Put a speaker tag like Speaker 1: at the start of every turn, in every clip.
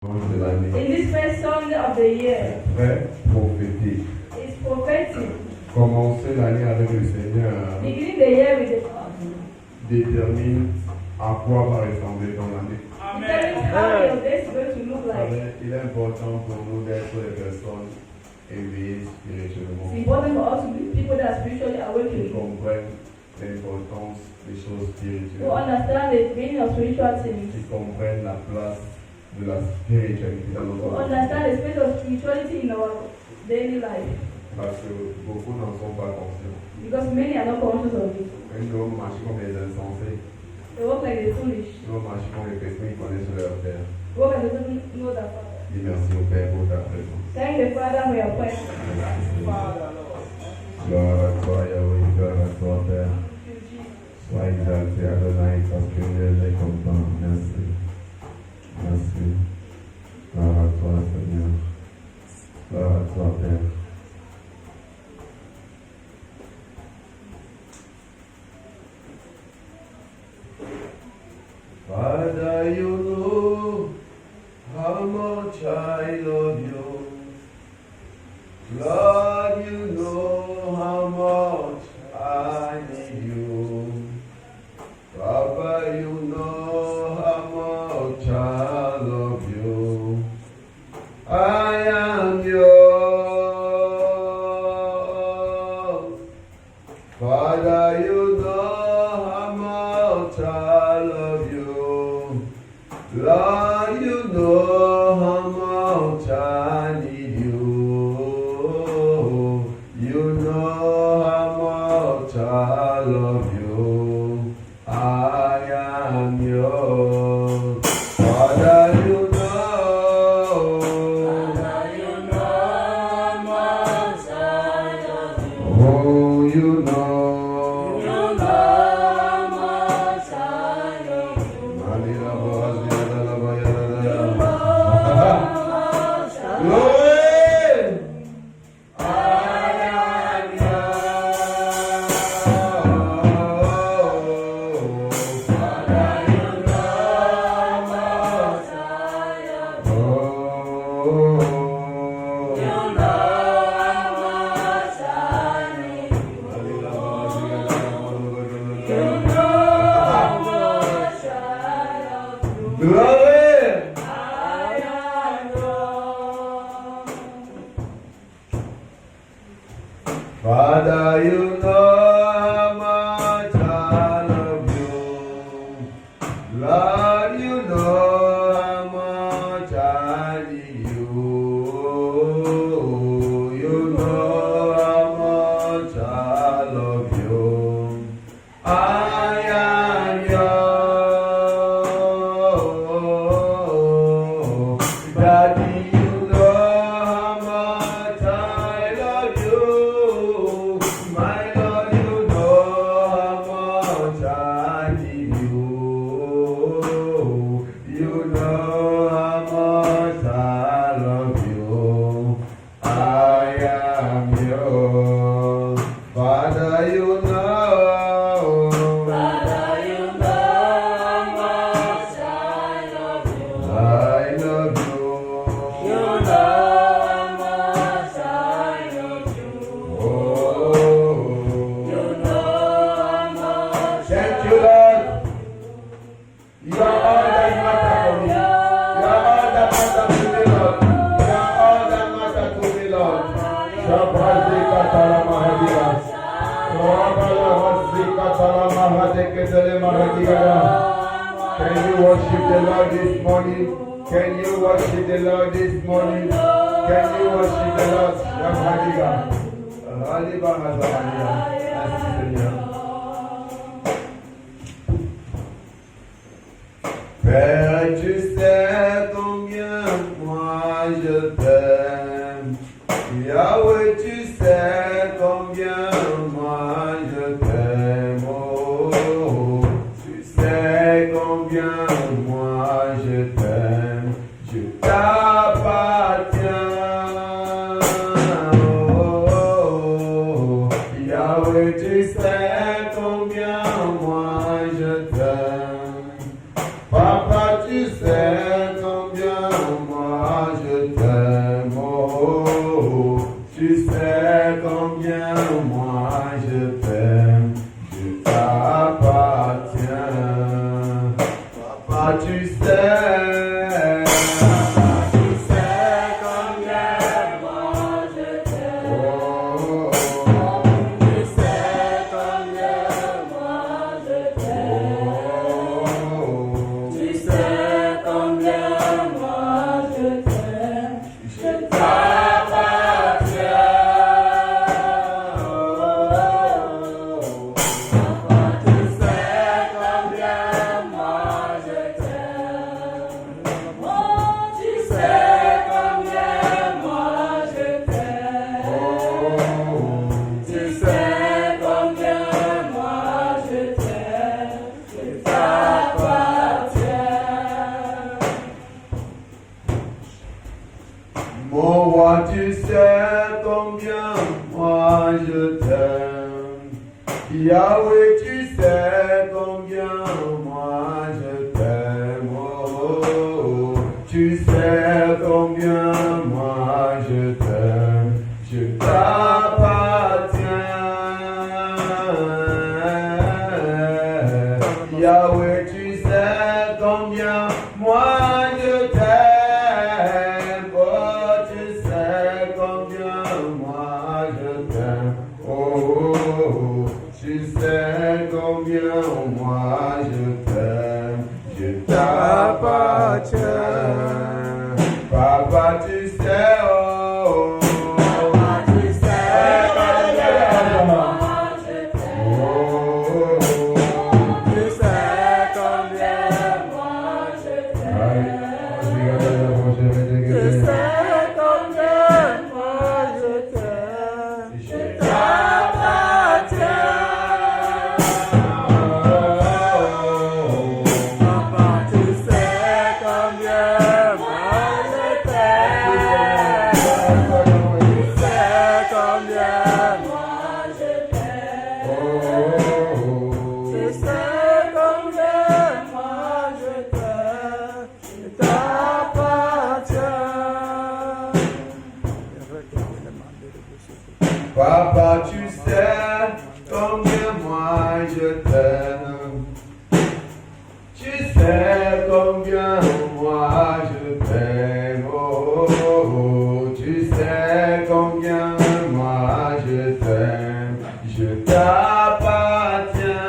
Speaker 1: de l'année.
Speaker 2: In this first Sunday of the year,
Speaker 1: Très prophétique.
Speaker 2: it's prophetic.
Speaker 1: Commencer l'année avec le Seigneur
Speaker 2: Beginning the year with the
Speaker 1: détermine à quoi va ressembler dans l'année.
Speaker 2: determines how your day is going to look like.
Speaker 1: Il est important pour nous d'être des personnes éveillées
Speaker 2: It's
Speaker 1: spirituellement,
Speaker 2: important for us to be people that are spiritually
Speaker 1: qui
Speaker 2: awakened,
Speaker 1: comprennent l'importance des choses
Speaker 2: who
Speaker 1: spirituelles,
Speaker 2: understand the meaning of spiritual things,
Speaker 1: qui comprennent la place de la spiritualité dans
Speaker 2: who
Speaker 1: notre vie.
Speaker 2: understand the space of spirituality in our daily life.
Speaker 1: Parce que beaucoup n'en sont pas conscients.
Speaker 2: Because many are not conscious of it.
Speaker 1: Nous marchons comme des insensés.
Speaker 2: They walk like the foolish.
Speaker 1: Nous marchons comme des personnes qui connaissent leur Père.
Speaker 2: Walk like they don't know their Father.
Speaker 1: Dis merci au Père pour ta présence.
Speaker 2: Thank the Father for your presence.
Speaker 1: Gloire à toi, Yahweh, gloire à toi, Père.
Speaker 2: Thank you, Jesus.
Speaker 1: Sois exalté, Adonai, parce que Dieu est content. Merci. Merci. Gloire à toi, Seigneur. Gloire à toi, Père. Father, you know how much I love you. Lord, you know how much I need you. Papa, you know how much I love you. I am yours. Father, you know how much I love you. Lord, you know how much I need you. You know how much I love you. I am yours. Father, you know. Oh, you know. Father, you know how much I love you. Lord, you know how much I need you. You know how much I love you. I am yours. Daddy, you know how much I love you. My Lord, you know how much I need you. You know how much I love you. I am yours. Father, you know. I love you. Oh. Thank you, Lord. You are all that matter for me. You are all that matter to me, Lord. You are all that matter to me, Lord. Shabazika talamahadiya. Rabbalahazika talamahadeketele mahadiya. Can you worship the Lord this morning? Can you worship the Lord this morning? Can you worship the Lord? Shabadiga. Aliba Hazariya. Merci Seigneur. Père, tu sais combien moi je t'aime. Yahweh, tu sais combien moi je t'aime. Oh, tu sais combien moi je t'aime. Je t'appartiens. Oh, Yahweh, tu sais combien moi je t'aime. Papa, tu sais combien moi moi je t'aime, oh, tu sais combien moi je t'aime, je t'appartiens, papa tu sais, mon roi, tu sais combien moi je t'aime. Yahweh, tu sais combien moi je t'aime. Oh, tu sais combien moi je t'aime. Je t'appartiens. Yahweh, tu sais combien moi je t'aime. Tu sais combien moi je t'aime, je t'appartiens. Papa, tu sais, oh, papa, tu sais combien moi je t'aime. Oh, tu sais combien moi je t'aime. Tu sais combien moi je t'aime. Je t'appartiens. Papa, tu sais combien moi je t'aime. Tu sais combien moi je t'aime. Oh, oh, oh. Tu sais combien moi je t'aime. Je t'appartiens.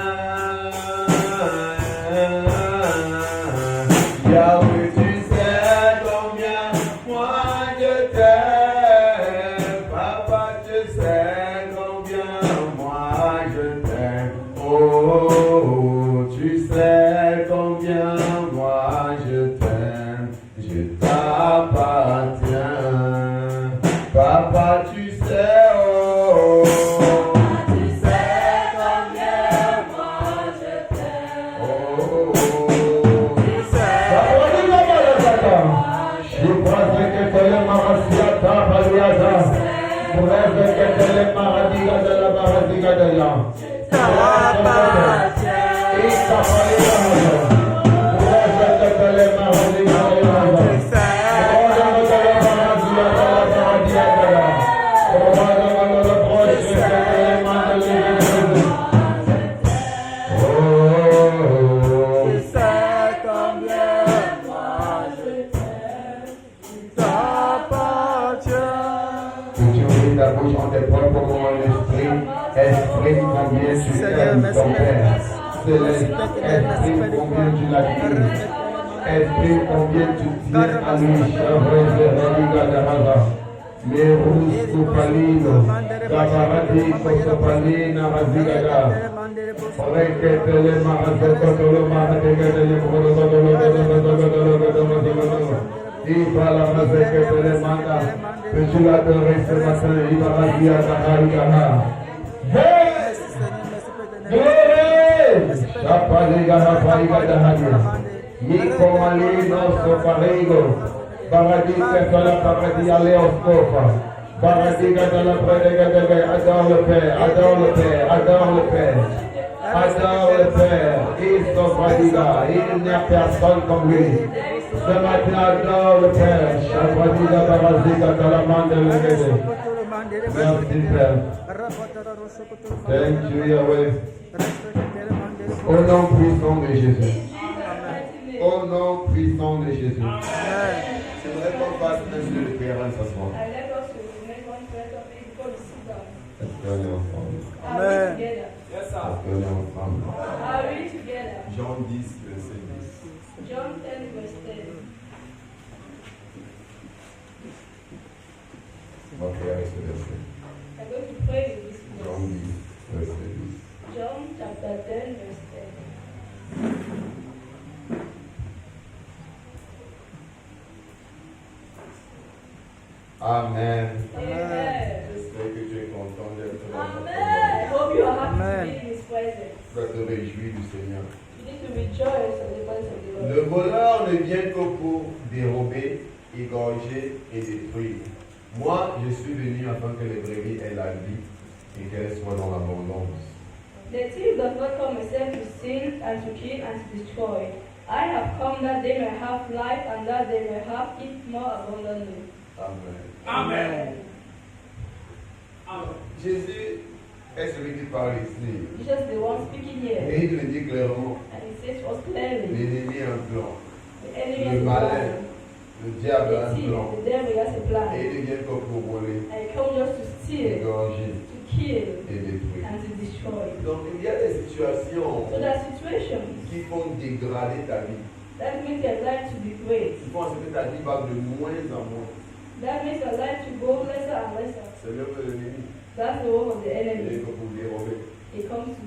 Speaker 1: Yahweh, tu sais combien moi je t'aime. Papa, tu sais combien moi je t'aime. Oh, tu sais combien moi je t'aime. Je t'appartiens. Papa, tu sais, oh, tu sais combien moi je t'aime. Oh, tu sais Exprime combien tu aimes ton Père. Exprime combien tu l'admires. Exprime combien tu tiens à lui. Merus Kupalino, Kabarati Kosopalina Mazigada, Reketele Mahazokotolo Mahadegale Ibala Mazeketele Manda, Pechuladore ce matin, Ibarazia Kaharigaha. Chapaligana Paigadahania, Yikomalino Soparigo. Paradis la paradis Aléoscopa. Paradis de la prédégadé, adore le Père, adore le Père, adore le Père. Adore le Père. Il s'en fadiga, il n'y a personne comme lui. Ce matin, adore le Père. Shabadida Barazika Talamande Legede. Merci Père. Thank you Yahweh. Au nom puissant de Jésus. Au nom puissant de Jésus. J'aimerais qu'on fasse un jeu de prière ce soir. Est-ce qu'on est ensemble?
Speaker 2: Amen.
Speaker 1: Est-ce qu'on est ensemble?
Speaker 2: Are we together?
Speaker 1: Jean 10, verset 10.
Speaker 2: John 10, verse 10.
Speaker 1: On va prier avec ce verset.
Speaker 2: I'm going to pray with this
Speaker 1: Jean
Speaker 2: verse.
Speaker 1: 10, verset 10.
Speaker 2: John chapter 10, verse 10.
Speaker 1: Amen.
Speaker 2: Amen.
Speaker 1: J'espère que tu es content d'être dans notre
Speaker 2: Amen. I hope you are happy
Speaker 3: Amen.
Speaker 2: to be in His presence.
Speaker 1: Tu vas te réjouir du Seigneur.
Speaker 2: You need to rejoice in the presence of the Lord.
Speaker 1: Le voleur ne vient que pour dérober, égorger et détruire. Moi, je suis venu afin que les brebis aient la vie et qu'elles soient dans l'abondance.
Speaker 2: The thief does not come except to steal and to kill and to destroy. I have come that they may have life and that they may have it more abundantly.
Speaker 1: Amen.
Speaker 3: Amen.
Speaker 1: Jésus est celui qui parle ici.
Speaker 2: Jesus is the one speaking here.
Speaker 1: Et il le dit clairement.
Speaker 2: And He says to us clearly,
Speaker 1: L'ennemi a un plan.
Speaker 2: the enemy
Speaker 1: Le
Speaker 2: has a
Speaker 1: malin,
Speaker 2: plan.
Speaker 1: le diable a
Speaker 2: The
Speaker 1: un
Speaker 2: thief,
Speaker 1: plan.
Speaker 2: the devil has a plan.
Speaker 1: Et il vient que pour voler,
Speaker 2: And He comes just to steal,
Speaker 1: égorger
Speaker 2: to kill,
Speaker 1: et détruire.
Speaker 2: and to destroy.
Speaker 1: Donc il y a des situations
Speaker 2: So there are situations
Speaker 1: qui font dégrader ta vie.
Speaker 2: that make your life to be great.
Speaker 1: Qui font en sorte que ta vie va de moins en moins.
Speaker 2: That makes your life to go lesser and lesser.
Speaker 1: C'est l'œuvre de l'ennemi.
Speaker 2: That's the work of the
Speaker 1: Il est
Speaker 2: enemy.
Speaker 1: que pour dérober.
Speaker 2: He comes to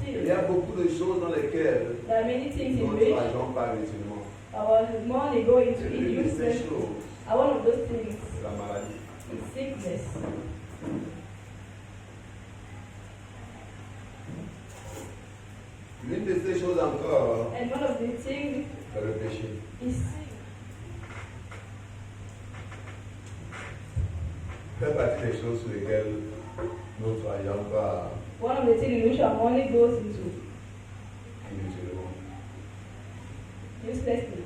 Speaker 1: Il y
Speaker 2: steal.
Speaker 1: a beaucoup de choses dans lesquelles
Speaker 2: There are many things in
Speaker 1: notre
Speaker 2: which
Speaker 1: argent part inutilement.
Speaker 2: our money go into
Speaker 1: C'est
Speaker 2: it
Speaker 1: l'une de ces
Speaker 2: useless.
Speaker 1: choses,
Speaker 2: And one of those things
Speaker 1: c'est la maladie.
Speaker 2: is sickness.
Speaker 1: L'une de ces choses encore,
Speaker 2: And one of the things
Speaker 1: c'est le péché.
Speaker 2: is sin.
Speaker 1: Fait partie des choses sur lesquelles notre argent part
Speaker 2: One of the things in which our money goes into
Speaker 1: inutilement.
Speaker 2: uselessly.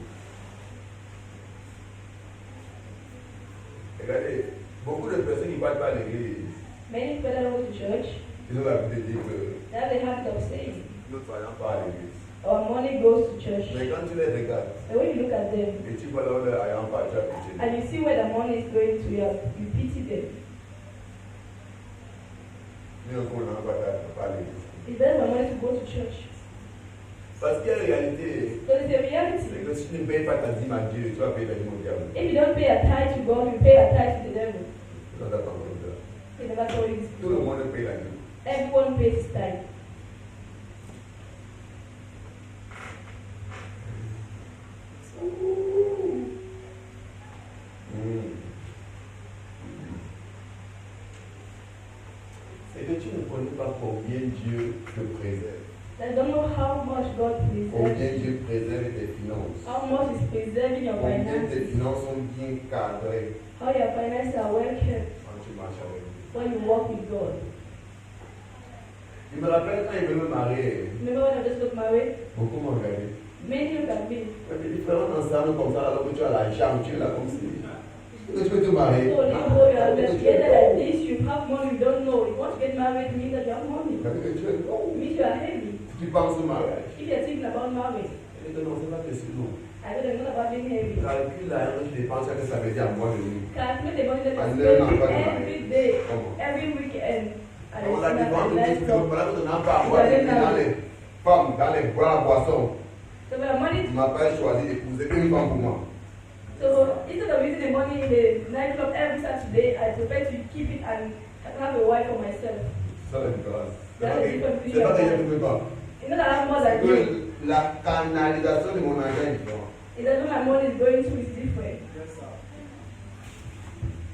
Speaker 1: Regardez, beaucoup de personnes qui ne partent pas à l'église,
Speaker 2: Many people that go to church,
Speaker 1: ils ont l'habitude de dire que
Speaker 2: they have the habit of saying,
Speaker 1: notre argent part à l'église.
Speaker 2: our money goes to church.
Speaker 1: Mais quand tu les regardes
Speaker 2: And when you look at them,
Speaker 1: et tu vois là où leur argent part, tu as pitié.
Speaker 2: and you see where the money is going to, you pity them.
Speaker 1: Nous, on n'a pas à l'église.
Speaker 2: It's better for money to go to church.
Speaker 1: Parce qu'il y a une réalité,
Speaker 2: So it's a reality.
Speaker 1: c'est que si tu ne payes pas ta dîme à Dieu, tu vas payer la dîme au diable.
Speaker 2: If you don't pay a tithe to God, you pay a tithe to the devil.
Speaker 1: Tu vas t'attendre comme ça.
Speaker 2: He never told you this
Speaker 1: Tout le
Speaker 2: before.
Speaker 1: monde paye la dîme.
Speaker 2: Everyone pays his tithe.
Speaker 1: C'est que tu ne connais pas combien Dieu te préserve.
Speaker 2: I don't know how much God
Speaker 1: Combien
Speaker 2: preserves,
Speaker 1: Dieu préserve tes finances.
Speaker 2: how much is preserving your
Speaker 1: Combien tes
Speaker 2: finances,
Speaker 1: finances sont bien cadrées
Speaker 2: how your finances are well kept
Speaker 1: quand tu marches avec Dieu.
Speaker 2: when you walk with God.
Speaker 1: Je me rappelle quand il veut me marier,
Speaker 2: Remember when I just got married?
Speaker 1: beaucoup m'ont regardé.
Speaker 2: Many look at me.
Speaker 1: Mais les frères, on ensemble comme ça alors que tu as la jambe, tu es là comme si. Est-ce que tu peux te marier?
Speaker 2: So even though you are together like this, you have money, you don't know. If you want to get married, it means that you have money.
Speaker 1: Ça veut dire que tu es
Speaker 2: It
Speaker 1: non.
Speaker 2: means you are heavy.
Speaker 1: Tu penses au mariage.
Speaker 2: If you are thinking about marriage,
Speaker 1: Et que non, c'est pas question. Non.
Speaker 2: I don't know about being heavy.
Speaker 1: Calcule l'argent que tu dépenses, ce que ça veut dire à moi de nuit.
Speaker 2: Calculate the money that
Speaker 1: And
Speaker 2: you
Speaker 1: then
Speaker 2: spend
Speaker 1: I'm
Speaker 2: every day,
Speaker 1: Comment?
Speaker 2: every weekend. And
Speaker 1: On l'a dit,
Speaker 2: it's
Speaker 1: quand
Speaker 2: not
Speaker 1: on
Speaker 2: like
Speaker 1: dit,
Speaker 2: that.
Speaker 1: voilà que tu n'as pas à boire dans les femmes, dans les bois, boissons.
Speaker 2: So the money,
Speaker 1: Tu m'as pas choisi d'épouser une femme pour moi.
Speaker 2: so instead of using the money in the nightclub every Saturday, I prefer to keep it and have a wife for myself.
Speaker 1: C'est ça la différence.
Speaker 2: That's the difference
Speaker 1: C'est pas que je
Speaker 2: between
Speaker 1: ne peux pas.
Speaker 2: You know that I have more
Speaker 1: C'est
Speaker 2: than you.
Speaker 1: que la canalisation de mon argent est différente.
Speaker 2: It doesn't my money is going to is different.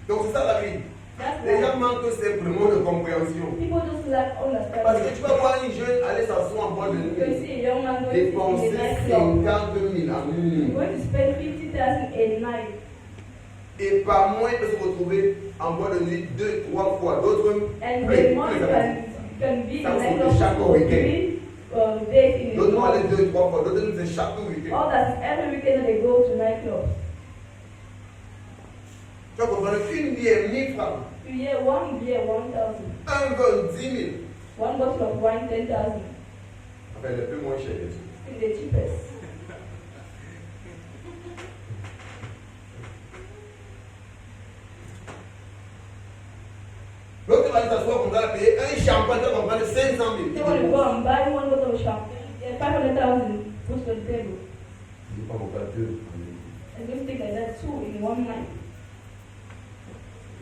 Speaker 1: Donc c'est ça la vie.
Speaker 2: That's
Speaker 1: Les gens
Speaker 2: why
Speaker 1: manquent simplement de compréhension.
Speaker 2: people just lack
Speaker 1: Parce que
Speaker 2: understanding.
Speaker 1: tu vas voir une jeune aller s'asseoir en bois de
Speaker 2: You can
Speaker 1: nuit,
Speaker 2: see a young man going to
Speaker 1: dépenser
Speaker 2: the nightclub.
Speaker 1: 50 000 à
Speaker 2: You're
Speaker 1: minuit.
Speaker 2: going to spend 50,000 a night.
Speaker 1: Et par mois, il peut se retrouver en bois de nuit 2, 3 fois. D'autres
Speaker 2: And
Speaker 1: Oui,
Speaker 2: the money
Speaker 1: oui,
Speaker 2: can be in
Speaker 1: Ça
Speaker 2: the
Speaker 1: me
Speaker 2: nightclub
Speaker 1: chaque
Speaker 2: for
Speaker 1: week-end.
Speaker 2: 3 or days in a
Speaker 1: D'autres vont aller
Speaker 2: month.
Speaker 1: 2, 3 fois. D'autres c'est chaque week-end.
Speaker 2: Others, every weekend they go to nightclubs.
Speaker 1: Tu vas comprendre qu'une bière, 1000 francs.
Speaker 2: You hear one beer, 1,000.
Speaker 1: Un verre, 10 000.
Speaker 2: One bottle of wine, 10,000.
Speaker 1: Enfin, le plus moins cher.
Speaker 2: Still the cheapest.
Speaker 1: L'autre va s'asseoir, on va payer un champagne, on va prendre 500
Speaker 2: They want to
Speaker 1: 000.
Speaker 2: go and buy one bottle of champagne, 500,000, goes to the table.
Speaker 1: Il ne pas mon père 2.
Speaker 2: And don't think like that too in one night.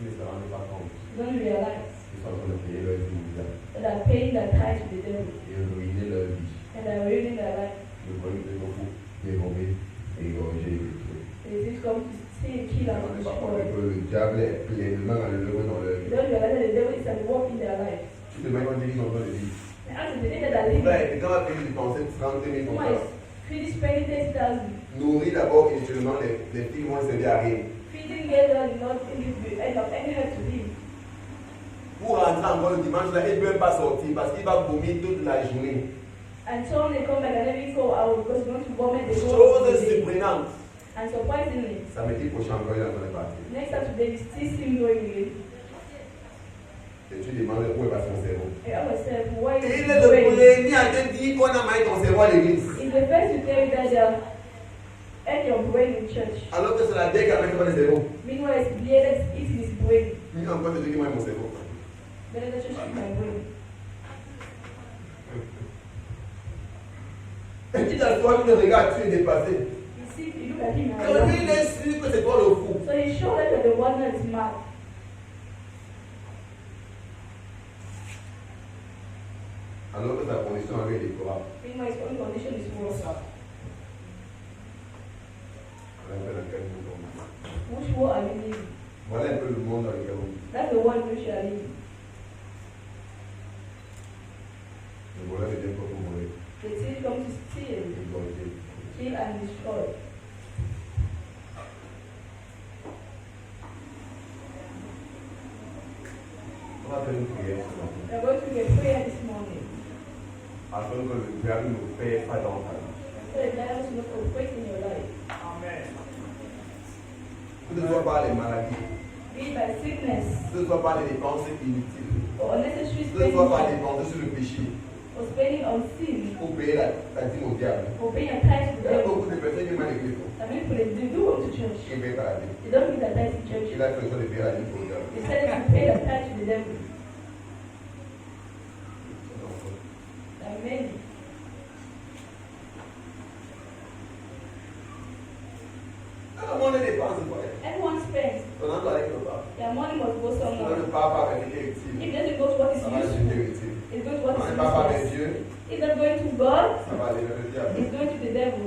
Speaker 1: Ils ne se rendent pas compte.
Speaker 2: You don't realize
Speaker 1: Ils sont en train de payer leur vie.
Speaker 2: that they're paying their tithe to the devil
Speaker 1: Et ruiner leur vie.
Speaker 2: and they're ruining their life.
Speaker 1: Le problème c'est beaucoup dérober, égorger.
Speaker 2: They just come to steal, kill,
Speaker 1: On
Speaker 2: and
Speaker 1: ne pas compte
Speaker 2: destroy.
Speaker 1: que le diable est pleinement à l'œuvre dans leur
Speaker 2: You
Speaker 1: vie.
Speaker 2: don't realize that the devil is at work in their life.
Speaker 1: Tu te mets en dit qu'ils sont en train de dire.
Speaker 2: And as the day that they're living,
Speaker 1: Ouais, quand on a payé du conseil 30 000
Speaker 2: someone is finish paying 30,000.
Speaker 1: nourrir d'abord inutilement les filles vont servir à rien.
Speaker 2: Feeding them is not end of any help to him.
Speaker 1: Pour rentrer encore le dimanche, là, il ne peut même pas sortir parce qu'il va vomir toute la journée.
Speaker 2: And so they come back and then we go out because we want to vomit the whole
Speaker 1: Chose
Speaker 2: day.
Speaker 1: surprenante.
Speaker 2: And surprisingly,
Speaker 1: Samedi prochain, encore, il est en train de partir.
Speaker 2: next Saturday we still see him going again.
Speaker 1: Et tu demandes où est passé mon cerveau.
Speaker 2: I ask myself, why
Speaker 1: Et
Speaker 2: is
Speaker 1: il
Speaker 2: he
Speaker 1: est le
Speaker 2: going?
Speaker 1: premier à te dire qu'on a maillé ton cerveau à l'église.
Speaker 2: It's the first to tell you that they are at your brain in church.
Speaker 1: Alors que c'est la dernière qui a maillé ton cerveau.
Speaker 2: Meanwhile, it's bearded eating his brain.
Speaker 1: Il a encore te dire qu'il maille mon cerveau.
Speaker 2: Then the church eat my brain.
Speaker 1: Et tu t'assois, tu le regardes, tu es dépassé.
Speaker 2: You see, you look at him
Speaker 1: Et lui, il
Speaker 2: and
Speaker 1: est sûr que c'est toi le fou.
Speaker 2: so he showed that you're the one that is mad.
Speaker 1: Alors que sa condition avait été déplorable.
Speaker 2: Meanwhile, his own condition is worse.
Speaker 1: Voilà un peu dans lequel nous sommes.
Speaker 2: Which war are you living?
Speaker 1: Voilà un peu le monde dans lequel on vit.
Speaker 2: That's the one which you are living.
Speaker 1: Le voleur ne vient pas pour mourir.
Speaker 2: The thief comes to steal,
Speaker 1: Égorger.
Speaker 2: kill, and destroy.
Speaker 1: On va faire une prière ce matin.
Speaker 2: We are going to get prayer this morning.
Speaker 1: Afin que le diable ne nous perd pas dans ta vie.
Speaker 2: So the devil will not operate in your life.
Speaker 1: Que ce soit par les maladies,
Speaker 2: Be it by sickness
Speaker 1: que ce soit par les dépenses inutiles,
Speaker 2: or unnecessary
Speaker 1: que ce soit par
Speaker 2: spending
Speaker 1: dépenses sur le péché,
Speaker 2: or spending on sin
Speaker 1: pour payer la dîme au diable.
Speaker 2: or paying a tithe to
Speaker 1: Il
Speaker 2: the
Speaker 1: y a
Speaker 2: devil.
Speaker 1: beaucoup de personnes qui mal écrites.
Speaker 2: Some people they do go to church.
Speaker 1: Qui payent par la dîme.
Speaker 2: They don't give the tithe to church.
Speaker 1: Il a besoin de payer la dîme au diable.
Speaker 2: Instead to pay the tithe to the devil. There are many.
Speaker 1: Tout le monde dépense pour elle.
Speaker 2: Everyone spends.
Speaker 1: On a parlé avec le pape.
Speaker 2: Their money must go
Speaker 1: On a
Speaker 2: somewhere.
Speaker 1: le pape avec les utile.
Speaker 2: If it doesn't go to what is
Speaker 1: Ça va aller
Speaker 2: useful,
Speaker 1: utile.
Speaker 2: it's going to what
Speaker 1: On
Speaker 2: is
Speaker 1: est pape avec
Speaker 2: useless.
Speaker 1: Dieu.
Speaker 2: If they're going to God,
Speaker 1: Ça va aller vers le diable.
Speaker 2: it's going to the devil.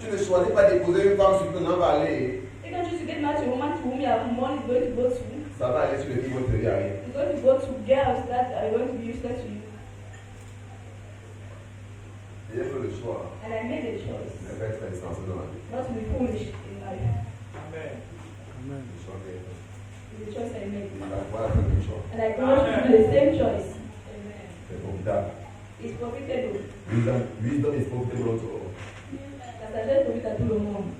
Speaker 1: Tu ne choisis pas d'épouser une femme sur qui on va aller.
Speaker 2: You don't choose to get married to a woman to whom your money is going to go to.
Speaker 1: Ça va aller sur le qui vont te servir à rien.
Speaker 2: It's going to go to girls that are going to be useless to you.
Speaker 1: Et j'ai fait le choix
Speaker 2: And I made a choice
Speaker 1: de ne pas être insensé dans la vie.
Speaker 2: not to be foolish in life.
Speaker 1: Le choix que j'ai fait.
Speaker 2: It's the choice I made.
Speaker 1: On va voir le même choix.
Speaker 2: And I go on to do the same choice. Amen.
Speaker 1: C'est formidable.
Speaker 2: It's profitable.
Speaker 1: Wisdom is profitable to all.
Speaker 2: La sagesse profite à tout le monde.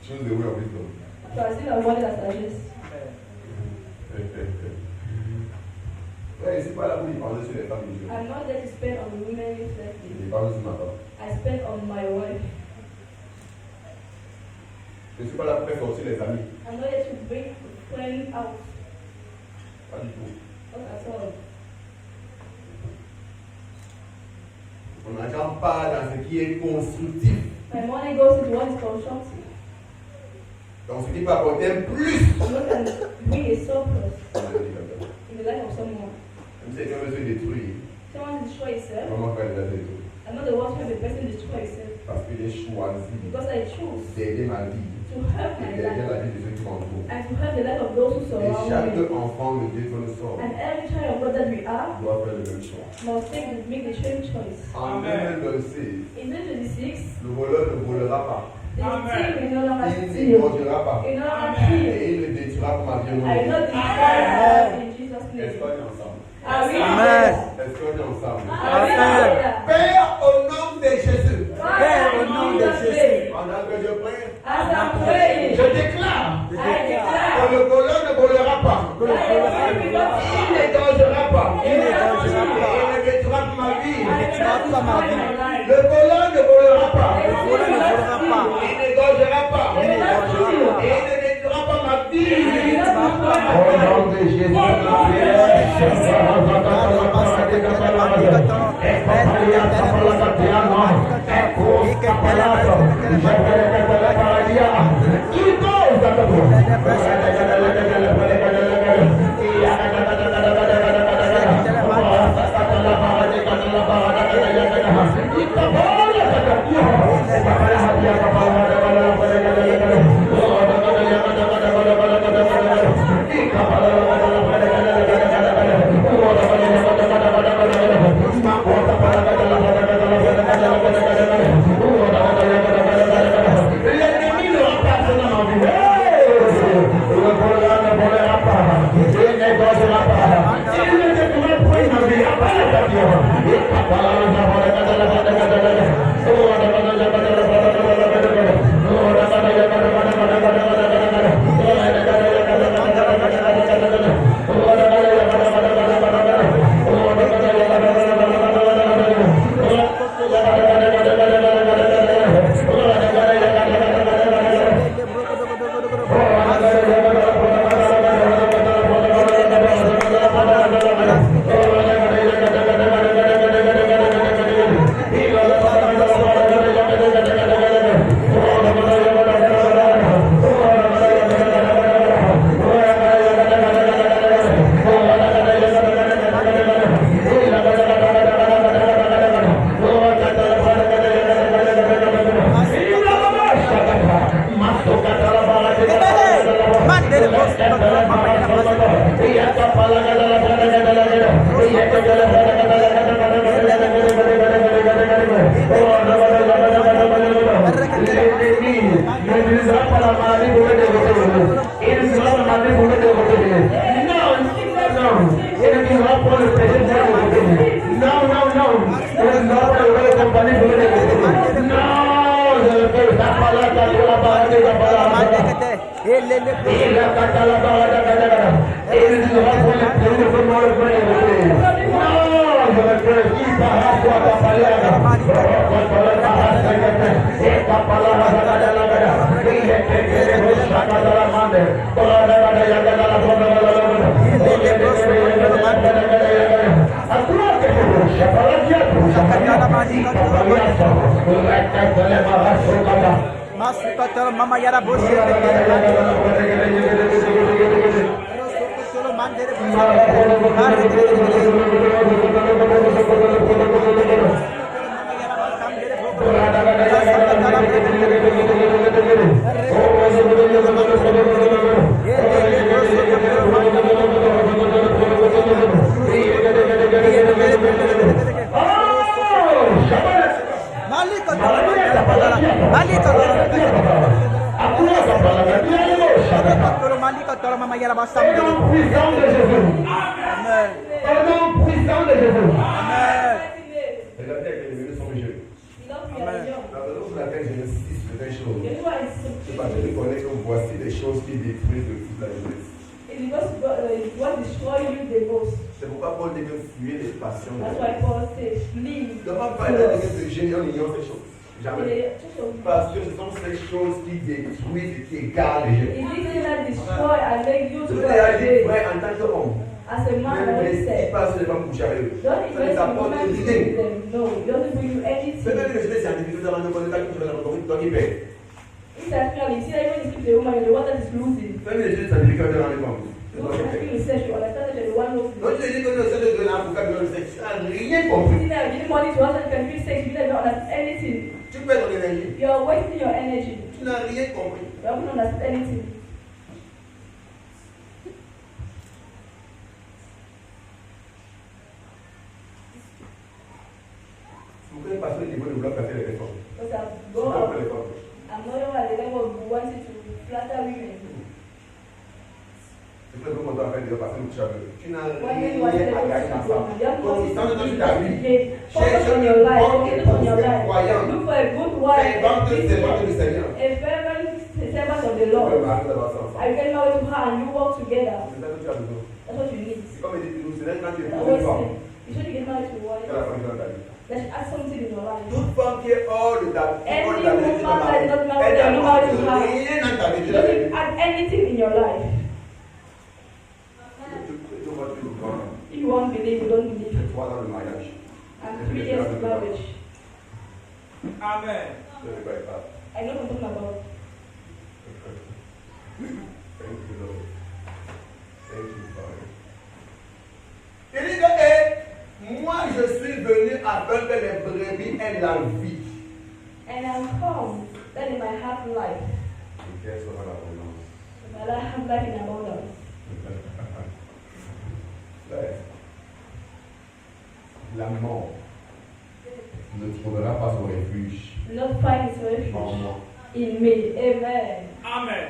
Speaker 1: Choose the way of wisdom.
Speaker 2: Choisis la voie de la sagesse.
Speaker 1: Ouais, je ne suis pas là pour y parler sur les femmes de Dieu.
Speaker 2: I'm not there to spend on women
Speaker 1: Je
Speaker 2: reflecting.
Speaker 1: n'y parle sur ma femme.
Speaker 2: I spend on my wife.
Speaker 1: Je ne suis pas là pour faire sortir les amis.
Speaker 2: I'm not there to bring friends out.
Speaker 1: Pas du tout.
Speaker 2: Not at all.
Speaker 1: Mon argent part dans ce qui est constructif.
Speaker 2: My money goes into what is constructive.
Speaker 1: Dans ce qui peut apporter un plus.
Speaker 2: What can bring a surplus
Speaker 1: dans la vie de quelqu'un.
Speaker 2: in the life of someone.
Speaker 1: Même si quelqu'un veut se détruire,
Speaker 2: Someone destroy himself.
Speaker 1: comment faire les détruire?
Speaker 2: I'm not the one to have the person destroy himself.
Speaker 1: Parce que j'ai choisi
Speaker 2: Because I choose
Speaker 1: d'aider ma vie
Speaker 2: to help
Speaker 1: et
Speaker 2: my
Speaker 1: d'aider
Speaker 2: life
Speaker 1: la vie de ceux qui m'entourent.
Speaker 2: and to help the life of those who
Speaker 1: Et
Speaker 2: surround
Speaker 1: chaque
Speaker 2: me.
Speaker 1: enfant de Dieu que nous sommes
Speaker 2: And every child of God that we are
Speaker 1: doit faire le même choix.
Speaker 2: must make the same choice.
Speaker 1: En 2026,
Speaker 2: In 2026,
Speaker 1: le voleur ne volera pas.
Speaker 2: the thief will no longer
Speaker 1: Il ne
Speaker 2: steal.
Speaker 1: mordira pas.
Speaker 2: It will no longer kill.
Speaker 1: Et il ne détruira pas ma vie.
Speaker 2: I will not destroy in Jesus'
Speaker 1: Est-ce
Speaker 2: name.
Speaker 1: qu'on est ensemble?
Speaker 2: Amen.
Speaker 1: Est-ce qu'on est ensemble?
Speaker 2: Amen.
Speaker 1: Père, au nom de Jésus.
Speaker 2: Père, au nom de Jésus.
Speaker 1: Pendant que je prie,
Speaker 2: As I'm praying,
Speaker 1: je déclare
Speaker 2: I
Speaker 1: que
Speaker 2: declare
Speaker 1: le voleur ne volera pas.
Speaker 2: that the thief will not
Speaker 1: Il
Speaker 2: steal.
Speaker 1: ne dangera pas.
Speaker 2: He will not steal.
Speaker 1: Il ne détruira pas ma vie.
Speaker 2: I will not destroy my life.
Speaker 1: Le voleur ne volera pas.
Speaker 2: The thief will not steal.
Speaker 1: Il ne dangera pas.
Speaker 2: He will not steal.
Speaker 1: Et il ne détruira pas ma vie.
Speaker 2: He will not destroy my
Speaker 1: Au
Speaker 2: life.
Speaker 1: nom de Jésus,
Speaker 3: Mama yara bos Mama yara bos
Speaker 1: puissant de Jésus.
Speaker 3: Amen.
Speaker 1: Au nom puissant de Jésus.
Speaker 3: Amen.
Speaker 1: Regardez que les bébés sont jeunes.
Speaker 2: Love me as young.
Speaker 1: La raison pour laquelle je insiste sur des choses,
Speaker 2: The reason why it's
Speaker 1: c'est parce que je connais que voici des choses qui détruisent toute la jeunesse.
Speaker 2: it's because what destroys you the most.
Speaker 1: C'est pourquoi Paul dit que fuyez les passions.
Speaker 2: That's why Paul says, flee.
Speaker 1: Ne va pas être de génie en ignorant ces choses. Jamais.
Speaker 2: It
Speaker 1: Parce que ce sont ces choses qui détruisent et qui égarent les jeunes.
Speaker 2: is things that destroy and make you
Speaker 1: Je
Speaker 2: to
Speaker 1: veux déjà dire,
Speaker 2: away.
Speaker 1: frère, en tant qu'homme,
Speaker 2: As a man,
Speaker 1: ne
Speaker 2: I always
Speaker 1: n'hésite
Speaker 2: say,
Speaker 1: pas sur les femmes coucher avec eux.
Speaker 2: don't
Speaker 1: Ça ne
Speaker 2: invest in
Speaker 1: t'apporte
Speaker 2: women to
Speaker 1: rien.
Speaker 2: with them. No, it doesn't bring you
Speaker 1: C'est
Speaker 2: anything.
Speaker 1: même les jeunes scientifiques, nous avons demandé à toi qui paye.
Speaker 2: It's actually, you see that when you keep the woman, you're the one that is losing.
Speaker 1: Même les jeunes scientifiques, on est dans les femmes.
Speaker 2: You don't have to research, you understand that you're the one who's
Speaker 1: Donc, je dis que nous sommes de l'avocat de sexe. Tu n'as rien compris.
Speaker 2: sitting there giving money to us and can feel sex, you don't understand anything.
Speaker 1: Tu perds ton énergie.
Speaker 2: You're wasting your energy.
Speaker 1: Tu n'as rien compris.
Speaker 2: You don't understand anything.
Speaker 1: Vous pouvez passer au niveau de bloc à faire les réformes.
Speaker 2: Because
Speaker 1: C'est pas pour les femmes.
Speaker 2: I'm not
Speaker 1: de parce que tu n'as
Speaker 2: When
Speaker 1: rien
Speaker 2: you watch
Speaker 1: à gagner
Speaker 2: television,
Speaker 1: à ça.
Speaker 2: you have to
Speaker 1: Concentre sur ta vie.
Speaker 2: focus on your life. Focus on your life.
Speaker 1: Croyant.
Speaker 2: Look for a good wife.
Speaker 1: Invente le servante du Seigneur.
Speaker 2: A fervent servant of the
Speaker 1: Tu peux
Speaker 2: Lord.
Speaker 1: marier d'abord ça ensemble.
Speaker 2: I get married to her and you work together.
Speaker 1: C'est ça que tu as besoin.
Speaker 2: That's what you need.
Speaker 1: C'est comme il dit, nous, c'est quand tu es
Speaker 2: I
Speaker 1: pour une
Speaker 2: always
Speaker 1: femme.
Speaker 2: say, you shouldn't get married to a wife.
Speaker 1: C'est la femme dans ta vie.
Speaker 2: Let's add something in your life.
Speaker 1: Toute femme qui est hors de ta vie,
Speaker 2: Any
Speaker 1: hors de ta vie,
Speaker 2: woman that is not married,
Speaker 1: elle
Speaker 2: and
Speaker 1: n'a
Speaker 2: nobody to have.
Speaker 1: rien dans ta vie.
Speaker 2: You shouldn't add anything in your life.
Speaker 1: Tu vois, tu vois.
Speaker 2: If you won't believe, you don't believe.
Speaker 1: J'ai 3 ans de mariage.
Speaker 2: And 3 years of marriage.
Speaker 3: Amen.
Speaker 1: Je ne sais pas.
Speaker 2: I know what I'm talking about.
Speaker 1: Thank you, Lord. Thank you, Father. Il dit que, moi je suis venu afin que les brebis aient la vie.
Speaker 2: And I'm come that they might have life.
Speaker 1: Et qu'elles soient dans l'abondance.
Speaker 2: That I have life in abundance.
Speaker 1: La mort ne trouvera pas son refuge
Speaker 2: Do not find his
Speaker 1: en
Speaker 2: refuge
Speaker 1: moi.
Speaker 2: in me. Amen.
Speaker 3: Amen.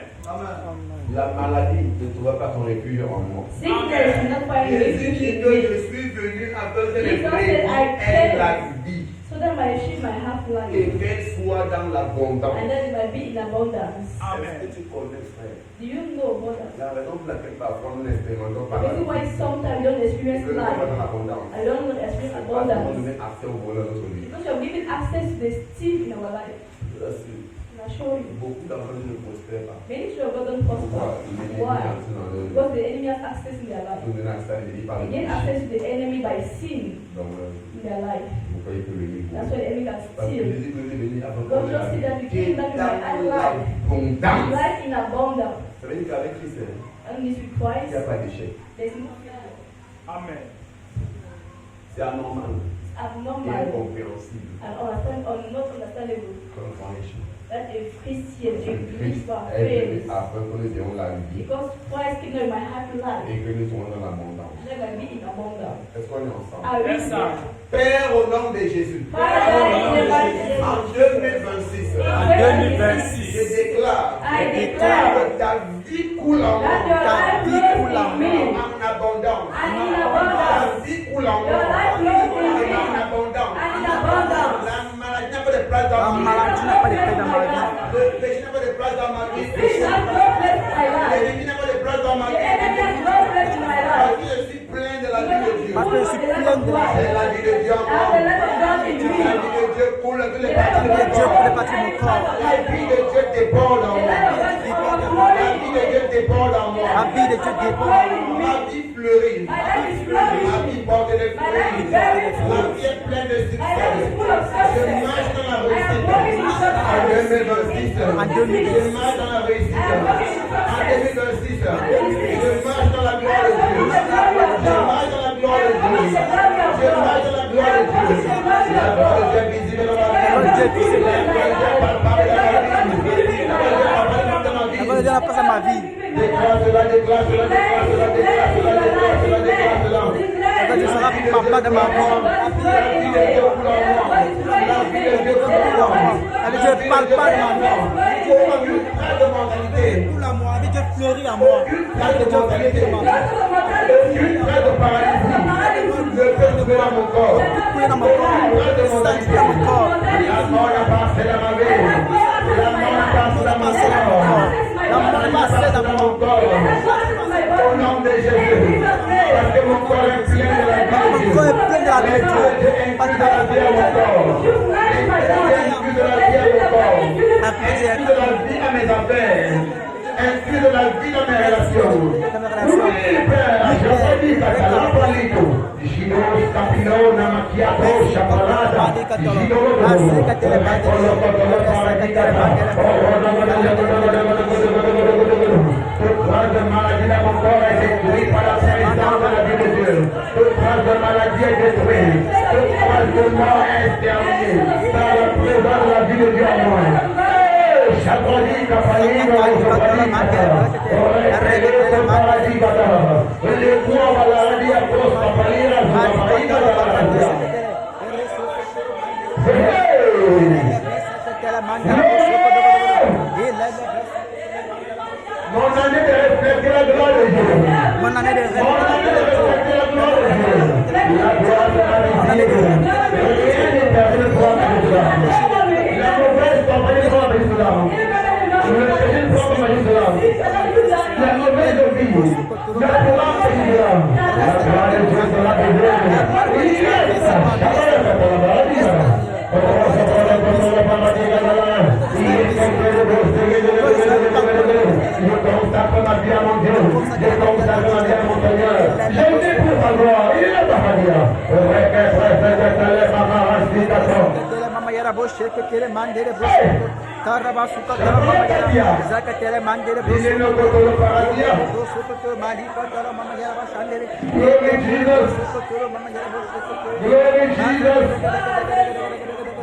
Speaker 1: La maladie ne trouvera pas son refuge en moi.
Speaker 2: Sickness do not find
Speaker 1: Jésus
Speaker 2: refuge
Speaker 1: dit
Speaker 2: in
Speaker 1: que
Speaker 2: me.
Speaker 1: je suis venu afin que les
Speaker 2: Jesus
Speaker 1: brebis
Speaker 2: said, I
Speaker 1: aient
Speaker 2: came.
Speaker 1: la vie
Speaker 2: So that my sheep might have
Speaker 1: et
Speaker 2: life.
Speaker 1: qu'elles soient dans l'abondance.
Speaker 2: And that it might be in abundance.
Speaker 1: Est-ce que tu connais, frère?
Speaker 2: Do you know abundance?
Speaker 1: La raison pour laquelle parfois nous n'expérimentons
Speaker 2: The
Speaker 1: pas la
Speaker 2: reason why
Speaker 1: vie,
Speaker 2: sometimes you don't experience
Speaker 1: que nous sommes dans
Speaker 2: life.
Speaker 1: l'abondance.
Speaker 2: I don't experience
Speaker 1: C'est parce qu'on nous
Speaker 2: abundance.
Speaker 1: met accès au bonheur de notre vie.
Speaker 2: Because you're giving access to the steam in our life.
Speaker 1: Je l'assure.
Speaker 2: And I show you.
Speaker 1: Beaucoup d'entre nous ne prospèrent pas.
Speaker 2: Many children of God don't
Speaker 1: Pourquoi?
Speaker 2: prosper.
Speaker 1: L'ennemi
Speaker 2: Why?
Speaker 1: est entré dans leur vie.
Speaker 2: Because the enemy has access in their life.
Speaker 1: Nous donnons accès à l'ennemi par le
Speaker 2: They gain
Speaker 1: péché
Speaker 2: access to the enemy by sin
Speaker 1: dans leur vie.
Speaker 2: in their life.
Speaker 1: Vous croyez que l'ennemi vous.
Speaker 2: That's why the enemy can
Speaker 1: Parce que
Speaker 2: steal.
Speaker 1: Jésus nous est venu avant
Speaker 2: God
Speaker 1: qu'on ait
Speaker 2: just
Speaker 1: la
Speaker 2: see that
Speaker 1: vie.
Speaker 2: we
Speaker 1: Qui
Speaker 2: came
Speaker 1: est
Speaker 2: that we might have
Speaker 1: dans
Speaker 2: life.
Speaker 1: l'abondance.
Speaker 2: Life in abundance.
Speaker 1: Ça veut dire qu'avec Christ,
Speaker 2: And this
Speaker 1: il
Speaker 2: requires
Speaker 1: n'y a pas d'échec.
Speaker 2: there's no failure.
Speaker 3: Amen.
Speaker 1: C'est anormal
Speaker 2: It's
Speaker 1: et
Speaker 2: abnormal
Speaker 1: incompréhensible
Speaker 2: and not understandable
Speaker 1: comme quand échec.
Speaker 2: that a Christian, a
Speaker 1: Christ
Speaker 2: believer
Speaker 1: est venu
Speaker 2: fails.
Speaker 1: afin que nous ayons la vie
Speaker 2: Because Christ kingdom might have life.
Speaker 1: et que nous soyons dans l'abondance.
Speaker 2: There might be in abundance.
Speaker 1: Est-ce qu'on est ensemble?
Speaker 2: Are we
Speaker 3: Yes, sir.
Speaker 2: there?
Speaker 1: Père, au nom de Jésus,
Speaker 2: Father, in the mighty name
Speaker 1: en
Speaker 2: of
Speaker 1: 2026,
Speaker 3: En
Speaker 1: je
Speaker 3: 2026,
Speaker 1: déclare
Speaker 2: I declare
Speaker 1: que ta vie coule en
Speaker 2: that
Speaker 1: moi
Speaker 2: your life flows in me
Speaker 1: en abondance.
Speaker 2: and in
Speaker 1: Ta
Speaker 2: abundance.
Speaker 1: vie coule en
Speaker 2: Your life
Speaker 1: moi
Speaker 2: flows in me
Speaker 1: en abondance.
Speaker 2: and in abundance.
Speaker 1: La maladie n'a pas de place dans
Speaker 3: la
Speaker 1: ma vie.
Speaker 3: maladie n'a pas de paix dans ma vie.
Speaker 1: Le péché n'a pas de place dans ma vie.
Speaker 2: Sin has no place in my life.
Speaker 1: L'ennemi n'a pas de place dans ma
Speaker 2: The enemy has
Speaker 1: vie.
Speaker 2: no place in my life.
Speaker 1: Parce que je suis plein de la vie de Dieu.
Speaker 3: Parce que je suis plein de la
Speaker 1: C'est la vie de Dieu en
Speaker 2: I have
Speaker 1: moi.
Speaker 2: the light of God in me.
Speaker 1: La vie de Dieu coule dans toutes
Speaker 2: The
Speaker 1: les
Speaker 2: light
Speaker 1: parties
Speaker 2: of
Speaker 1: de mon
Speaker 2: God
Speaker 3: Dieu
Speaker 1: corps.
Speaker 3: pour les parties de mon corps.
Speaker 1: La vie de Dieu déborde en
Speaker 2: The
Speaker 1: moi.
Speaker 2: light of God is
Speaker 1: La
Speaker 2: overflowing
Speaker 1: vie
Speaker 2: in
Speaker 1: de
Speaker 2: me.
Speaker 1: Dieu déborde en moi.
Speaker 3: La vie de Dieu dépend.
Speaker 1: Ma vie fleurit.
Speaker 2: My life is flowing.
Speaker 1: Ma vie porte des
Speaker 2: My life is
Speaker 1: fruits.
Speaker 2: very
Speaker 1: Ma
Speaker 2: full.
Speaker 1: vie est pleine de
Speaker 2: My life is
Speaker 1: succès.
Speaker 2: full of
Speaker 1: Je
Speaker 2: success.
Speaker 1: marche dans la
Speaker 2: I am walking in
Speaker 1: réussite. En
Speaker 2: success.
Speaker 1: 2026.
Speaker 3: En
Speaker 1: Je
Speaker 3: 2026.
Speaker 1: marche dans la réussite.
Speaker 2: I am walking in
Speaker 1: En
Speaker 2: success.
Speaker 1: 2026. Je marche dans la
Speaker 2: I
Speaker 1: gloire
Speaker 2: am
Speaker 1: de Dieu.
Speaker 2: walking in the glory of
Speaker 1: Je
Speaker 2: God.
Speaker 1: marche dans la gloire de
Speaker 2: I am walking in
Speaker 1: Dieu.
Speaker 2: the glory of
Speaker 1: Je
Speaker 2: God.
Speaker 1: marche dans la gloire de Dieu. La gloire de Dieu est visible dans ma vie.
Speaker 3: La gloire de Dieu est visible.
Speaker 1: La gloire de Dieu est palpable dans ma vie. La gloire de Dieu est palpable dans ma
Speaker 3: La
Speaker 1: vie.
Speaker 3: gloire de Dieu n'a pas à ma vie.
Speaker 1: Déclare cela, déclare cela, déclare cela, déclare cela, déclare cela, déclare cela.
Speaker 3: La gloire de Dieu sera papa dans ma vie.
Speaker 1: La vie de Dieu coule en moi. La vie de Dieu coule en moi.
Speaker 3: La vie de Dieu parle pas de ma vie.
Speaker 1: Aucune trace de mentalité.
Speaker 3: Pour la moi, la vie de Dieu fleurit en moi. La vie de Dieu fleurit dans ma vie.
Speaker 1: Aucune trace de paralysie ne peut trouver dans mon corps.
Speaker 3: Couler dans mon corps. Sentir dans mon corps.
Speaker 1: La mort n'a pas passé dans ma vie. La mort n'a pas passé dans mon corps.
Speaker 3: La mort n'a pas passé dans mon corps.
Speaker 1: Au nom de Jésus. Parce que mon corps est plein de la vie de
Speaker 3: Mon
Speaker 1: Dieu.
Speaker 3: corps est plein de la vie de Dieu. Pas de la vie.
Speaker 1: Inclus de la vie à mon corps. Inclus de la vie à mon corps. Inclus de la vie à mes affaires. Inclus de la vie dans mes relations.
Speaker 3: Dans mes relations.
Speaker 1: Oui, Père, je dis que ça n'a pas dit tout. Gino, Scapino, Namakiato, Chaparada. Toute trace de maladie dans mon corps est détruite par la puissance de la vie de Dieu. Toute trace de maladie est détruite. Toute trace de mort est exterminée par la présence de la vie de Dieu en moi. Chabrani, Capalino, Chabrani, Capalino, le cuore alla via posta palira, Mon année de respecter la gloire de Dieu.
Speaker 3: Mon année de rêve.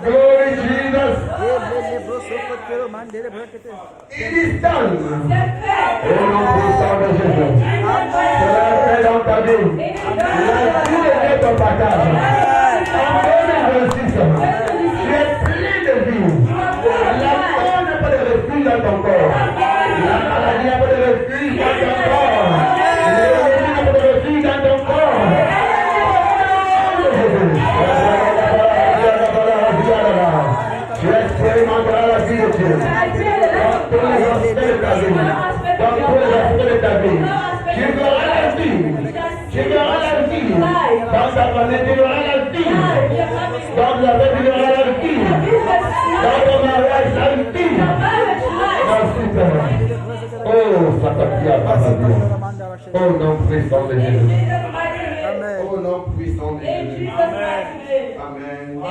Speaker 1: Glory Jesus. It is done. Au nom puissant de Jésus. Cela est dans ta vie. Tout est ton partage. Tu es plein de vie. La mort n'a pas de refuge dans ton corps. La maladie n'a pas de refuge dans ton corps. L'ennemi n'a pas de refuge dans ton corps. Tu expérimenteras la vie de Dieu dans tous les aspects de ta vie. Dans tous les aspects de ta vie. Tu verras la vie. Tu verras la vie. Dans ta planète, tu verras la vie. Dans la vie, tu verras la vie. Dans ton mariage, la vie. Merci, Père. Oh, ça t'a pris à ta vie. Oh, nom puissant de Jésus. Oh, nom puissant de Jésus. Amen.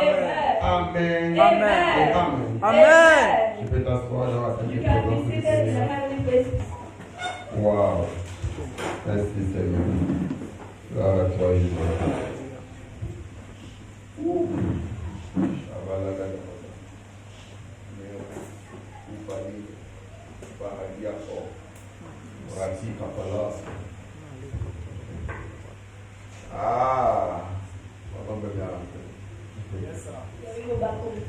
Speaker 1: Amen. Amen.
Speaker 3: Amen.
Speaker 1: Tu peux t'asseoir dans la
Speaker 2: You
Speaker 1: sainte
Speaker 2: can
Speaker 1: présence
Speaker 2: be
Speaker 1: du
Speaker 2: seated in the
Speaker 1: Seigneur.
Speaker 2: heavenly places.
Speaker 1: Wow. Merci Seigneur. Gloire à toi Jésus. Ah, on va bien.
Speaker 2: Yeah, we go back home.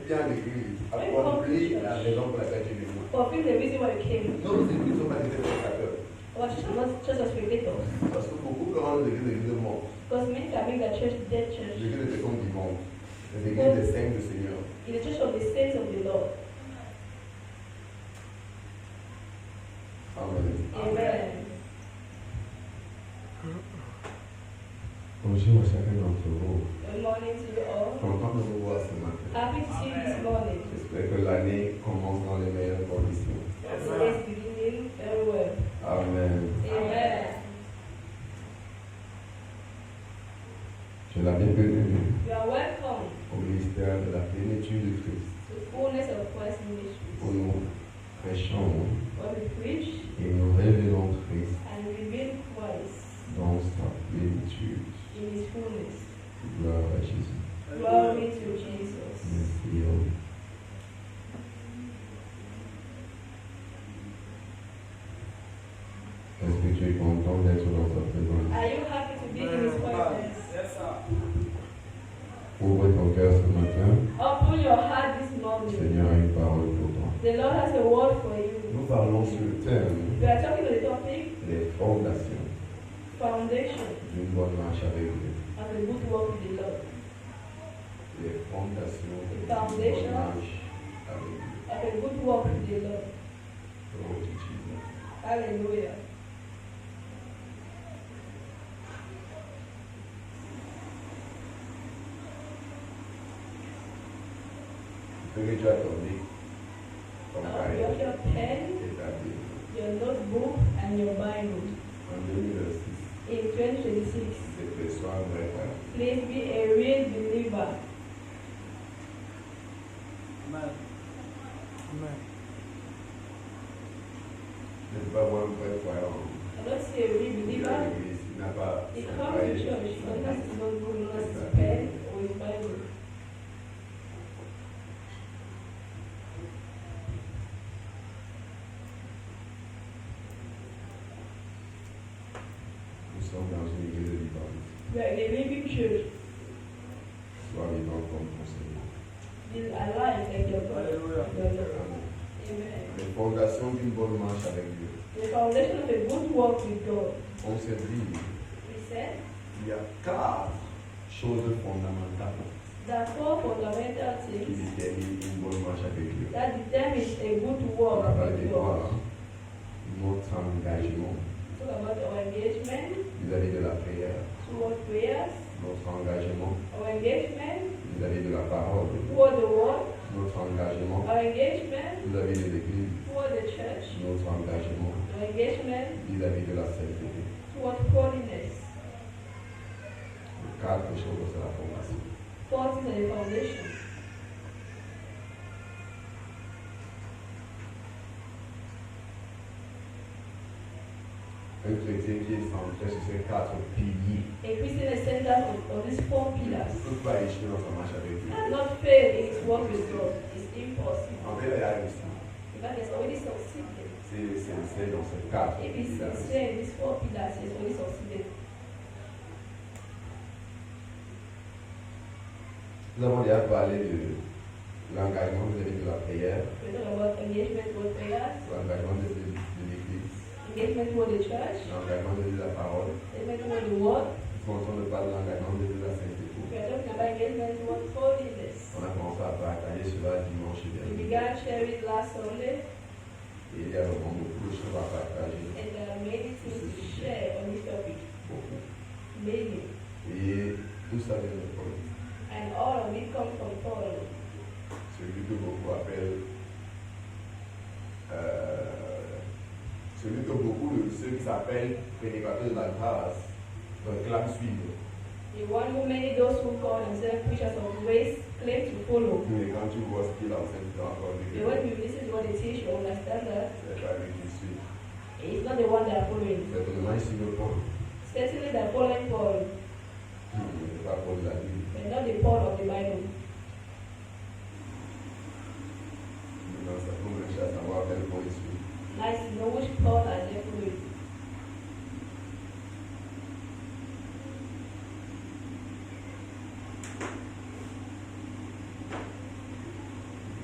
Speaker 1: Bien l'église, accomplit la raison pour laquelle tu es venu.
Speaker 2: Fulfill the reason why you came.
Speaker 1: Nos églises ne sont pas des spectateurs.
Speaker 2: Our church is not just a spectators.
Speaker 1: Parce que beaucoup rendent l'église de mort.
Speaker 2: Because many can make the church dead church.
Speaker 1: L'église des hommes du monde. L'église des saints du Seigneur.
Speaker 2: In the church of the saints of the Lord.
Speaker 1: Amen.
Speaker 2: Amen.
Speaker 1: Bonjour à chacun d'entre vous.
Speaker 2: Good morning to you all.
Speaker 1: Content de vous voir ce matin.
Speaker 2: Happy to see you this morning.
Speaker 1: J'espère que l'année commence dans les meilleures conditions.
Speaker 2: Today's beginning very well.
Speaker 1: Amen.
Speaker 2: Amen.
Speaker 1: Je la bienvenue
Speaker 2: You are welcome
Speaker 1: au ministère de la plénitude de Christ.
Speaker 2: to the fullness of Christ ministry.
Speaker 1: Où nous prêchons
Speaker 2: Where we preach
Speaker 1: et nous révélons Christ
Speaker 2: and reveal Christ
Speaker 1: dans sa plénitude.
Speaker 2: in his fullness.
Speaker 1: Gloire à Jésus.
Speaker 2: Glory to Jesus.
Speaker 1: Merci. Est-ce que tu es content d'être dans sa présence?
Speaker 2: Are you happy to be in his presence?
Speaker 1: Ouvre ton cœur ce matin.
Speaker 2: Open your heart this
Speaker 1: Le
Speaker 2: morning.
Speaker 1: Seigneur a une parole pour toi.
Speaker 2: The Lord has a word for you.
Speaker 1: Nous parlons sur le thème
Speaker 2: We are talking on the topic
Speaker 1: des fondations
Speaker 2: foundation
Speaker 1: d'une bonne marche avec Dieu.
Speaker 2: of the good work with the Lord.
Speaker 1: Les fondations d'une
Speaker 2: Foundation.
Speaker 1: bonne marche avec Dieu.
Speaker 2: Of a good work with the Lord.
Speaker 1: Gloire à Jésus.
Speaker 2: Hallelujah.
Speaker 1: Ce que tu as tourné comme
Speaker 2: You
Speaker 1: cahier
Speaker 2: have your pen,
Speaker 1: et ta Bible
Speaker 2: your notebook, and your Bible.
Speaker 1: en 2006.
Speaker 2: In 2026,
Speaker 1: C'est que sois un vrai frère.
Speaker 2: please be a real believer.
Speaker 3: Amen. Amen.
Speaker 1: Ne pas voir un vrai croyant.
Speaker 2: I don't see a real
Speaker 1: Il est
Speaker 2: believer.
Speaker 1: à l'église, il n'a pas
Speaker 2: He
Speaker 1: son
Speaker 2: comes to
Speaker 1: cahier,
Speaker 2: church,
Speaker 1: son
Speaker 2: but has his
Speaker 1: Bible.
Speaker 2: notebook, not his pen or his Bible.
Speaker 1: Nous sommes dans une église vivante.
Speaker 2: We are in a living church.
Speaker 1: Sois vivant comme ton Seigneur.
Speaker 2: Be alive like your God.
Speaker 3: Hallelujah.
Speaker 2: Your Lord.
Speaker 1: Amen.
Speaker 2: Amen.
Speaker 1: Les fondation d'une bonne marche avec Dieu.
Speaker 2: The foundation of a good walk with God.
Speaker 1: On s'est dit,
Speaker 2: We said
Speaker 1: il y a 4 choses fondamentales
Speaker 2: there are 4 fundamental
Speaker 1: qui
Speaker 2: things
Speaker 1: déterminent une bonne marche avec Dieu.
Speaker 2: that determines a good
Speaker 1: On
Speaker 2: walk
Speaker 1: a parlé de
Speaker 2: with
Speaker 1: quoi?
Speaker 2: God.
Speaker 1: Notre engagement
Speaker 2: Talk about our engagement
Speaker 1: vis-à-vis de la prière,
Speaker 2: toward prayers,
Speaker 1: notre engagement
Speaker 2: our engagement
Speaker 1: vis-à-vis de la parole,
Speaker 2: toward the word,
Speaker 1: notre engagement
Speaker 2: our engagement
Speaker 1: vis-à-vis de l'Église,
Speaker 2: toward the church,
Speaker 1: notre engagement
Speaker 2: our engagement
Speaker 1: vis-à-vis de la sainteté.
Speaker 2: toward holiness.
Speaker 1: 4 choses, c'est la fondation.
Speaker 2: 4 things are the foundation.
Speaker 1: Un chrétien qui est centré sur ces 4 piliers
Speaker 2: A Christian is centered on these 4
Speaker 1: ne
Speaker 2: pillars.
Speaker 1: peut pas échouer dans sa marche avec Dieu.
Speaker 2: Cannot fail in his walk with God. It's impossible.
Speaker 1: En fait, il a réussi.
Speaker 2: In fact, it's already succeeded.
Speaker 1: C'est sincère dans ces 4
Speaker 2: If he's
Speaker 1: piliers.
Speaker 2: sincere in these 4 pillars, he's already succeeded.
Speaker 1: Nous avons déjà parlé de l'engagement vis-à-vis de la prière,
Speaker 2: We talk about engagement toward prayers,
Speaker 1: l'engagement de l'Église,
Speaker 2: engagement toward the church,
Speaker 1: l'engagement vis-à-vis de la parole.
Speaker 2: engagement toward the word.
Speaker 1: Nous sommes en train de parler de l'engagement vis-à-vis de la sainteté.
Speaker 2: We are talking about engagement toward holiness.
Speaker 1: On a commencé à partager cela dimanche
Speaker 2: We
Speaker 1: dernier.
Speaker 2: began sharing last Sunday,
Speaker 1: Et il y a vraiment beaucoup de choses à partager.
Speaker 2: and there are many things to share on this topic.
Speaker 1: Beaucoup.
Speaker 2: Many.
Speaker 1: Et tout ça vient de Paul.
Speaker 2: And all of it comes from Paul.
Speaker 1: Celui que beaucoup appellent, celui que beaucoup de ceux qui s'appellent prédicateurs de la grâce réclament suivre.
Speaker 2: The one who many those who call themselves preachers of grace claim to follow.
Speaker 1: Mais quand tu vois ce qu'il enseigne dans la parole de
Speaker 2: And
Speaker 1: Dieu,
Speaker 2: when you listen to what they teach, you understand that
Speaker 1: c'est pas lui qui suit.
Speaker 2: it's not the one they are following.
Speaker 1: Certainement, il suit le Paul.
Speaker 2: Certainly they're following Paul,
Speaker 1: C'est pas Paul de la Bible.
Speaker 2: but not the Paul of the Bible.
Speaker 1: Maintenant, ça tombe le chat à savoir quel Paul il suit.
Speaker 2: Nice to know which Paul are they following.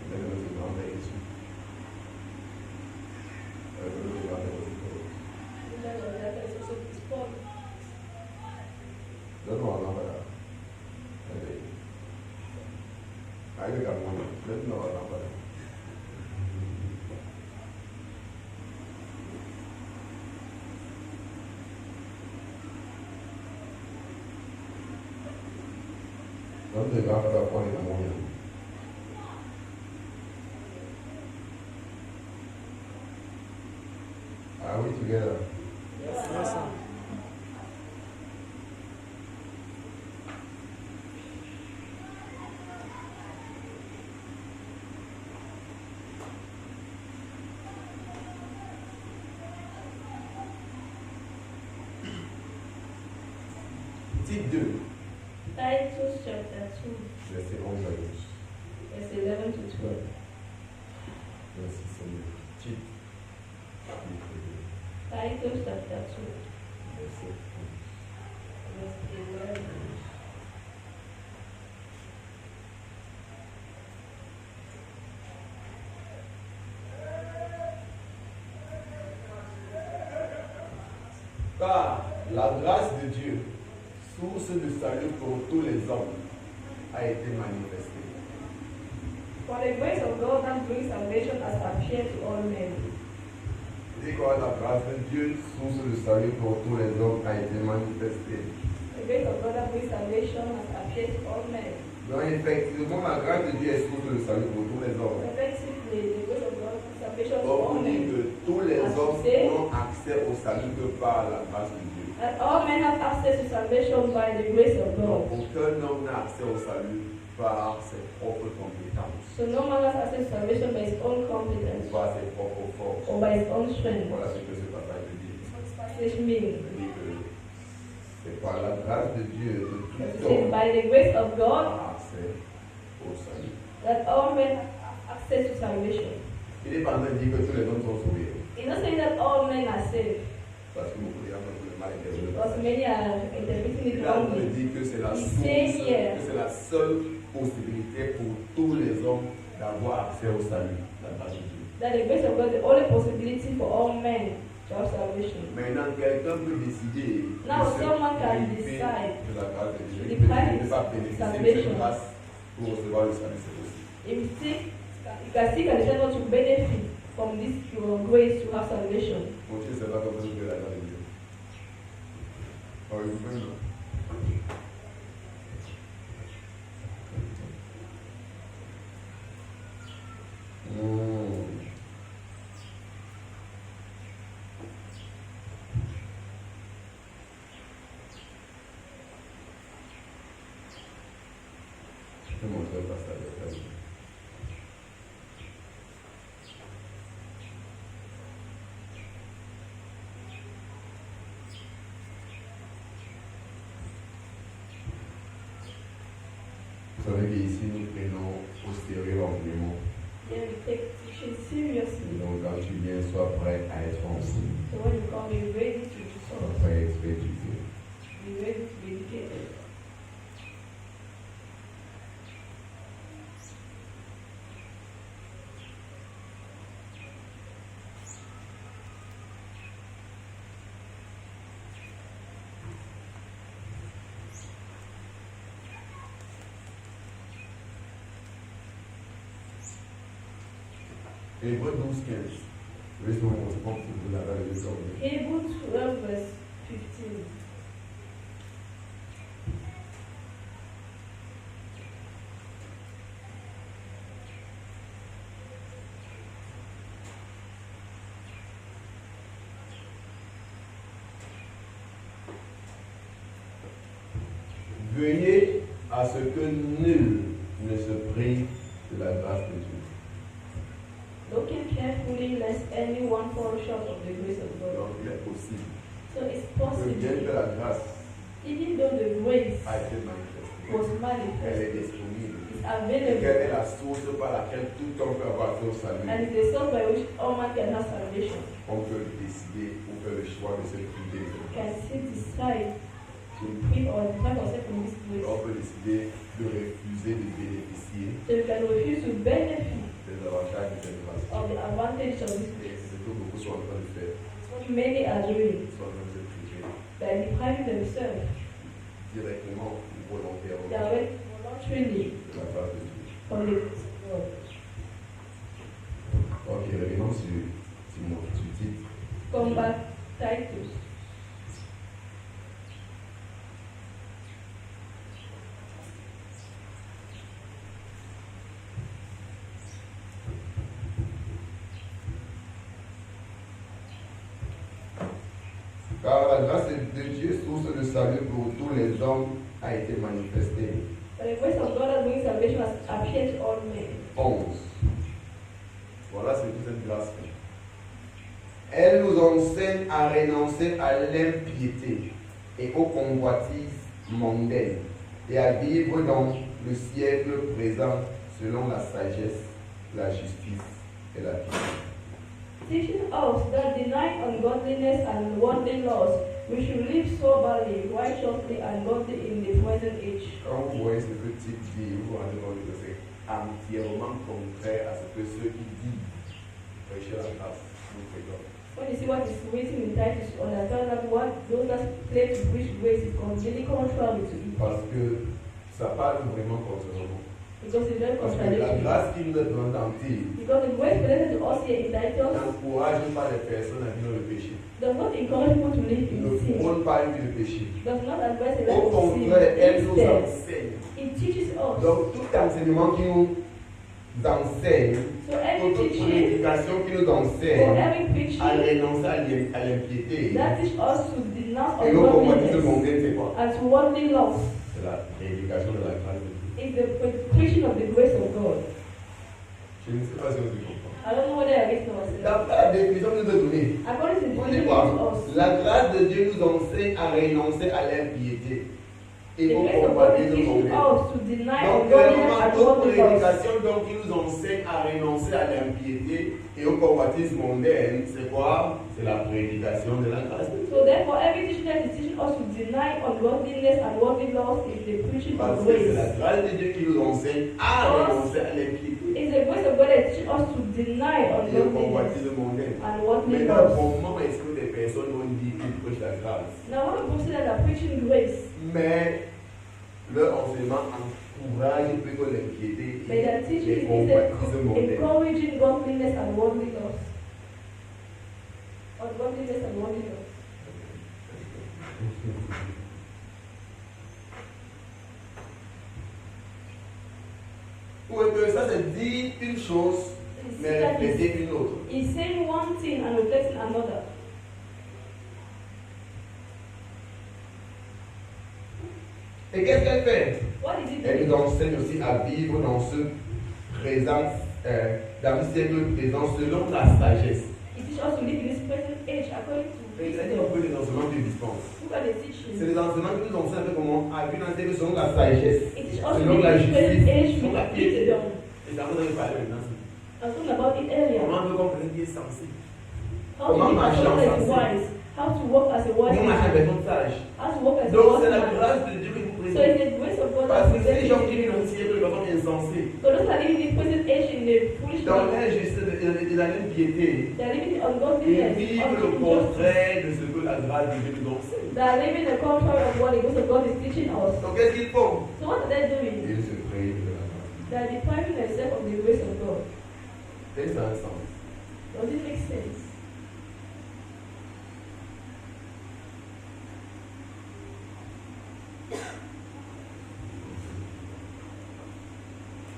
Speaker 1: Maintenant, c'est grand père qui suit. Le grand père aussi Paul.
Speaker 2: Because of that, it's also it's Paul.
Speaker 1: Donne-moi un lampada. Allez. Allez, calme-moi. Donne-moi un lampada. Donne le lampada pour les amours. Are we together?
Speaker 3: Yes, sir.
Speaker 1: Type 2,
Speaker 2: Titus chapter 2,
Speaker 1: verset 11 à 12.
Speaker 2: verse 11 to 12.
Speaker 1: Merci Seigneur. Type 2,
Speaker 2: Titus chapter 2,
Speaker 1: verset 11.
Speaker 2: verse 11.
Speaker 1: Car la grâce de Dieu, source de salut pour tous les hommes, a été manifestée.
Speaker 2: For the grace of God that brings salvation has appeared to all men.
Speaker 1: C'est quoi la grâce de Dieu, source de salut pour tous les hommes, a été manifestée.
Speaker 2: The grace of God that brings salvation has appeared to all men.
Speaker 1: Donc effectivement, la grâce de Dieu est source de salut pour tous les hommes.
Speaker 2: Effectively, the grace of God brings salvation to
Speaker 1: Or
Speaker 2: all
Speaker 1: on dit
Speaker 2: men.
Speaker 1: que tous les hommes ont accès au salut que par la grâce de Dieu.
Speaker 2: And all men have access to salvation by the grace of
Speaker 1: Donc
Speaker 2: God.
Speaker 1: aucun homme n'a accès au salut par ses propres compétences,
Speaker 2: So no man has access to salvation by his own
Speaker 1: ou
Speaker 2: competence
Speaker 1: par ses propres forces.
Speaker 2: or by his own strength.
Speaker 1: Voilà ce que ce passage dit.
Speaker 2: What does this passage mean?
Speaker 1: Il dit que c'est par la grâce de Dieu que
Speaker 2: It
Speaker 1: tout
Speaker 2: says,
Speaker 1: homme
Speaker 2: by the grace of God
Speaker 1: a accès au salut.
Speaker 2: that all men have access to salvation.
Speaker 1: Il est pas en train de dire que tous les hommes sont sauvés.
Speaker 2: He's not saying that all men are saved,
Speaker 1: Parce que beaucoup de gens ont le mal interprété.
Speaker 2: because many are interpreting
Speaker 1: Il
Speaker 2: it
Speaker 1: est en train de
Speaker 2: wrongly.
Speaker 1: dire que c'est la
Speaker 2: Il
Speaker 1: source,
Speaker 2: sait hier.
Speaker 1: que c'est la seule possibilité pour tous les hommes d'avoir accès au salut, la grâce de Dieu.
Speaker 2: that the grace of God is the only possibility for all men to have salvation.
Speaker 1: Maintenant, quelqu'un peut décider
Speaker 2: Now,
Speaker 1: de se
Speaker 2: someone can
Speaker 1: priver
Speaker 2: decide
Speaker 1: de la grâce de Dieu.
Speaker 2: to
Speaker 1: Il peut
Speaker 2: deprive
Speaker 1: décider de ne pas bénéficier de
Speaker 2: salvation.
Speaker 1: cette grâce pour recevoir le salut, c'est possible.
Speaker 2: If you can still decide not to benefit from this grace to have salvation.
Speaker 1: Mon Dieu, c'est pas comme ça que la grâce de Dieu. Oh, il faut une- Je vais montrer le passage après. Vous savez qu'ici, nous prenons au sérieux l'enseignement.
Speaker 2: Then we take teaching seriously.
Speaker 1: Donc, quand tu viens, sois prêt à être enseigné.
Speaker 2: So when you come, be ready to do
Speaker 1: Sois
Speaker 2: so.
Speaker 1: prêt à être étudié.
Speaker 2: Be ready to be educated.
Speaker 1: Hébreux 12, 15. Laisse-moi comprendre que vous l'avez lu comme
Speaker 2: Hebrews 12 verse 15.
Speaker 1: Veillez à ce que nul ne se prive de la grâce de Dieu.
Speaker 2: Looking carefully lest anyone fall short of the grace of God.
Speaker 1: Donc, il est possible
Speaker 2: So it's
Speaker 1: que bien que
Speaker 2: possible,
Speaker 1: la grâce
Speaker 2: even though the grace
Speaker 1: a été manifestée,
Speaker 2: was
Speaker 1: elle est
Speaker 2: manifested,
Speaker 1: disponible.
Speaker 2: it's
Speaker 1: Quelle
Speaker 2: available,
Speaker 1: est la source par laquelle tout homme peut avoir accès au salut?
Speaker 2: and it's the source by which all man can have salvation.
Speaker 1: On peut décider ou faire le choix de se priver de cette
Speaker 2: Can
Speaker 1: grâce.
Speaker 2: still decide to prive or deprive ourselves from this grace.
Speaker 1: On peut décider de refuser de bénéficier
Speaker 2: So we can refuse to benefit
Speaker 1: des avantages de cette grâce.
Speaker 2: of the advantage of this
Speaker 1: Et
Speaker 2: grace.
Speaker 1: c'est ce que beaucoup sont en train de faire.
Speaker 2: It's what many are doing
Speaker 1: Ils sont en train de se priver
Speaker 2: by depriving themselves
Speaker 1: directement ou volontairement
Speaker 2: voluntarily
Speaker 1: de la grâce de Dieu.
Speaker 2: from the grace of God.
Speaker 1: Ok, revenons sur Tite.
Speaker 2: Come back, Titus.
Speaker 1: Car la grâce de Dieu, source de salut pour tous les hommes, a été manifestée.
Speaker 2: But the grace of God that brings salvation has appeared to all men.
Speaker 1: 11. Voilà ce que cette grâce fait. Elle nous enseigne à renoncer à l'impiété et aux convoitises mondaines et à vivre dans le siècle présent selon la sagesse, la justice et la piété.
Speaker 2: Teaching us that denying ungodliness and worldly laws, we should live soberly, righteously, and godly in the present age.
Speaker 1: Quand vous voyez ce que Tite dit, vous vous rendez compte que c'est entièrement contraire à ce que ceux qui disent prêcher la grâce nous prédisent.
Speaker 2: When you see what is written in Titus, understand that what those that claim to preach grace is completely contrary to it.
Speaker 1: Parce que ça parle vraiment contrairement.
Speaker 2: Because it's very
Speaker 1: Parce que la
Speaker 2: contradictory.
Speaker 1: grâce qui nous est donnée dans Tite
Speaker 2: Because the grace presented to us here in Titus
Speaker 1: n'encourage pas les personnes à vivre le péché.
Speaker 2: does not encourage people to live in
Speaker 1: Ne
Speaker 2: sin.
Speaker 1: prône pas une vie de péché.
Speaker 2: Does not advise a
Speaker 1: Au
Speaker 2: life of sin.
Speaker 1: contraire, elle nous
Speaker 2: Instead,
Speaker 1: enseigne.
Speaker 2: it teaches us.
Speaker 1: Donc, tout enseignement qui nous enseigne,
Speaker 2: So every
Speaker 1: toute
Speaker 2: teaching,
Speaker 1: prédication qui nous
Speaker 2: for
Speaker 1: enseigne
Speaker 2: every
Speaker 1: à
Speaker 2: preaching,
Speaker 1: renoncer à l'impiété
Speaker 2: that teach us to denounce
Speaker 1: et aux convoitises
Speaker 2: ungodliness
Speaker 1: mondaines, c'est quoi?
Speaker 2: and to worldly love.
Speaker 1: C'est la prédication de la grâce de Dieu.
Speaker 2: Is the preaching of the grace of God.
Speaker 1: Je ne sais pas si vous comprenez.
Speaker 2: I don't know whether I get to myself.
Speaker 1: La définition que nous est donnée.
Speaker 2: According to the
Speaker 1: On dit
Speaker 2: definition
Speaker 1: quoi?
Speaker 2: of us,
Speaker 1: La grâce de Dieu nous enseigne à renoncer à l'impiété.
Speaker 2: The
Speaker 4: et au
Speaker 2: grace of God
Speaker 4: combattre
Speaker 2: is
Speaker 4: le
Speaker 2: teaching
Speaker 4: monde.
Speaker 2: us to deny
Speaker 4: Donc,
Speaker 2: ungodliness
Speaker 4: vraiment,
Speaker 2: and
Speaker 4: toute
Speaker 2: worldliness.
Speaker 4: prédication donc, qui nous enseigne à renoncer à l'impiété et au convoitisme mondain, c'est quoi? C'est la prédication de la grâce.
Speaker 2: So therefore, every teaching that is teaching us to deny ungodliness and worldly laws is the preaching
Speaker 4: Parce
Speaker 2: of
Speaker 4: que c'est
Speaker 2: grace.
Speaker 4: la grâce de Dieu qui nous enseigne à renoncer à l'impiété
Speaker 2: It's the grace of God that is teaching us to deny
Speaker 4: et au
Speaker 2: ungodliness
Speaker 4: convoitisme mondain.
Speaker 2: and worldly
Speaker 4: Maintenant,
Speaker 2: laws.
Speaker 4: comment est-ce que des personnes vont dire qu'ils prêchent la grâce?
Speaker 2: Now, one of those that are preaching grace,
Speaker 4: Mais leur enseignement encourage plutôt l'impiété
Speaker 2: but their
Speaker 4: et
Speaker 2: teaching
Speaker 4: les
Speaker 2: is
Speaker 4: convoitises mondaines.
Speaker 2: encouraging godliness and worldly laws. Ungodliness and worldly laws.
Speaker 4: Ou que ça c'est dire une chose,
Speaker 2: You see
Speaker 4: mais
Speaker 2: that
Speaker 4: répéter une autre.
Speaker 2: he's saying one thing and reflecting another.
Speaker 4: Et qu'est-ce qu'elle fait?
Speaker 2: What is it
Speaker 4: Elle
Speaker 2: doing?
Speaker 4: nous enseigne aussi à vivre dans ce présent, dans ce siècle présent selon la sagesse.
Speaker 2: It teaches us to live in this present age according to
Speaker 4: Regardez un peu
Speaker 2: wisdom.
Speaker 4: les enseignements que dispense.
Speaker 2: Look at the
Speaker 4: C'est
Speaker 2: teaching.
Speaker 4: les enseignements qui nous enseignent un peu comment agir dans ce siècle selon la sagesse,
Speaker 2: It teaches us to
Speaker 4: selon
Speaker 2: live
Speaker 4: la
Speaker 2: in this present
Speaker 4: justice,
Speaker 2: age
Speaker 4: selon la
Speaker 2: with
Speaker 4: piété.
Speaker 2: wisdom.
Speaker 4: Et ça, vous avez parlé maintenant.
Speaker 2: I was talking about it earlier.
Speaker 4: Comment on peut comprendre qui est sensé?
Speaker 2: How to
Speaker 4: Comment
Speaker 2: live as
Speaker 4: marcher
Speaker 2: someone that is
Speaker 4: ensemble?
Speaker 2: wise. How to walk as a wise
Speaker 4: Comment marcher
Speaker 2: man.
Speaker 4: avec notre sage?
Speaker 2: How to walk as a
Speaker 4: Donc
Speaker 2: wise
Speaker 4: c'est la
Speaker 2: man.
Speaker 4: grâce de Dieu que vous
Speaker 2: So
Speaker 4: présentez.
Speaker 2: it's the grace of God
Speaker 4: Parce
Speaker 2: that
Speaker 4: que ces gens qui vivent dans
Speaker 2: presents.
Speaker 4: ce siècle de façon insensée,
Speaker 2: So those that live in this present age in the foolish
Speaker 4: dans
Speaker 2: way,
Speaker 4: l'injustice et dans l'impiété,
Speaker 2: they are living in
Speaker 4: ils
Speaker 2: ungodliness,
Speaker 4: vivent le
Speaker 2: injustice.
Speaker 4: contraire de ce que la grâce de Dieu nous enseigne.
Speaker 2: They are living the contrary of what the grace of God is teaching us.
Speaker 4: Donc qu'est-ce qu'ils font?
Speaker 2: So what are they doing?
Speaker 4: Ils se privent de la grâce.
Speaker 2: They are depriving themselves of the grace of God.
Speaker 4: C'est ça un sens.
Speaker 2: Does it make sense?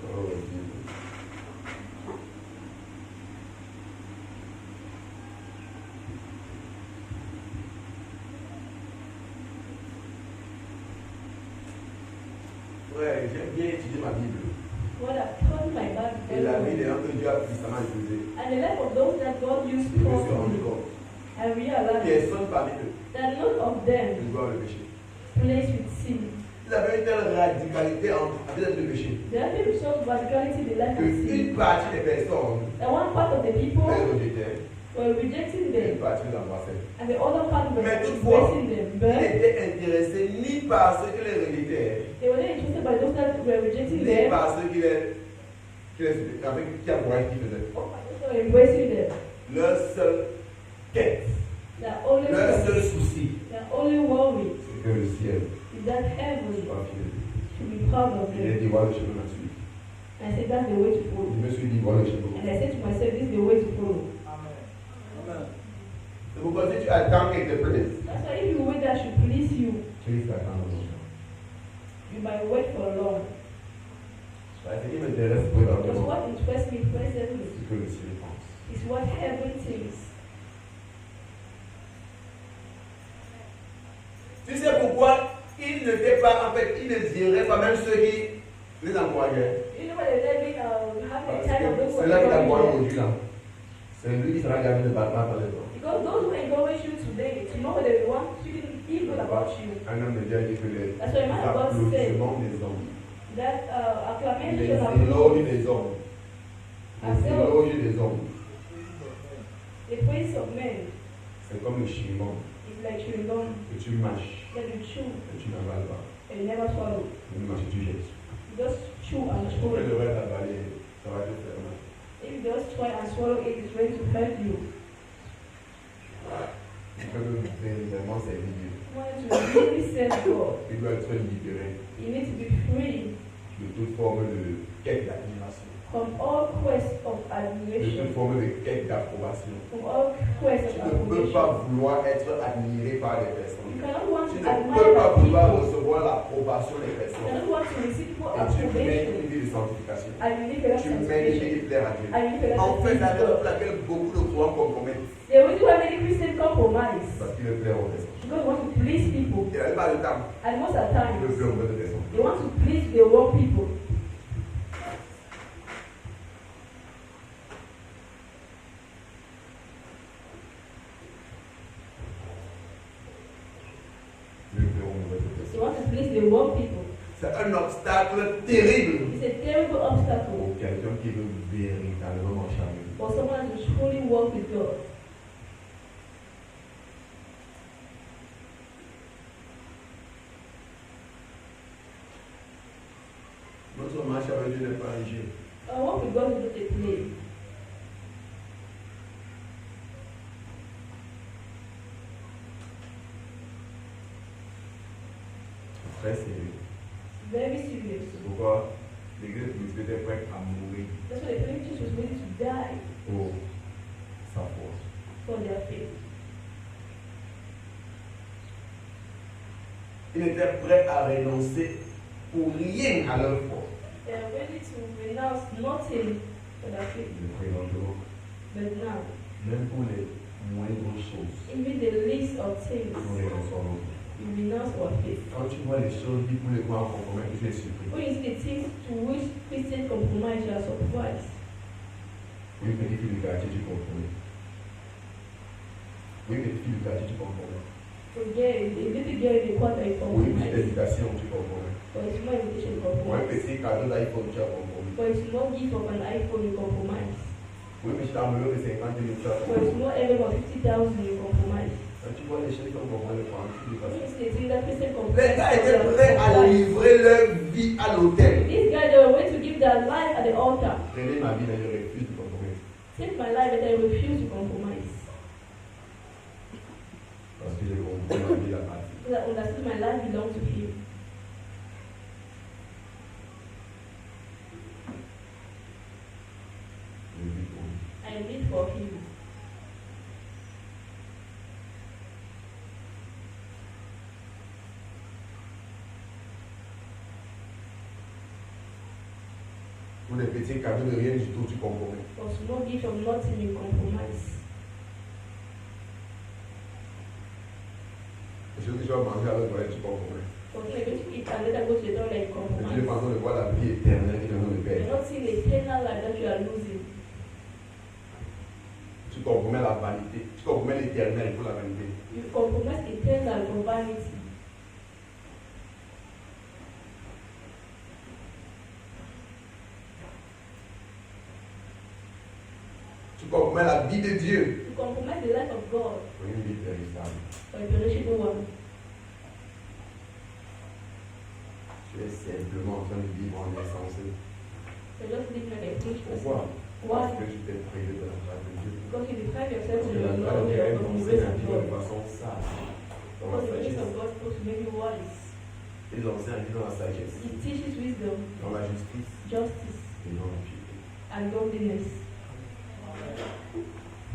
Speaker 4: Oh, Dieu. Ouais, j'aime bien étudier ma Bible.
Speaker 2: What I've taught my
Speaker 4: Et la vie
Speaker 2: Bible.
Speaker 4: des gens que Dieu a puissamment utilisés.
Speaker 2: And the life of those that God used
Speaker 4: Je me suis rendu
Speaker 2: properly,
Speaker 4: compte.
Speaker 2: I realized
Speaker 4: Personne parmi eux
Speaker 2: that none of them
Speaker 4: ne doit le péché.
Speaker 2: plays with sin.
Speaker 4: Ils avaient une telle radicalité avec le péché
Speaker 2: They have been so radicality in the life of
Speaker 4: qu'une
Speaker 2: sin.
Speaker 4: partie des personnes
Speaker 2: And one part of the people
Speaker 4: les rejetaient
Speaker 2: were rejecting
Speaker 4: et une
Speaker 2: them,
Speaker 4: partie les embrassaient.
Speaker 2: and the other part were
Speaker 4: Mais toutefois,
Speaker 2: embracing them.
Speaker 4: ils
Speaker 2: But
Speaker 4: n'étaient intéressés ni par ceux qui les rejetaient,
Speaker 2: they were not interested by those that were rejecting
Speaker 4: ni
Speaker 2: them,
Speaker 4: par ceux qui encourageaient qui faisaient.
Speaker 2: or by those that were embracing them.
Speaker 4: Leur seule quête,
Speaker 2: Their only
Speaker 4: leur seul
Speaker 2: purpose,
Speaker 4: souci,
Speaker 2: their only worry
Speaker 4: c'est que le ciel
Speaker 2: is that heaven
Speaker 4: soit fidèle.
Speaker 2: should be proud of
Speaker 4: Il est
Speaker 2: them.
Speaker 4: dit, voilà le chemin à suivre.
Speaker 2: And I said, that's the way to follow.
Speaker 4: Je me suis dit, voilà le chemin.
Speaker 2: And I said to myself, this is the way to follow.
Speaker 4: C'est pourquoi si tu attends quelque place,
Speaker 2: That's why if you wait that should please you,
Speaker 4: tu risques d'attendre longtemps.
Speaker 2: you might wait for long.
Speaker 4: Parce que ce qui m'intéresse pour
Speaker 2: Because
Speaker 4: l'environnement,
Speaker 2: what interests me presently
Speaker 4: c'est ce que le ciel pense.
Speaker 2: is what heaven thinks.
Speaker 4: Tu sais pourquoi ils n'étaient pas, en fait, ils ne diraient pas même ceux qui les encourageaient.
Speaker 2: You know what they're living, have
Speaker 4: Parce
Speaker 2: the time of
Speaker 4: que
Speaker 2: those who
Speaker 4: celui-là qui t'encourage
Speaker 2: encourage you.
Speaker 4: aujourd'hui, là, c'est lui qui sera gardé de battement par les autres.
Speaker 2: Because those who encourage you today, tomorrow they want speaking evil about you.
Speaker 4: Un homme de Dieu a dit que les
Speaker 2: That's why man of God said
Speaker 4: applaudissements des hommes,
Speaker 2: that
Speaker 4: les
Speaker 2: acclamation of
Speaker 4: éloges des hommes, les éloges des hommes,
Speaker 2: the praise of men
Speaker 4: c'est comme le chewing-gum
Speaker 2: is like chewing gum
Speaker 4: que tu mâches
Speaker 2: that you chew
Speaker 4: et tu n'avales pas.
Speaker 2: and you never swallow.
Speaker 4: Tu mâches et tu jettes.
Speaker 2: You just chew and
Speaker 4: Tu
Speaker 2: swallow.
Speaker 4: peux le reste avaler, ça va te faire mal.
Speaker 2: If you just try and swallow it, it's going to hurt you.
Speaker 4: Il peut vraiment servir Dieu.
Speaker 2: You want to really serve God.
Speaker 4: Il doit être libéré
Speaker 2: You need to be free
Speaker 4: de toute forme de quête d'admiration,
Speaker 2: from all quest of
Speaker 4: de toute
Speaker 2: admiration,
Speaker 4: forme de quête d'approbation.
Speaker 2: from all quest
Speaker 4: Tu
Speaker 2: of
Speaker 4: ne peux pas
Speaker 2: admiration.
Speaker 4: vouloir être admiré par les
Speaker 2: You
Speaker 4: personnes.
Speaker 2: cannot want
Speaker 4: Tu
Speaker 2: to
Speaker 4: ne
Speaker 2: admire
Speaker 4: peux pas vouloir
Speaker 2: people.
Speaker 4: recevoir l'approbation des
Speaker 2: You
Speaker 4: personnes.
Speaker 2: cannot want to receive for
Speaker 4: Et tu mènes
Speaker 2: approbation.
Speaker 4: une vie de sanctification.
Speaker 2: I believe in that
Speaker 4: Tu mènes une
Speaker 2: sanctification.
Speaker 4: vie qui plaire à Dieu.
Speaker 2: I believe in that
Speaker 4: En fait, la raison
Speaker 2: sanctification.
Speaker 4: pour laquelle beaucoup de croyants compromettent,
Speaker 2: The reason why many Christians compromise
Speaker 4: parce qu'ils veulent plaire aux personnes.
Speaker 2: because they want to please people,
Speaker 4: Et la plupart du temps,
Speaker 2: and most of the
Speaker 4: ils
Speaker 2: time
Speaker 4: veulent plaire aux mauvaises personnes.
Speaker 2: they want to please the wrong people.
Speaker 4: Ils veulent plaire aux mauvaises personnes.
Speaker 2: They want to please the wrong
Speaker 4: obstacle terrible
Speaker 2: It's a terrible obstacle
Speaker 4: pour quelqu'un qui veut véritablement marcher avec lui.
Speaker 2: for someone to truly walk with God.
Speaker 4: Notre marche avec Dieu n'est pas un jeu.
Speaker 2: Our walk with God is not a play.
Speaker 4: Très sérieux.
Speaker 2: Very serious.
Speaker 4: C'est pourquoi l'Église primitive était prête à mourir
Speaker 2: That's why the primitive church was ready to die
Speaker 4: pour sa force.
Speaker 2: for their faith.
Speaker 4: Ils étaient prêts à renoncer pour rien à leur foi.
Speaker 2: They are ready to renounce nothing for their faith.
Speaker 4: Je prie dans le jour,
Speaker 2: But now,
Speaker 4: même pour les moindres choses,
Speaker 2: even the least of things,
Speaker 4: nous renonçons.
Speaker 2: we renounce our faith.
Speaker 4: Quand tu vois les choses qui pour les croire compromettre, tu es surpris.
Speaker 2: When you see the things to which Christians compromise, you are surprised.
Speaker 4: Oui, petite fille du quartier, tu compromets. Oui, petite fille du quartier, tu compromets.
Speaker 2: Forget it. A little girl in the quarter is
Speaker 4: Oui, petite
Speaker 2: compromised.
Speaker 4: éducation, tu compromets.
Speaker 2: For a small invitation, you
Speaker 4: Pour un
Speaker 2: compromise.
Speaker 4: petit cadeau d'iPhone, tu as compromis.
Speaker 2: For a small gift of an iPhone, you compromise.
Speaker 4: Oui, mais je t'ai enveloppé de 50 000, tu as
Speaker 2: For a
Speaker 4: compromis.
Speaker 2: small envelope of 50,000, you compromise.
Speaker 4: Quand tu vois les choses comme comprendre, tu dis
Speaker 2: When
Speaker 4: pas
Speaker 2: you
Speaker 4: ça.
Speaker 2: see the things that Christians
Speaker 4: Les
Speaker 2: compromise,
Speaker 4: gars étaient
Speaker 2: you are
Speaker 4: prêts à
Speaker 2: surprised.
Speaker 4: livrer leur vie à l'hôtel.
Speaker 2: These guys, they were ready to give their life at the altar.
Speaker 4: Prenez ma vie, mais je refuse de compromettre.
Speaker 2: Take my life, but I refuse to compromise.
Speaker 4: Parce que j'ai compris ma vie à partir.
Speaker 2: Because I understood my life belongs to Him.
Speaker 4: Je vis pour lui.
Speaker 2: I live for Him.
Speaker 4: Pour les petits cadeaux de rien du tout, tu compromets.
Speaker 2: For small gift of nothing, you compromise.
Speaker 4: Les choses que tu vas manger à l'autre toilette, tu compromets.
Speaker 2: For me, going to eat and later go to the door, like
Speaker 4: Et tu es
Speaker 2: compromise.
Speaker 4: pensant de voir la vie éternelle qui est dans le
Speaker 2: You're
Speaker 4: Père.
Speaker 2: not seeing the eternal life that you are losing.
Speaker 4: Tu compromets la vanité. Tu compromets l'éternel pour la vanité.
Speaker 2: You compromise eternal for vanity.
Speaker 4: Tu compromets la vie de Dieu
Speaker 2: You compromise the life of God
Speaker 4: pour une vie véritable.
Speaker 2: for a perishable one.
Speaker 4: Tu es simplement en train de vivre en insensé.
Speaker 2: You're just living like a foolish person.
Speaker 4: Pourquoi?
Speaker 2: Why?
Speaker 4: Parce que tu t'es privé de la grâce de Dieu.
Speaker 2: Because you deprive yourself
Speaker 4: Parce
Speaker 2: of
Speaker 4: que la
Speaker 2: your
Speaker 4: grâce de
Speaker 2: knowledge
Speaker 4: Dieu est
Speaker 2: of the
Speaker 4: enseignée
Speaker 2: grace
Speaker 4: à
Speaker 2: of
Speaker 4: vivre de
Speaker 2: God.
Speaker 4: façon sage. Dans la
Speaker 2: Because the grace
Speaker 4: sagesse.
Speaker 2: of God is supposed to make you wise.
Speaker 4: Ils enseignent à vivre dans la sagesse.
Speaker 2: It teaches wisdom,
Speaker 4: Dans la justice
Speaker 2: justice,
Speaker 4: et dans la piété.
Speaker 2: and godliness.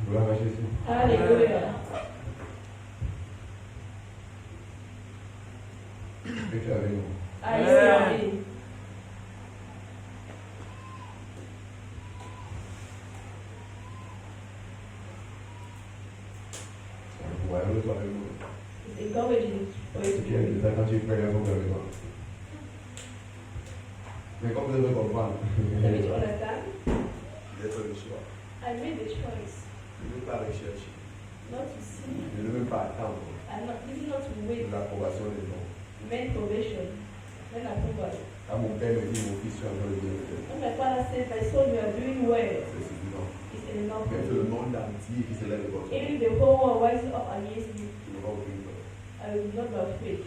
Speaker 4: Gloire à Jésus.
Speaker 2: Hallelujah.
Speaker 4: Que tu es avec nous.
Speaker 2: Are you ready?
Speaker 4: Voyons-le toi avec nous.
Speaker 2: It's encouraging for you
Speaker 4: Ce
Speaker 2: to
Speaker 4: qui est
Speaker 2: do.
Speaker 4: bizarre quand tu fais les choses avec toi. Mais comme vous devez comprendre,
Speaker 2: So you understand?
Speaker 4: j'ai fait le choix.
Speaker 2: I made the choice
Speaker 4: Je ne veux pas rechercher.
Speaker 2: not to see
Speaker 4: Je ne veux pas attendre
Speaker 2: and not, this is not to wait
Speaker 4: l'approbation des gens.
Speaker 2: men probation, men approval.
Speaker 4: Quand mon père me dit, mon fils, tu es en train de bien faire,
Speaker 2: When my father says, my son, you are doing well,
Speaker 4: c'est suffisant.
Speaker 2: it's enough.
Speaker 4: Même si le monde entier qui se lève contre toi,
Speaker 2: Even the whole world rises up against me,
Speaker 4: tu ne vas pas ouvrir peur.
Speaker 2: I will not be afraid.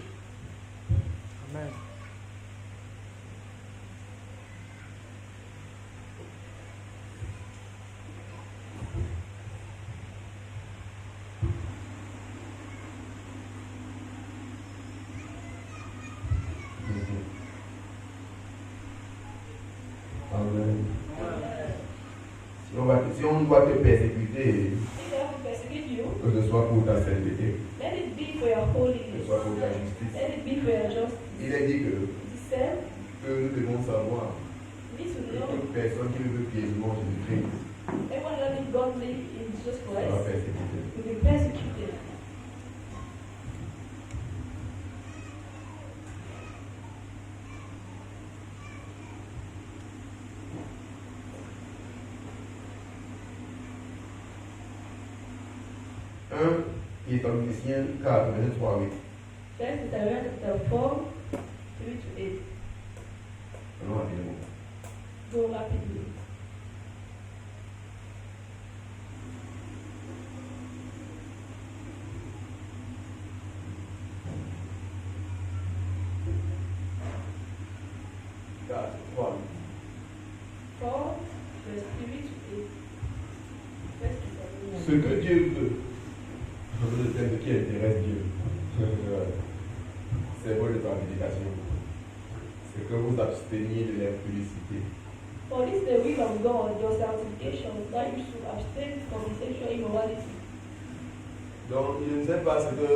Speaker 3: Amen.
Speaker 4: Amen. Si on doit te persécuter,
Speaker 2: If they have to persecute you,
Speaker 4: que ce soit pour ta sainteté,
Speaker 2: let it be for your
Speaker 4: que ce
Speaker 2: holiness.
Speaker 4: soit pour ta justice,
Speaker 2: Let it be for your justice.
Speaker 4: il est dit
Speaker 2: It is said,
Speaker 4: que nous devons savoir
Speaker 2: we need to
Speaker 4: que
Speaker 2: know
Speaker 4: toute personne qui veut pieusement Jésus-Christ
Speaker 2: everyone that is godly in Jesus
Speaker 4: sera
Speaker 2: Christ
Speaker 4: persécuté.
Speaker 2: will be persecuted.
Speaker 4: Qui est en Lucien 4, verset 3 à 8.
Speaker 2: 1 Thessalonians chapter 4, 3 to 8.
Speaker 4: 4, 3.
Speaker 2: 4, verse 3 to 8. Verse 7.
Speaker 4: Ce que Dieu veut, le thème qui intéresse Dieu, c'est votre sanctification. C'est que vous absteniez de l'impudicité.
Speaker 2: For this is the will of God, your sanctification, that you should abstain from sexual immorality.
Speaker 4: Donc, je ne sais pas ce que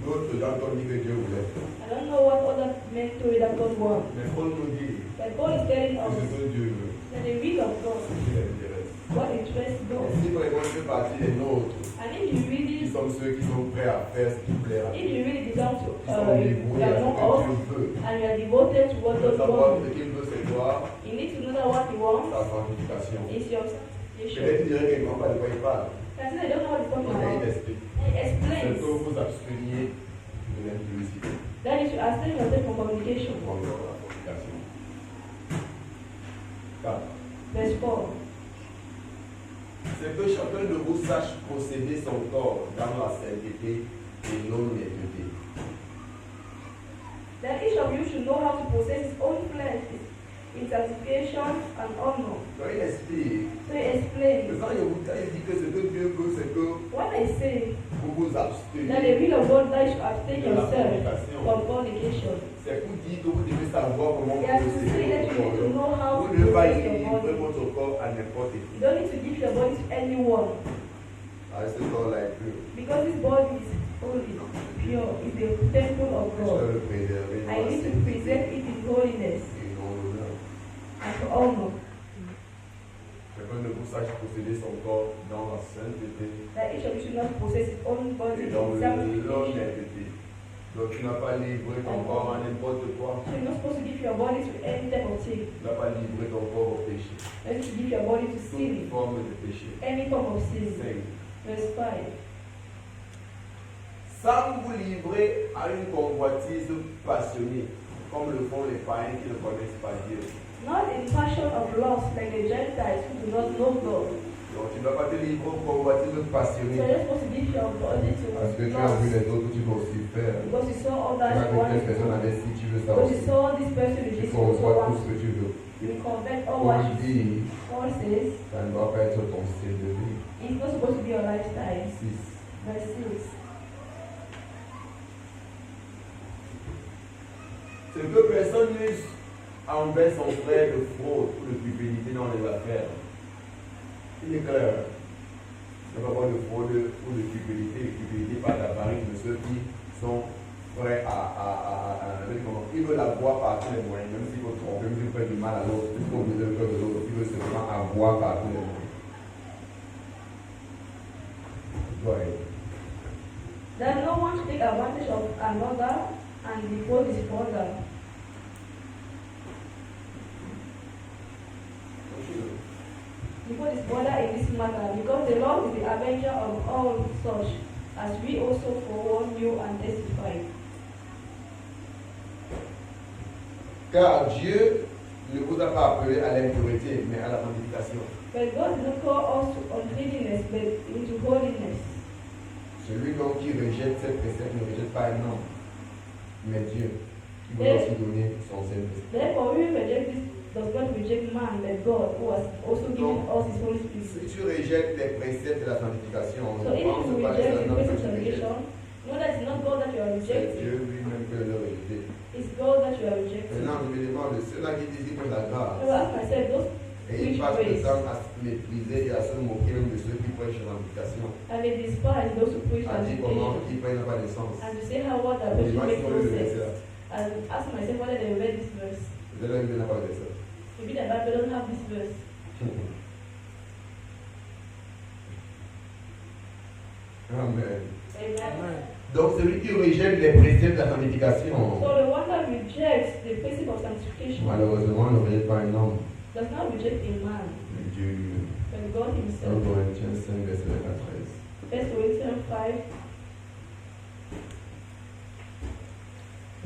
Speaker 4: d'autres gens ont dit que Dieu voulait.
Speaker 2: I don't know what other men told that God wants.
Speaker 4: Mais Paul nous dit
Speaker 2: But God is telling
Speaker 4: que
Speaker 2: us
Speaker 4: ce que Dieu veut,
Speaker 2: that the will of God,
Speaker 4: ce qui l'intéresse.
Speaker 2: what interests
Speaker 4: Et
Speaker 2: God.
Speaker 4: si par exemple, je fais partie des nôtres,
Speaker 2: And if you
Speaker 4: qui
Speaker 2: really,
Speaker 4: sommes ceux qui sont prêts à faire ce qui plaît à
Speaker 2: if
Speaker 4: Dieu,
Speaker 2: you really belong to,
Speaker 4: qui sont dévoués à ce
Speaker 2: among
Speaker 4: que
Speaker 2: us,
Speaker 4: Dieu veut,
Speaker 2: and you are devoted to what
Speaker 4: de
Speaker 2: God
Speaker 4: savoir
Speaker 2: wants,
Speaker 4: ce qu'il veut, c'est quoi
Speaker 2: you need to know that what He wants
Speaker 4: sa sanctification.
Speaker 2: is your
Speaker 4: Peut-être
Speaker 2: sanctification.
Speaker 4: tu dirais qu'il ne pas de quoi il parle.
Speaker 2: That's why I don't know what He's talking
Speaker 4: Donc, il
Speaker 2: about.
Speaker 4: explique.
Speaker 2: He
Speaker 4: C'est
Speaker 2: explains
Speaker 4: que vous absteniez de l'impudicité.
Speaker 2: that you should abstain yourself from communication.
Speaker 4: Pour la fornication. 4.
Speaker 2: Verse 4.
Speaker 4: C'est que chacun de vous sache posséder son corps dans la sainteté et l'honnêteté.
Speaker 2: That each of you should know how to possess his own flesh in sanctification and honor.
Speaker 4: Donc il explique.
Speaker 2: So he explains.
Speaker 4: Quand il dit que ce que Dieu veut, c'est que
Speaker 2: What I say,
Speaker 4: vous vous abstenez.
Speaker 2: that the will of God that you should abstain
Speaker 4: De la
Speaker 2: yourself
Speaker 4: fornication.
Speaker 2: from fornication.
Speaker 4: C'est pour dire que vous devez savoir comment
Speaker 2: He has to say
Speaker 4: posséder
Speaker 2: that you
Speaker 4: votre
Speaker 2: need to know
Speaker 4: corps.
Speaker 2: how
Speaker 4: Vous
Speaker 2: to
Speaker 4: ne devez pas
Speaker 2: possess your
Speaker 4: livrer
Speaker 2: body.
Speaker 4: votre corps à n'importe qui.
Speaker 2: You don't need to give your body to anyone
Speaker 4: Ah, ce corps-là est pur.
Speaker 2: because this body is holy, pure, is the temple of
Speaker 4: Je dois
Speaker 2: God.
Speaker 4: le préserver.
Speaker 2: I need to preserve it in holiness
Speaker 4: Et non l'honneur.
Speaker 2: and to honor.
Speaker 4: Chacun de vous sache posséder son corps dans la sainteté
Speaker 2: That each of you should not possess his own body
Speaker 4: et dans
Speaker 2: in sanctification.
Speaker 4: l'honnêteté. Donc tu n'as pas livré ton corps à n'importe quoi.
Speaker 2: So you're not supposed to give your body to any type of thing.
Speaker 4: Tu n'as pas livré ton corps au péché.
Speaker 2: You're to give your body to
Speaker 4: Toute
Speaker 2: sin,
Speaker 4: forme de péché.
Speaker 2: any form of sin.
Speaker 4: 5.
Speaker 2: Verse 5.
Speaker 4: Sans vous livrer à une convoitise passionnée, comme le font les païens qui ne connaissent pas Dieu.
Speaker 2: Not in passion of lust like the Gentiles who do not know God.
Speaker 4: Donc tu ne dois pas te livrer aux convoitises
Speaker 2: So
Speaker 4: passionnées.
Speaker 2: you're supposed to give your body to
Speaker 1: Parce que tu as vu
Speaker 2: lust
Speaker 1: les autres, tu peux aussi le faire.
Speaker 2: because you saw
Speaker 1: Tu
Speaker 2: others
Speaker 1: as vu telle
Speaker 2: want.
Speaker 1: personne avec si tu veux ça
Speaker 2: Because you
Speaker 1: aussi.
Speaker 2: saw this person with
Speaker 1: Tu
Speaker 2: this
Speaker 1: convoites
Speaker 2: also
Speaker 1: tout
Speaker 2: want.
Speaker 1: ce que tu veux.
Speaker 2: You convert all
Speaker 1: Paul
Speaker 2: what you
Speaker 1: dit,
Speaker 2: Paul says.
Speaker 1: ça ne doit pas être ton style de vie.
Speaker 2: It's not supposed to be your lifestyle.
Speaker 1: 6.
Speaker 2: Verse 6.
Speaker 4: C'est que personne n'use envers son frère de fraude ou de cupidité dans les affaires. Il est clair. Il ne va pas avoir de fraude ou de cupidité. Cupidité par l'appareil de ceux qui sont prêts ils veulent avoir par tous les moyens, même s'il faut tromper, même s'il faut faire du mal à l'autre, même s'il faut briser le cœur de l'autre, ils veulent simplement avoir par tous les moyens. Ouais.
Speaker 2: That no one should take advantage of another and depose his brother. Depose his brother in this matter, because the Lord is the avenger of all such, as we also forewarn you and testify.
Speaker 4: Car Dieu ne vous a pas appelé à l'impureté, mais à la sanctification.
Speaker 2: But God did not call us to uncleanness, but into holiness.
Speaker 4: Celui donc qui rejette cette précepte ne rejette pas un homme, mais Dieu, qui vous a
Speaker 2: Yes.
Speaker 4: aussi donné son Saint-Esprit.
Speaker 2: Therefore, we reject this does not reject man, but God, who has also given us his Holy Spirit.
Speaker 4: Si tu rejettes les préceptes de la sanctification,
Speaker 2: So
Speaker 4: ne
Speaker 2: if
Speaker 4: pense
Speaker 2: you
Speaker 4: pas que
Speaker 2: reject
Speaker 4: c'est
Speaker 2: the
Speaker 4: un homme
Speaker 2: grace
Speaker 4: que
Speaker 2: of
Speaker 4: tu rejettes.
Speaker 2: salvation, know that it's not God that you are
Speaker 4: C'est
Speaker 2: rejecting,
Speaker 4: Dieu lui-même que le rejeté.
Speaker 2: it's God that you are rejecting.
Speaker 4: Maintenant, je me demande, ceux-là qui disent qu'ils font la
Speaker 2: So I
Speaker 4: grâce,
Speaker 2: ask myself, those
Speaker 4: et ils
Speaker 2: which
Speaker 4: passent le
Speaker 2: grace,
Speaker 4: temps à se mépriser et à se moquer même de ceux qui prêchent la sanctification,
Speaker 2: and they despise those who preach
Speaker 4: à dire comment
Speaker 2: sanctification,
Speaker 4: ils prennent pas de sens.
Speaker 2: and to say how what that
Speaker 4: Et
Speaker 2: person
Speaker 4: moi,
Speaker 2: makes
Speaker 4: je
Speaker 2: no
Speaker 4: le
Speaker 2: sense,
Speaker 4: verset.
Speaker 2: and ask myself whether they read this verse.
Speaker 4: Vous allez me pas de ça.
Speaker 2: Maybe the Bible don't have this verse.
Speaker 4: Amen.
Speaker 2: Amen.
Speaker 4: Donc, celui qui rejette les préceptes de la sanctification,
Speaker 2: So the one that rejects the principle of sanctification
Speaker 4: malheureusement, ne rejette pas un homme,
Speaker 2: does not reject a man,
Speaker 4: mais Dieu lui-même.
Speaker 2: but God
Speaker 4: 1
Speaker 2: himself.
Speaker 4: Corinthiens 5, verset 13.
Speaker 2: 1 Corinthians 5.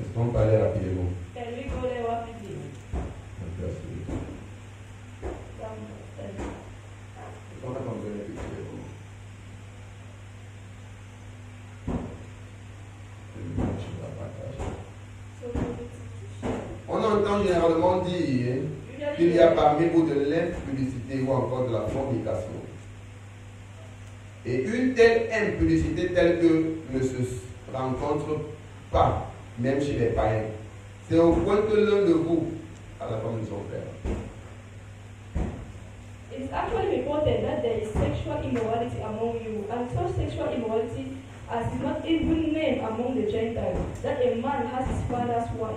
Speaker 4: Est-ce qu'on parlait rapidement?
Speaker 2: Can we go there rapidly?
Speaker 4: Verset 8.
Speaker 2: From 10.
Speaker 4: On a besoin de répéter. On entend
Speaker 1: entend généralement dire qu'il y a parmi vous de l'impudicité ou encore de la fornication. Et une telle impudicité telle que ne se rencontre pas, même chez les païens. C'est au point que l'un de vous a la femme de son frère.
Speaker 2: It's actually reported that there is sexual immorality among you, and such sexual immorality as is not even named among the Gentiles, that a man has his father's wife.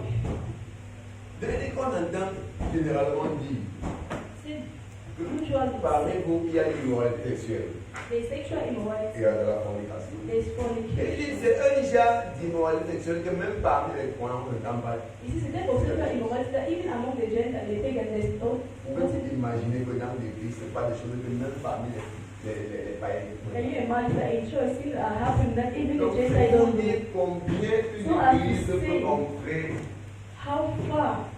Speaker 4: Dès qu'on entend généralement dire
Speaker 2: See,
Speaker 4: que
Speaker 2: usually
Speaker 4: parmi vous, il y a l'immoralité sexuelle
Speaker 2: there is sexual
Speaker 4: et
Speaker 2: immorality,
Speaker 4: il y a de la fornication.
Speaker 2: there is
Speaker 4: Et
Speaker 2: fornication.
Speaker 4: il dit, c'est un genre d'immoralité sexuelle que même parmi les croyants, on n'entend pas.
Speaker 2: It is a type of sexual immorality that even among the Gentiles, they think that there is no.
Speaker 4: Vous pouvez imaginer que dans l'église, ce n'est pas des choses que même parmi les païens.
Speaker 2: Can you imagine that in church things are happening that even the
Speaker 4: Donc,
Speaker 2: Gentiles
Speaker 4: c'est pour
Speaker 2: don't
Speaker 4: dire
Speaker 2: know?
Speaker 4: combien
Speaker 2: So as
Speaker 4: une église
Speaker 2: to
Speaker 4: peut
Speaker 2: say-
Speaker 4: entrer
Speaker 2: How far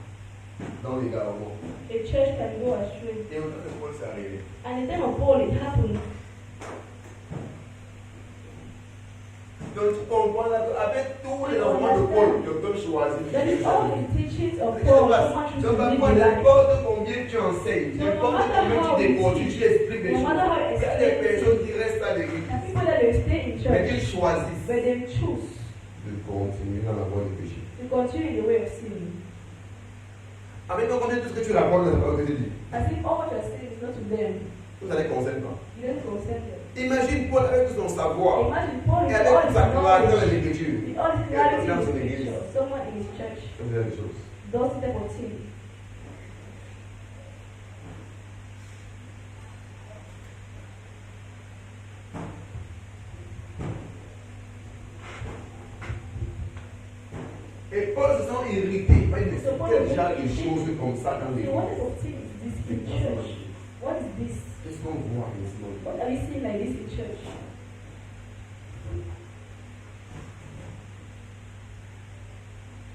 Speaker 4: dans l'égarement.
Speaker 2: a church can go astray.
Speaker 4: Et au temps de Paul, c'est arrivé.
Speaker 2: And in the time of Paul, it happened.
Speaker 4: Donc, tu comprends là qu'avec tous les enseignements de Paul, le peuple choisit.
Speaker 2: That is all the teachings of
Speaker 4: Donc,
Speaker 2: Paul. So much
Speaker 4: donc,
Speaker 2: to
Speaker 4: parfois,
Speaker 2: live the life.
Speaker 4: n'importe combien tu enseignes,
Speaker 2: So
Speaker 4: n'importe
Speaker 2: no matter
Speaker 4: combien
Speaker 2: how
Speaker 4: tu
Speaker 2: we
Speaker 4: déconstruis,
Speaker 2: teach,
Speaker 4: tu expliques des
Speaker 2: no
Speaker 4: choses.
Speaker 2: matter how
Speaker 4: Il y a des personnes qui restent à l'église,
Speaker 2: And people that they stay in
Speaker 4: mais
Speaker 2: church,
Speaker 4: qu'ils choisissent
Speaker 2: but they choose
Speaker 1: De continuer dans la voie du péché.
Speaker 2: to continue in the way of sin.
Speaker 4: avec donc, combien tout ce que tu
Speaker 1: Tu
Speaker 4: racontes.
Speaker 1: rapportes la parole que tu dis.
Speaker 2: As if all what you're saying is not to them.
Speaker 4: Tout ça les concerne pas.
Speaker 2: You don't consent them.
Speaker 4: Imagine Paul avec tout son savoir
Speaker 2: Imagine Paul
Speaker 4: et
Speaker 2: with all
Speaker 4: avec
Speaker 2: his
Speaker 4: sa gloire dans
Speaker 2: knowledge,
Speaker 4: l'écriture.
Speaker 2: with all his
Speaker 4: Il y a
Speaker 2: clarity
Speaker 4: quelqu'un dans
Speaker 2: in
Speaker 4: son
Speaker 2: the
Speaker 4: église.
Speaker 2: scripture, someone in his church
Speaker 1: Comme ça, les choses.
Speaker 2: does the type of thing.
Speaker 4: Et Paul se sent irrité. Il dit,
Speaker 2: So Paul
Speaker 4: quel
Speaker 2: was
Speaker 4: genre de
Speaker 2: irritated.
Speaker 4: choses comme ça dans
Speaker 2: So what
Speaker 4: l'église?
Speaker 2: type of thing is this in church? What is this?
Speaker 1: Qu'est-ce qu'on voit ici dans le
Speaker 2: What are we seeing like this in church?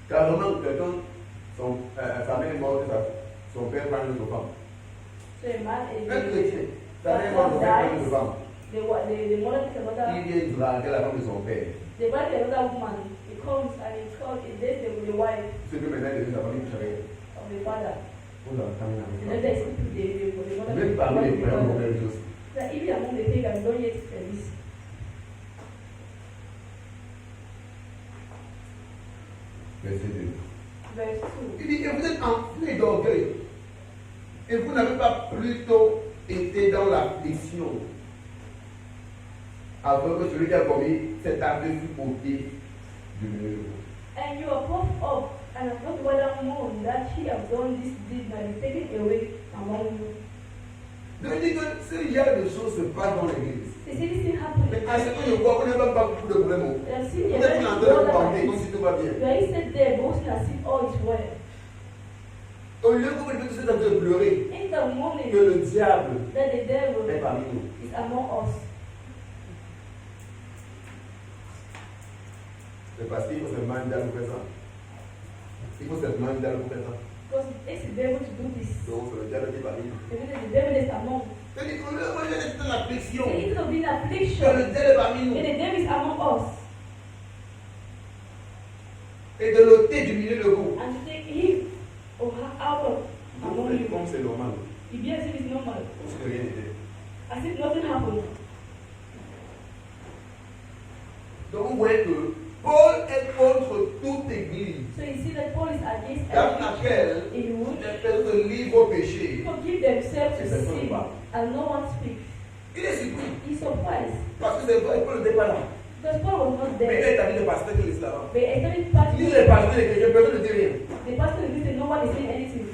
Speaker 4: Carrément, quelqu'un, sa mère est morte, son père prend une autre femme.
Speaker 2: So a man is
Speaker 4: Un chrétien, sa mère est morte, son père prend une autre femme.
Speaker 2: the mother takes another.
Speaker 4: Il vient draguer la femme de son père.
Speaker 2: The wife takes another woman. He comes and he calls. He dates the wife
Speaker 4: Ce que maintenant il devient sa famille avec.
Speaker 2: of the father.
Speaker 1: Pour l'entendre
Speaker 2: And
Speaker 1: dans
Speaker 2: then
Speaker 1: le
Speaker 2: they sleep with the mother.
Speaker 4: Même parmi les frères, on
Speaker 2: the
Speaker 4: fait chose.
Speaker 2: That even among the pagans don't yet tell this.
Speaker 1: verset 2.
Speaker 2: Verse 2.
Speaker 4: Il dit, et vous êtes enflés d'orgueil. Et vous n'avez pas plutôt été dans l'affliction. Afin que celui qui a commis cet acte fût ôté du milieu de vous.
Speaker 2: And you are puffed up and have not whether known that he has done this deed and is taken away among you.
Speaker 4: Donc il dit que ce genre de choses se passe dans l'église.
Speaker 2: You see this thing happening.
Speaker 4: Mais à ce que je vois, on n'a même pas beaucoup de problèmes.
Speaker 2: And see,
Speaker 4: Vous
Speaker 2: you're
Speaker 4: êtes
Speaker 2: very
Speaker 4: en train de vous
Speaker 2: bothered
Speaker 4: parler
Speaker 2: by
Speaker 4: comme
Speaker 2: this.
Speaker 4: si tout va bien.
Speaker 2: You are sit there boasting as if all is well.
Speaker 4: Au lieu que vous devez tous être en train de pleurer,
Speaker 2: In the moment
Speaker 4: que le diable
Speaker 2: that the devil
Speaker 4: est parmi nous.
Speaker 2: is among us,
Speaker 4: C'est parce qu'il faut se mandat pour faire ça. Il faut se mandat pour faire ça.
Speaker 2: because it takes the devil to do this.
Speaker 4: Donc c'est le diable qui est parmi nous.
Speaker 2: The devil is among.
Speaker 4: C'est-à-dire qu'on est dans l'affliction.
Speaker 2: So instead of being
Speaker 4: Que
Speaker 2: affliction,
Speaker 4: le diable est parmi nous.
Speaker 2: then the devil is among us.
Speaker 4: Et de l'ôter du milieu de vous.
Speaker 2: And to take him or her out of among you.
Speaker 4: Comme c'est normal.
Speaker 2: It be as if it's normal.
Speaker 4: Comme si rien n'était.
Speaker 2: As if nothing happened.
Speaker 4: Donc vous voyez que Paul est contre toute église
Speaker 2: So you see that Paul is against
Speaker 4: dans
Speaker 2: every
Speaker 4: laquelle
Speaker 2: in which
Speaker 4: les personnes se livrent au péché.
Speaker 2: people give themselves to
Speaker 4: Et personne ne
Speaker 2: sin
Speaker 4: parle.
Speaker 2: and no one speaks.
Speaker 4: Il est surpris.
Speaker 2: He's surprised
Speaker 4: Parce que c'est vrai, Paul n'était pas là.
Speaker 2: because Paul was not
Speaker 4: Mais il
Speaker 2: there.
Speaker 4: est allé le pasteur qui est là.
Speaker 2: But every
Speaker 4: Ni
Speaker 2: pastor,
Speaker 4: les pasteurs, les chrétiens, personne ne dit rien.
Speaker 2: the pastor is saying no one is saying anything.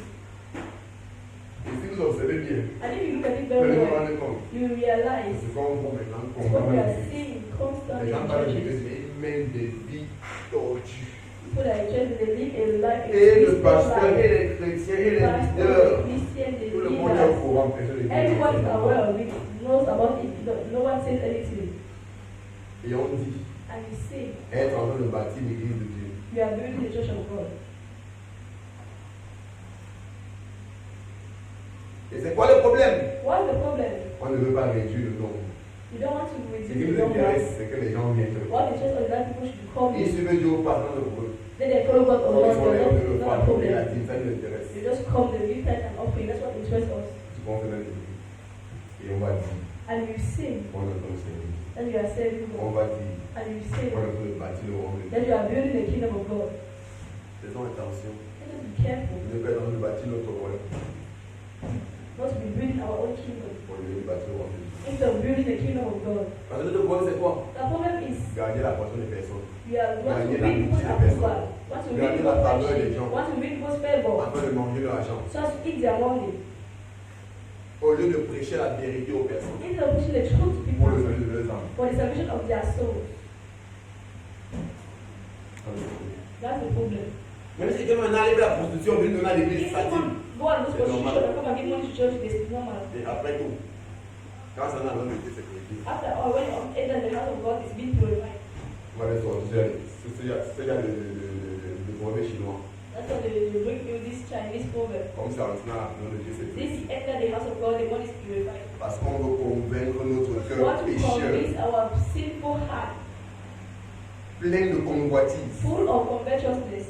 Speaker 4: Et si vous observez bien,
Speaker 2: And if you look at it
Speaker 4: vous allez
Speaker 2: very
Speaker 4: vous
Speaker 2: well,
Speaker 4: rendre compte.
Speaker 2: you realize
Speaker 4: C'est comme on voit maintenant,
Speaker 2: it's what we
Speaker 4: qu'on
Speaker 2: are
Speaker 4: voit.
Speaker 2: seeing
Speaker 4: Les
Speaker 2: constantly
Speaker 4: gens
Speaker 2: in
Speaker 4: parlent de
Speaker 2: churches.
Speaker 4: Jésus, mais ils mènent des vies tordues.
Speaker 2: People that are church, they live a life, a
Speaker 4: Et le
Speaker 2: Christian
Speaker 4: pasteur, et
Speaker 2: life.
Speaker 4: les chrétiens, et les
Speaker 2: Pastor,
Speaker 4: leaders,
Speaker 2: the Christian, the
Speaker 4: tout le monde est au
Speaker 2: leaders.
Speaker 4: courant. Personne ne dit
Speaker 2: Everyone is
Speaker 4: rien.
Speaker 2: aware of it, knows about it. No one says anything.
Speaker 4: Et on dit,
Speaker 2: And you say,
Speaker 4: être en train de bâtir l'église de Dieu.
Speaker 2: you are building the church of God.
Speaker 4: Et c'est quoi le problème?
Speaker 2: What's the problem?
Speaker 4: On ne veut pas réduire le nombre.
Speaker 2: You don't want to
Speaker 4: Ce
Speaker 2: reduce
Speaker 4: qui
Speaker 2: the
Speaker 4: nous
Speaker 2: numbers.
Speaker 4: intéresse, c'est que les gens viennent te
Speaker 2: What interests us is that people should come.
Speaker 4: Ils suivent Dieu par exemple pour eux.
Speaker 2: Then they follow God
Speaker 4: Quand
Speaker 2: or
Speaker 4: ils
Speaker 2: not,
Speaker 4: sont les
Speaker 2: not a
Speaker 4: femmes,
Speaker 2: problem.
Speaker 4: la team, ça nous intéresse.
Speaker 2: You just come, they give tithe and offering, that's what interests us.
Speaker 4: Tu comprends même et on va dire,
Speaker 2: And you sing,
Speaker 4: on est en train de servir.
Speaker 2: then you are serving
Speaker 4: On
Speaker 2: God.
Speaker 4: va dire,
Speaker 2: And you sing,
Speaker 4: on est en train de bâtir le royaume.
Speaker 2: then you are building the kingdom of God.
Speaker 4: Faisons attention.
Speaker 2: Let us be careful
Speaker 4: Nous ne pas dans de bâtir notre royaume.
Speaker 2: not to be building our own kingdom
Speaker 4: Au lieu de bâtir le royaume.
Speaker 2: instead of building the kingdom of God.
Speaker 4: Parce que notre problème c'est quoi?
Speaker 2: The problem is
Speaker 4: Gagner la portion des personnes.
Speaker 2: we are want to
Speaker 4: Gagner la
Speaker 2: win people's
Speaker 4: amitié des personnes.
Speaker 2: approval, want to win
Speaker 4: Gagner la
Speaker 2: people's
Speaker 4: faveur des
Speaker 2: friendship,
Speaker 4: gens.
Speaker 2: want to win people's favor,
Speaker 4: Afin de manger leur argent.
Speaker 2: so as to eat their money.
Speaker 4: Au lieu de prêcher la vérité aux personnes.
Speaker 2: Instead of pushing the truth to
Speaker 4: Pour le
Speaker 2: people
Speaker 4: salut de leurs âmes.
Speaker 2: for the salvation of their souls. That's the problem.
Speaker 4: Même si quelqu'un enlève la prostitution, il donne à l'église,
Speaker 2: If
Speaker 4: ça dit.
Speaker 2: someone go and look for
Speaker 4: C'est normal.
Speaker 2: prostitution and come and give money to church, it's normal.
Speaker 4: Et après tout, quand ça n'a pas été sécurité,
Speaker 2: After all, when you enter the house of God, it's been purified.
Speaker 4: on va les sortir. C'est là le brevet chinois.
Speaker 2: That's why they bring you this Chinese proverb.
Speaker 4: Comme ça, on a dans le Dieu c'est
Speaker 2: This enter the house of God, the one is purified.
Speaker 4: parce qu'on veut convaincre notre
Speaker 2: We
Speaker 4: cœur
Speaker 2: want to
Speaker 4: pécheur,
Speaker 2: convince our sinful heart,
Speaker 4: plein de convoitises.
Speaker 2: full of covetousness.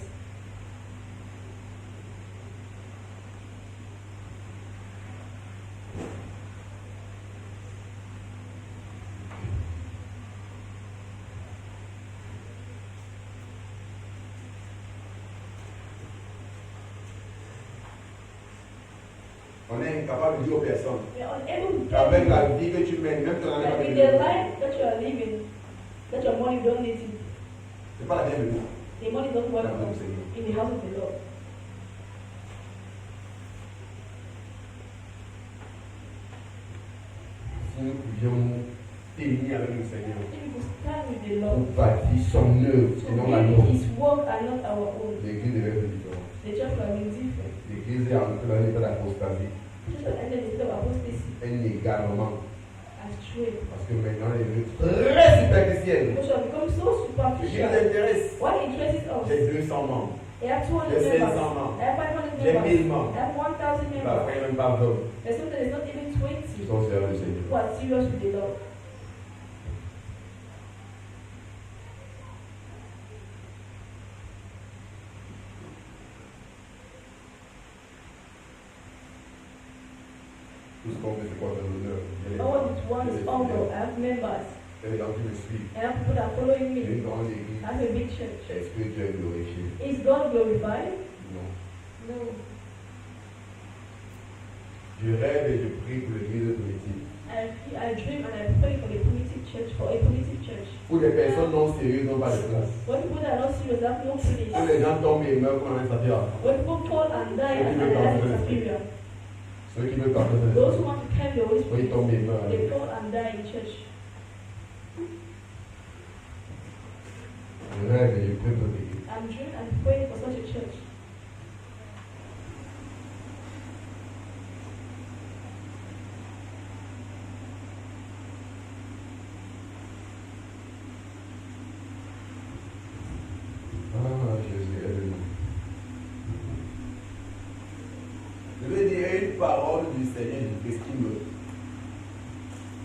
Speaker 4: On est incapable de dire aux personnes,
Speaker 2: We are unable to tell
Speaker 4: avec la
Speaker 2: people
Speaker 4: vie que tu mènes, même ton année
Speaker 2: that
Speaker 4: pas
Speaker 2: in
Speaker 4: de
Speaker 2: the life that you are living, that your money don't need it.
Speaker 4: c'est pas la bienvenue.
Speaker 2: The money doesn't
Speaker 4: La
Speaker 2: welcome
Speaker 4: bienvenue, Seigneur.
Speaker 2: in the house of the Lord.
Speaker 4: Si nous pouvions tenir avec le Seigneur,
Speaker 2: If we could stand with the
Speaker 4: pour
Speaker 2: Lord,
Speaker 4: bâtir son œuvre,
Speaker 2: to
Speaker 4: sinon la
Speaker 2: build
Speaker 4: nôtre,
Speaker 2: His work and not our own,
Speaker 4: l'église devait être différente.
Speaker 2: the church would have been different.
Speaker 4: L'église est entrée dans l'état d'apostasie,
Speaker 2: The church would have ended instead of apostasy
Speaker 4: un égarement,
Speaker 2: and straight.
Speaker 4: parce que maintenant elle est devenue très superficielle.
Speaker 2: Because we have become so
Speaker 4: Ce qui nous
Speaker 2: superficial.
Speaker 4: intéresse,
Speaker 2: What interests us?
Speaker 4: j'ai 200 membres,
Speaker 2: They have 200
Speaker 4: j'ai
Speaker 2: members.
Speaker 4: 500 membres,
Speaker 2: They have 500
Speaker 4: j'ai
Speaker 2: members.
Speaker 4: 1000 membres.
Speaker 2: They have 1,000 members.
Speaker 4: Parfois, il n'y a même pas d'hommes
Speaker 2: There's something that's not even 20
Speaker 4: qui sont servis du Seigneur.
Speaker 2: who are serious with the Lord.
Speaker 4: Tout ce qu'on fait, c'est quoi faire l'honneur. Il y a
Speaker 2: All what it wants is humble. I have members.
Speaker 4: les gens qui me suivent.
Speaker 2: I have people that are following
Speaker 4: J'ai
Speaker 2: me.
Speaker 4: une grande église.
Speaker 2: I have a big church.
Speaker 4: Est-ce que Dieu est glorifié?
Speaker 2: Is God glorified?
Speaker 4: Non.
Speaker 2: No.
Speaker 4: Je rêve et je prie pour l'église politique.
Speaker 2: I dream and I pray for the primitive church, for a primitive church.
Speaker 4: Où les personnes non sérieuses n'ont pas de place.
Speaker 2: When people that are not serious have no place.
Speaker 4: Où les gens tombent et meurent comme un satyre.
Speaker 2: When people fall and die
Speaker 4: Ceux qui
Speaker 2: and
Speaker 4: veulent
Speaker 2: are
Speaker 4: partir de
Speaker 2: superior.
Speaker 4: Ceux qui veulent partir de
Speaker 2: Those who want to carry the Holy
Speaker 4: Quand ils
Speaker 2: Spirit,
Speaker 4: tombent et meurent.
Speaker 2: they fall and die in church.
Speaker 4: Je rêve et je prie pour l'église.
Speaker 2: I'm dreaming and praying for such a church.
Speaker 4: Ah, Jésus, aide-nous. Je vais dire une parole du Seigneur Jésus-Christ qui me.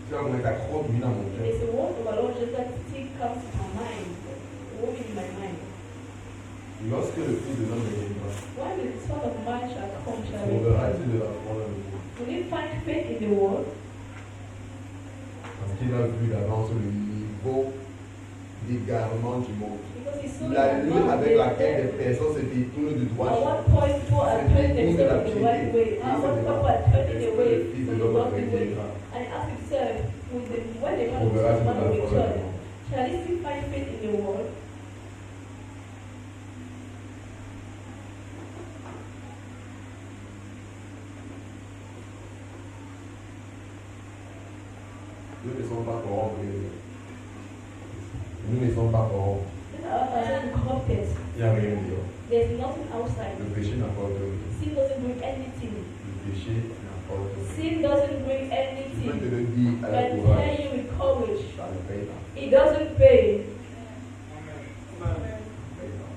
Speaker 4: Tu vas mettre accroche dans mon cœur.
Speaker 2: There's a word of our Lord Jesus that still comes to my mind, walking in my mind.
Speaker 4: Lorsque le Fils de l'homme viendra,
Speaker 2: When the Son of Man shall come, shall he
Speaker 4: trouveras-tu de la foi dans le monde?
Speaker 2: will he find faith in the world?
Speaker 4: Parce qu'il a vu d'avance le niveau d'égarement du monde.
Speaker 2: Because he saw
Speaker 4: La
Speaker 2: that
Speaker 4: lutte
Speaker 2: man
Speaker 4: avec
Speaker 2: is
Speaker 4: laquelle
Speaker 2: dead.
Speaker 4: les personnes se détournent du
Speaker 2: At
Speaker 4: droit chemin.
Speaker 2: what point people are turning themselves in the right way? At what
Speaker 4: Est-ce
Speaker 2: people are turning
Speaker 4: que
Speaker 2: away
Speaker 4: le Fils de
Speaker 2: from the
Speaker 4: l'homme
Speaker 2: godly way?
Speaker 4: reviendra?
Speaker 2: And ask himself, when the man
Speaker 4: Trouveras-tu de la
Speaker 2: will
Speaker 4: foi dans le
Speaker 2: return,
Speaker 4: monde?
Speaker 2: shall he still find faith in the world?
Speaker 4: Nous ne sommes pas corrompus. Nous ne sommes pas corrompus.
Speaker 2: These are corrupted.
Speaker 4: Il n'y a rien dehors.
Speaker 2: There's nothing outside.
Speaker 4: Le péché n'apporte rien.
Speaker 2: Sin doesn't bring anything.
Speaker 4: Le péché n'apporte rien.
Speaker 2: Sin doesn't bring
Speaker 4: Je peux
Speaker 2: anything.
Speaker 4: te le dire
Speaker 2: I
Speaker 4: avec
Speaker 2: can
Speaker 4: courage.
Speaker 2: tell you with courage.
Speaker 4: Ça ne paye pas.
Speaker 2: It doesn't pay.
Speaker 4: Ça ne paye pas.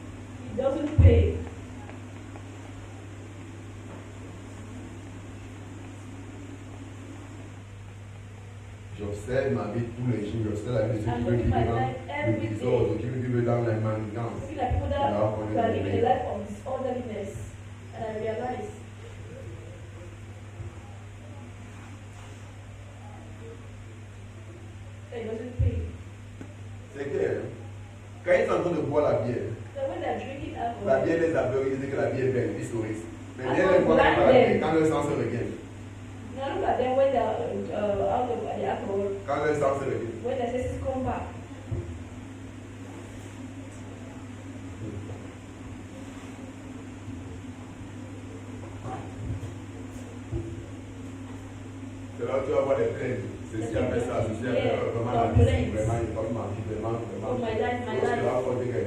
Speaker 2: It doesn't pay.
Speaker 1: J'observe ma vie tous les jours, j'observe la vie de ceux qui
Speaker 2: I'm
Speaker 1: veulent
Speaker 2: living
Speaker 1: vivre
Speaker 2: my
Speaker 1: dans
Speaker 2: life
Speaker 1: le
Speaker 2: every
Speaker 1: désordre,
Speaker 2: day.
Speaker 1: qui veulent vivre dans la manigance.
Speaker 2: I feel like people that
Speaker 1: Alors, on
Speaker 2: who are
Speaker 1: est
Speaker 2: living a
Speaker 1: réveillé.
Speaker 2: life of disorderliness. And I realize that it doesn't pay.
Speaker 4: C'est clair. Hein? Quand ils sont en train de boire la bière,
Speaker 2: So when they're drinking
Speaker 4: la
Speaker 2: alcohol,
Speaker 4: bière les aveugle, ils disent que la bière est belle, ils sourient. Mais
Speaker 2: Ah,
Speaker 4: bien
Speaker 2: non,
Speaker 4: les boire
Speaker 2: blind
Speaker 4: par la bière,
Speaker 2: them.
Speaker 4: quand leur sang se regagne.
Speaker 2: now look at them when they're out of the alcohol,
Speaker 4: Quand leur sang se regagne.
Speaker 2: when their senses come back.
Speaker 4: C'est là où tu vas voir des plaintes. Ceci a fait ça, ceci a fait vraiment la vie, vraiment, il va me mentir, vraiment.
Speaker 2: Oh, my life, my
Speaker 4: Parce que
Speaker 2: life.
Speaker 4: là, faut dire que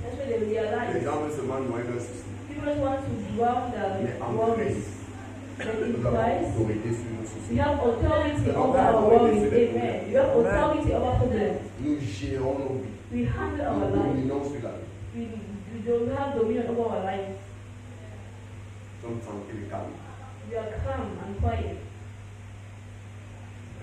Speaker 2: That's when they
Speaker 4: les
Speaker 2: realize.
Speaker 4: gens veulent seulement noyer leurs soucis.
Speaker 2: People just want to drown
Speaker 4: Mais
Speaker 2: their
Speaker 4: en
Speaker 2: worries. But in
Speaker 4: Nous avons
Speaker 2: Christ,
Speaker 4: autorité sur nos soucis.
Speaker 2: we have authority over our worries. Amen. You have authority over problems.
Speaker 4: Nous gérons nos vies.
Speaker 2: We handle our
Speaker 4: Nous
Speaker 2: life.
Speaker 4: dominons sur la vie.
Speaker 2: We don't have dominion over our life.
Speaker 4: Nous sommes tranquilles et calmes.
Speaker 2: We are calm and quiet.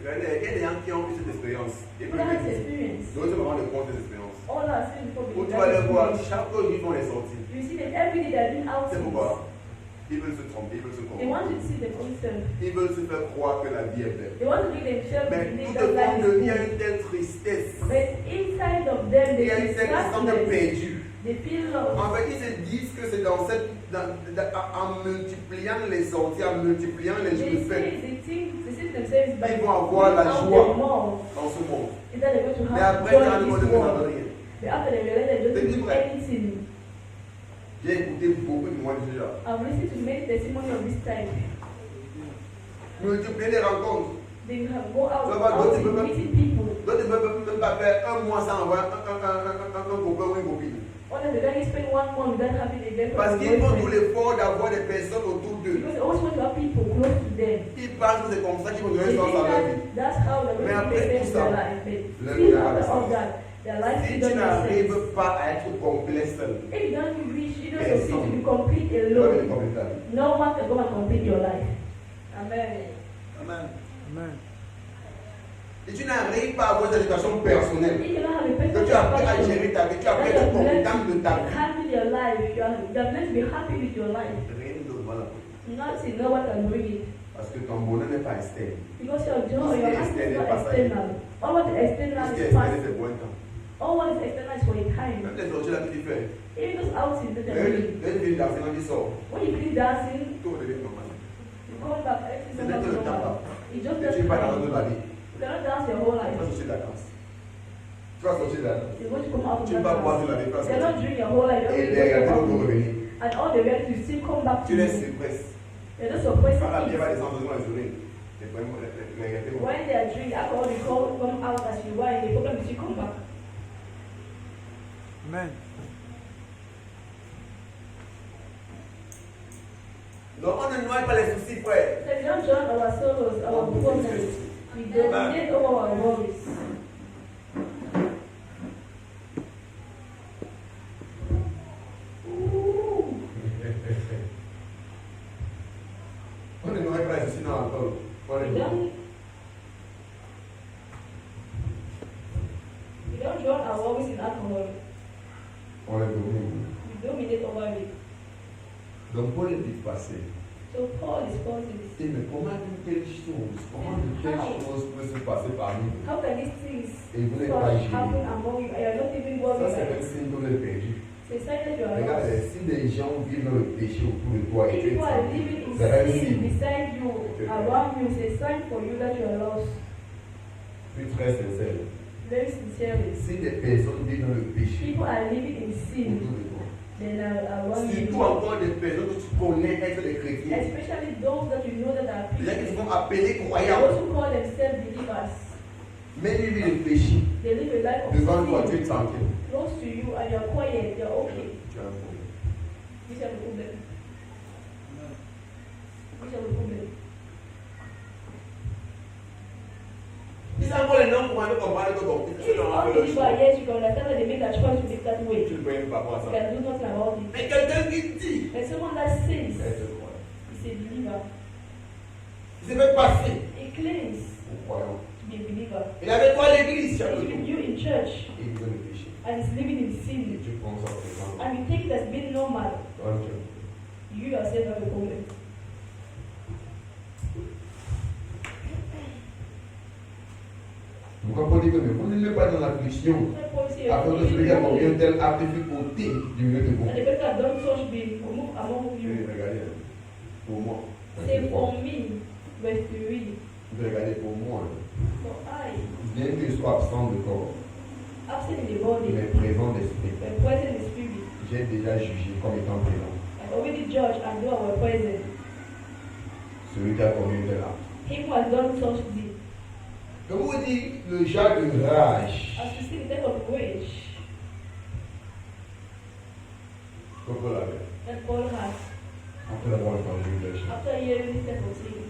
Speaker 4: Regardez, il y a des gens qui ont eu cette expérience. Et puis,
Speaker 2: People have this experience.
Speaker 4: d'autres se rendent compte de cette expérience.
Speaker 2: All our sins before
Speaker 4: Où
Speaker 2: we
Speaker 4: tu vas les voir,
Speaker 2: experience.
Speaker 4: chaque jour, ils font les sorties.
Speaker 2: You see that every day they're doing
Speaker 4: C'est
Speaker 2: outings.
Speaker 4: pourquoi ils veulent se tromper, ils veulent se
Speaker 2: They want
Speaker 4: corrompre.
Speaker 2: to see themselves.
Speaker 4: Ils veulent se faire croire que la vie est belle.
Speaker 2: They want to make themselves
Speaker 4: Mais
Speaker 2: believe
Speaker 4: tout
Speaker 2: that
Speaker 4: au
Speaker 2: life
Speaker 4: fond, il y a
Speaker 2: is
Speaker 4: une telle tristesse.
Speaker 2: good. But inside of them,
Speaker 4: Il
Speaker 2: they
Speaker 4: y a une
Speaker 2: feel
Speaker 4: telle sensation de
Speaker 2: sadness.
Speaker 4: perdu.
Speaker 2: They feel lost.
Speaker 4: En fait, ils se disent que c'est dans cette. En multipliant les sorties, en multipliant les
Speaker 2: They
Speaker 4: jours faits,
Speaker 2: see themselves by
Speaker 4: ils vont avoir la
Speaker 2: out
Speaker 4: joie
Speaker 2: there more.
Speaker 4: dans ce monde.
Speaker 2: Is that they're going to
Speaker 4: Mais
Speaker 2: have
Speaker 4: après,
Speaker 2: joy
Speaker 4: quand
Speaker 2: in
Speaker 4: ils vont
Speaker 2: this
Speaker 4: devenir
Speaker 2: world.
Speaker 4: rien.
Speaker 2: But after they realize they
Speaker 4: C'est
Speaker 2: don't do
Speaker 4: vrai.
Speaker 2: anything.
Speaker 4: J'ai écouté beaucoup de témoignages déjà.
Speaker 2: I've listened to many testimonies of this type.
Speaker 4: Multiplier les rencontres.
Speaker 2: They have go out,
Speaker 4: Ça va,
Speaker 2: out
Speaker 4: d'autres peuvent-
Speaker 2: meeting people.
Speaker 4: D'autres ne peuvent même pas faire un mois sans avoir un copain ou une copine.
Speaker 2: Others they can't spend 1 month without having a girlfriend.
Speaker 4: Parce
Speaker 2: or
Speaker 4: qu'ils font tout
Speaker 2: boyfriend.
Speaker 4: l'effort d'avoir des personnes autour d'eux.
Speaker 2: Because they always want to have people close to them.
Speaker 4: Ils pensent que c'est comme ça qu'ils vont
Speaker 2: They
Speaker 4: donner
Speaker 2: think
Speaker 4: sens à leur vie.
Speaker 2: that's how they're
Speaker 4: Mais
Speaker 2: going to
Speaker 4: après
Speaker 2: make
Speaker 4: tout
Speaker 2: sense
Speaker 4: ça,
Speaker 2: their life. But
Speaker 4: leur
Speaker 2: still
Speaker 4: vie n'a pas de
Speaker 2: after all
Speaker 4: sens.
Speaker 2: that, their life
Speaker 4: Si
Speaker 2: still
Speaker 4: tu
Speaker 2: doesn't make sense.
Speaker 4: n'arrives pas à être complet seul,
Speaker 2: If you don't reach, you don't
Speaker 4: Personne.
Speaker 2: succeed to be complete
Speaker 4: tu vas
Speaker 2: alone.
Speaker 4: venir compléter ta vie.
Speaker 2: No one can come and complete your life. Amen.
Speaker 4: Amen.
Speaker 3: Amen.
Speaker 4: Si tu n'arrives pas à avoir cette éducation personnelle,
Speaker 2: If you don't have a
Speaker 4: que
Speaker 2: personal
Speaker 4: tu as appris à
Speaker 2: passion,
Speaker 4: gérer ta vie, tu as appris à
Speaker 2: that
Speaker 4: être
Speaker 2: you have
Speaker 4: content de ta
Speaker 2: learned to
Speaker 4: vie,
Speaker 2: handle your life, you are learned to be happy with your life.
Speaker 4: rien ne doit la
Speaker 2: Nothing, no one can bring it.
Speaker 4: Parce que ton bonheur n'est pas externe.
Speaker 2: Because your joy,
Speaker 4: Tout ce qui
Speaker 2: your
Speaker 4: est
Speaker 2: happiness is
Speaker 4: externe est
Speaker 2: not
Speaker 4: passager.
Speaker 2: external. All what is
Speaker 4: Tout
Speaker 2: external
Speaker 4: ce qui est
Speaker 2: is
Speaker 4: externe,
Speaker 2: past.
Speaker 4: c'est pour un temps.
Speaker 2: All what is external is for a time.
Speaker 4: Même les sorties là que tu fais,
Speaker 2: Even those outings that you're doing,
Speaker 4: une ville d'enseignant qui sort,
Speaker 2: when you finish dancing,
Speaker 4: tout devient normal.
Speaker 2: you come back, everything
Speaker 4: C'est
Speaker 2: comes back to
Speaker 4: le temps.
Speaker 2: normal. It just
Speaker 4: Et
Speaker 2: does
Speaker 4: tu vas dans
Speaker 2: time.
Speaker 4: la vie.
Speaker 2: You cannot dance your whole
Speaker 4: Tu
Speaker 2: life.
Speaker 4: vas sortir de la danse. Tu vas sortir de la danse.
Speaker 2: You're going to come out of
Speaker 4: Tu
Speaker 2: that
Speaker 4: ne vas pas boire
Speaker 2: dance.
Speaker 4: de la vie.
Speaker 2: You cannot drink your whole life.
Speaker 4: Et
Speaker 2: You're
Speaker 4: les
Speaker 2: going to
Speaker 4: réalités
Speaker 2: come
Speaker 4: vont
Speaker 2: out.
Speaker 4: revenir.
Speaker 2: And all the rest will still come back to
Speaker 4: Tu les
Speaker 2: you.
Speaker 4: suppresses.
Speaker 2: They're just suppressing
Speaker 4: Quand la bière
Speaker 2: it.
Speaker 4: va descendre dans les urines, les réalités vont.
Speaker 2: When they are drinking alcohol, they come out as you wine. The problem is you come back.
Speaker 3: Amen.
Speaker 4: Donc on ne noie pas les soucis, frère.
Speaker 2: So we don't drown our sorrows, our problems. We dominate over our worries. Ooh.
Speaker 4: On ne noie pas les soucis dans l'alcool.
Speaker 2: We don't drown our worries in alcohol.
Speaker 1: On les domine.
Speaker 2: We dominate over it.
Speaker 1: Donc Paul est passé.
Speaker 2: So Paul is causing this.
Speaker 1: Et mais comment une telle chose, comment une telle chose peut se passer parmi nous?
Speaker 2: How can these things
Speaker 1: Et vous n'êtes pas
Speaker 2: such happen
Speaker 1: gêné.
Speaker 2: among you? And you're not even
Speaker 1: Ça,
Speaker 2: worried
Speaker 1: c'est
Speaker 2: about
Speaker 1: un
Speaker 2: it.
Speaker 1: signe que vous êtes perdu.
Speaker 2: C'est ça que you are
Speaker 1: Regarde,
Speaker 2: lost.
Speaker 1: si des gens vivent dans le péché autour de toi et
Speaker 2: If
Speaker 1: tu es
Speaker 2: people are
Speaker 1: tranquille,
Speaker 2: living in
Speaker 1: c'est un
Speaker 2: sin
Speaker 1: signe.
Speaker 2: beside you, around you, it's a sign for you that you are lost.
Speaker 1: Je suis très sincère.
Speaker 2: Very sincerely.
Speaker 1: Si des personnes vivent dans le péché
Speaker 2: People are living in sin,
Speaker 1: autour de toi,
Speaker 2: then around
Speaker 4: Surtout
Speaker 2: you.
Speaker 4: encore des personnes que tu connais être des chrétiens.
Speaker 2: Especially those that you know that are
Speaker 4: Les gens qui se
Speaker 2: Christians.
Speaker 4: font appeler
Speaker 2: Those
Speaker 4: croyants.
Speaker 2: who call themselves believers.
Speaker 1: mais ils vivent le péché
Speaker 2: They live a life of
Speaker 1: devant toi, tu
Speaker 2: sin
Speaker 1: es tranquille.
Speaker 2: close to you and you're quiet, you're okay.
Speaker 1: Tu as un problème.
Speaker 2: This is the problem. This is the problem.
Speaker 4: Ils envoient les noms pour aller comprendre que bon,
Speaker 2: If
Speaker 4: c'est
Speaker 2: all
Speaker 4: normal.
Speaker 2: believers, yes, you can understand that they make that choice to live that way.
Speaker 4: Tu ne peux même pas voir
Speaker 2: You
Speaker 4: ça.
Speaker 2: can do nothing about it.
Speaker 4: Mais quelqu'un qui dit,
Speaker 2: And someone that says
Speaker 1: Être croyant.
Speaker 2: is a believer,
Speaker 4: il se fait passer
Speaker 2: he claims
Speaker 1: Ou croyant.
Speaker 2: to be a believer.
Speaker 4: Il avait quoi l'église chaque
Speaker 2: It's
Speaker 4: jour?
Speaker 2: with you in church
Speaker 4: Et il veut le péché.
Speaker 2: and it's living in
Speaker 4: Et
Speaker 2: sin.
Speaker 4: tu prends ça présent.
Speaker 2: And you take it as being normal.
Speaker 4: Ok.
Speaker 2: You yourself have a problem.
Speaker 4: Donc on peut dire que mais vous n'êtes pas dans la Christian.
Speaker 2: That's why Paul says,
Speaker 4: Afin que celui qui a commis un tel acte fut ôté du milieu de vous.
Speaker 2: and the person that done such be removed among
Speaker 4: Oui,
Speaker 2: you.
Speaker 4: regardez. Pour moi.
Speaker 2: Say for me, verse 3.
Speaker 4: Vous regardez pour moi.
Speaker 2: For I,
Speaker 4: Bien qu'il soit absent de corps,
Speaker 2: absent in the body,
Speaker 4: mais présent d'esprit,
Speaker 2: but present in the spirit,
Speaker 4: j'ai déjà jugé comme étant présent
Speaker 2: and already judged and though I were present.
Speaker 4: celui qui a commis un tel acte.
Speaker 2: Him who has done such deed.
Speaker 4: Comme vous dites, le genre de rage.
Speaker 2: As you see the type of rage
Speaker 4: Comme vous l'avez.
Speaker 2: that Paul has
Speaker 4: Après avoir entendu le chant.
Speaker 2: after hearing this type of thing.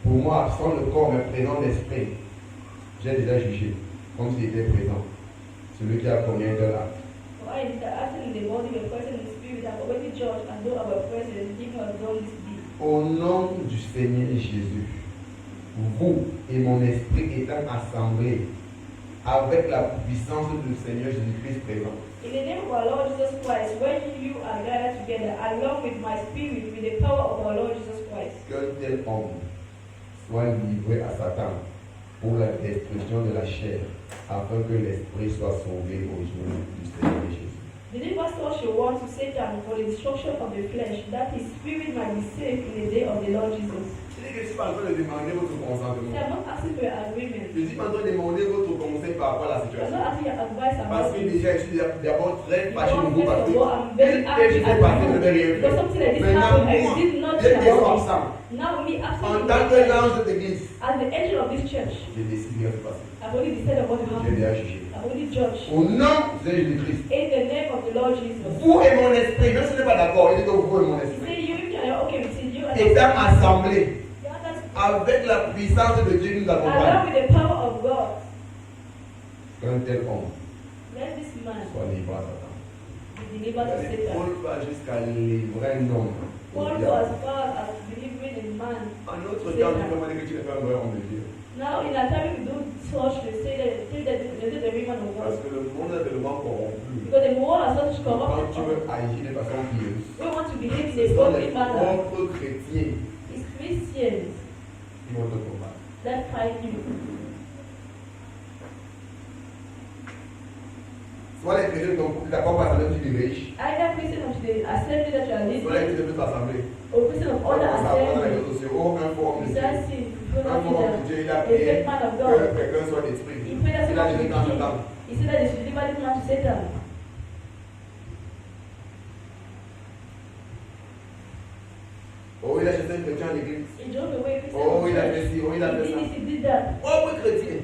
Speaker 4: Pour moi, absent le corps, mais présent d'esprit, j'ai déjà jugé, comme s'il était présent, celui qui a commis un tel acte.
Speaker 2: For I is that absent in the body but present in the spirit, have already judged and though I were present, him who has done this deed.
Speaker 4: Au nom du Seigneur Jésus, vous et mon esprit étant assemblés avec la puissance du Seigneur Jésus-Christ présent,
Speaker 2: In the name of our Lord Jesus Christ, when you are gathered together, along with my spirit, with the power of our Lord Jesus Christ,
Speaker 4: qu'un tel homme soit livré à Satan pour la destruction de la chair, afin que l'esprit soit sauvé au jour du Seigneur Jésus.
Speaker 2: deliver such a one to Satan for the destruction of the flesh, that his spirit might be saved in the day of the Lord Jesus.
Speaker 4: Je dis que je suis pas en train de demander votre
Speaker 2: See,
Speaker 4: consentement.
Speaker 2: I'm not asking for your agreement.
Speaker 4: Je ne suis pas en train de demander votre conseil par rapport à la
Speaker 2: I'm
Speaker 4: situation.
Speaker 2: not asking your advice
Speaker 4: Parce
Speaker 2: about
Speaker 4: que
Speaker 2: it.
Speaker 4: déjà, je suis d'abord très fâché de
Speaker 2: Because
Speaker 4: vous parce
Speaker 2: first
Speaker 4: que
Speaker 2: of all, I'm very
Speaker 4: tel
Speaker 2: angry
Speaker 4: qui s'est
Speaker 2: at
Speaker 4: passé ne
Speaker 2: you.
Speaker 4: veut rien
Speaker 2: Because
Speaker 4: faire.
Speaker 2: something like this
Speaker 4: Maintenant,
Speaker 2: happened, I
Speaker 4: moi,
Speaker 2: did
Speaker 4: j'ai
Speaker 2: nothing
Speaker 4: été
Speaker 2: about it.
Speaker 4: absent.
Speaker 2: Now me
Speaker 4: En
Speaker 2: absent
Speaker 4: tant que l'ange de l'église,
Speaker 2: as the angel of this church,
Speaker 4: j'ai décidé de passer.
Speaker 2: I've already decided what to
Speaker 4: J'ai
Speaker 2: happen.
Speaker 4: déjà jugé.
Speaker 2: I've already judged.
Speaker 4: Au nom de Jésus-Christ,
Speaker 2: In the name of the Lord Jesus.
Speaker 4: vous et mon esprit, même si je n'ai pas d'accord, il dit que vous et mon
Speaker 2: He
Speaker 4: esprit,
Speaker 2: said you are okay with it. You and
Speaker 4: étant assemblés
Speaker 2: the others,
Speaker 4: avec la puissance de Dieu qui nous accompagne,
Speaker 2: along with the power of God,
Speaker 4: qu'un tel homme
Speaker 2: let this man
Speaker 4: soit libre à Satan.
Speaker 2: be delivered to Satan.
Speaker 4: Paul va jusqu'à livrer un homme au
Speaker 2: Paul
Speaker 4: diable.
Speaker 2: as far as delivering a man.
Speaker 4: En autre temps, tu peux me dire que tu n'es pas un vrai homme de Dieu.
Speaker 2: Now in our time we do such, we say that the women of
Speaker 4: Parce
Speaker 2: God.
Speaker 4: que le monde est tellement corrompu.
Speaker 2: Because the world has such
Speaker 4: Quand
Speaker 2: corrupt.
Speaker 4: tu veux agir de façon pieuse,
Speaker 2: We want to behave in
Speaker 4: ce
Speaker 2: a
Speaker 4: sont
Speaker 2: godly
Speaker 4: les
Speaker 2: manner.
Speaker 4: propres chrétiens
Speaker 2: It's Christians
Speaker 4: qui vont te combattre.
Speaker 2: that fight you.
Speaker 4: Soit les chrétiens qui sont d'accord pour assembler du riche,
Speaker 2: Either Christian of the assembly that you are
Speaker 4: soit les
Speaker 2: leading,
Speaker 4: chrétiens de assemblée.
Speaker 2: or Christian of other
Speaker 4: On les
Speaker 2: assembly.
Speaker 4: réseaux sociaux, oh, un forum de
Speaker 2: You
Speaker 4: Dieu.
Speaker 2: start seeing, you
Speaker 4: Un
Speaker 2: don't
Speaker 4: forum de
Speaker 2: see
Speaker 4: Dieu, il a
Speaker 2: that. A
Speaker 4: prié
Speaker 2: great man of
Speaker 4: que
Speaker 2: God.
Speaker 4: quelqu'un soit détruit.
Speaker 2: He prayed that
Speaker 4: Il a
Speaker 2: someone
Speaker 4: dit
Speaker 2: should
Speaker 4: quand
Speaker 2: be
Speaker 4: Satan.
Speaker 2: killed. He said that they should deliver this man to Satan.
Speaker 4: Oh, il a jeté un chrétien à l'église.
Speaker 2: He drove away Christian.
Speaker 4: Oh, il a
Speaker 2: church.
Speaker 4: fait ci, oh, il a
Speaker 2: He
Speaker 4: fait
Speaker 2: did
Speaker 4: ça.
Speaker 2: this, he did that.
Speaker 4: Propre chrétien.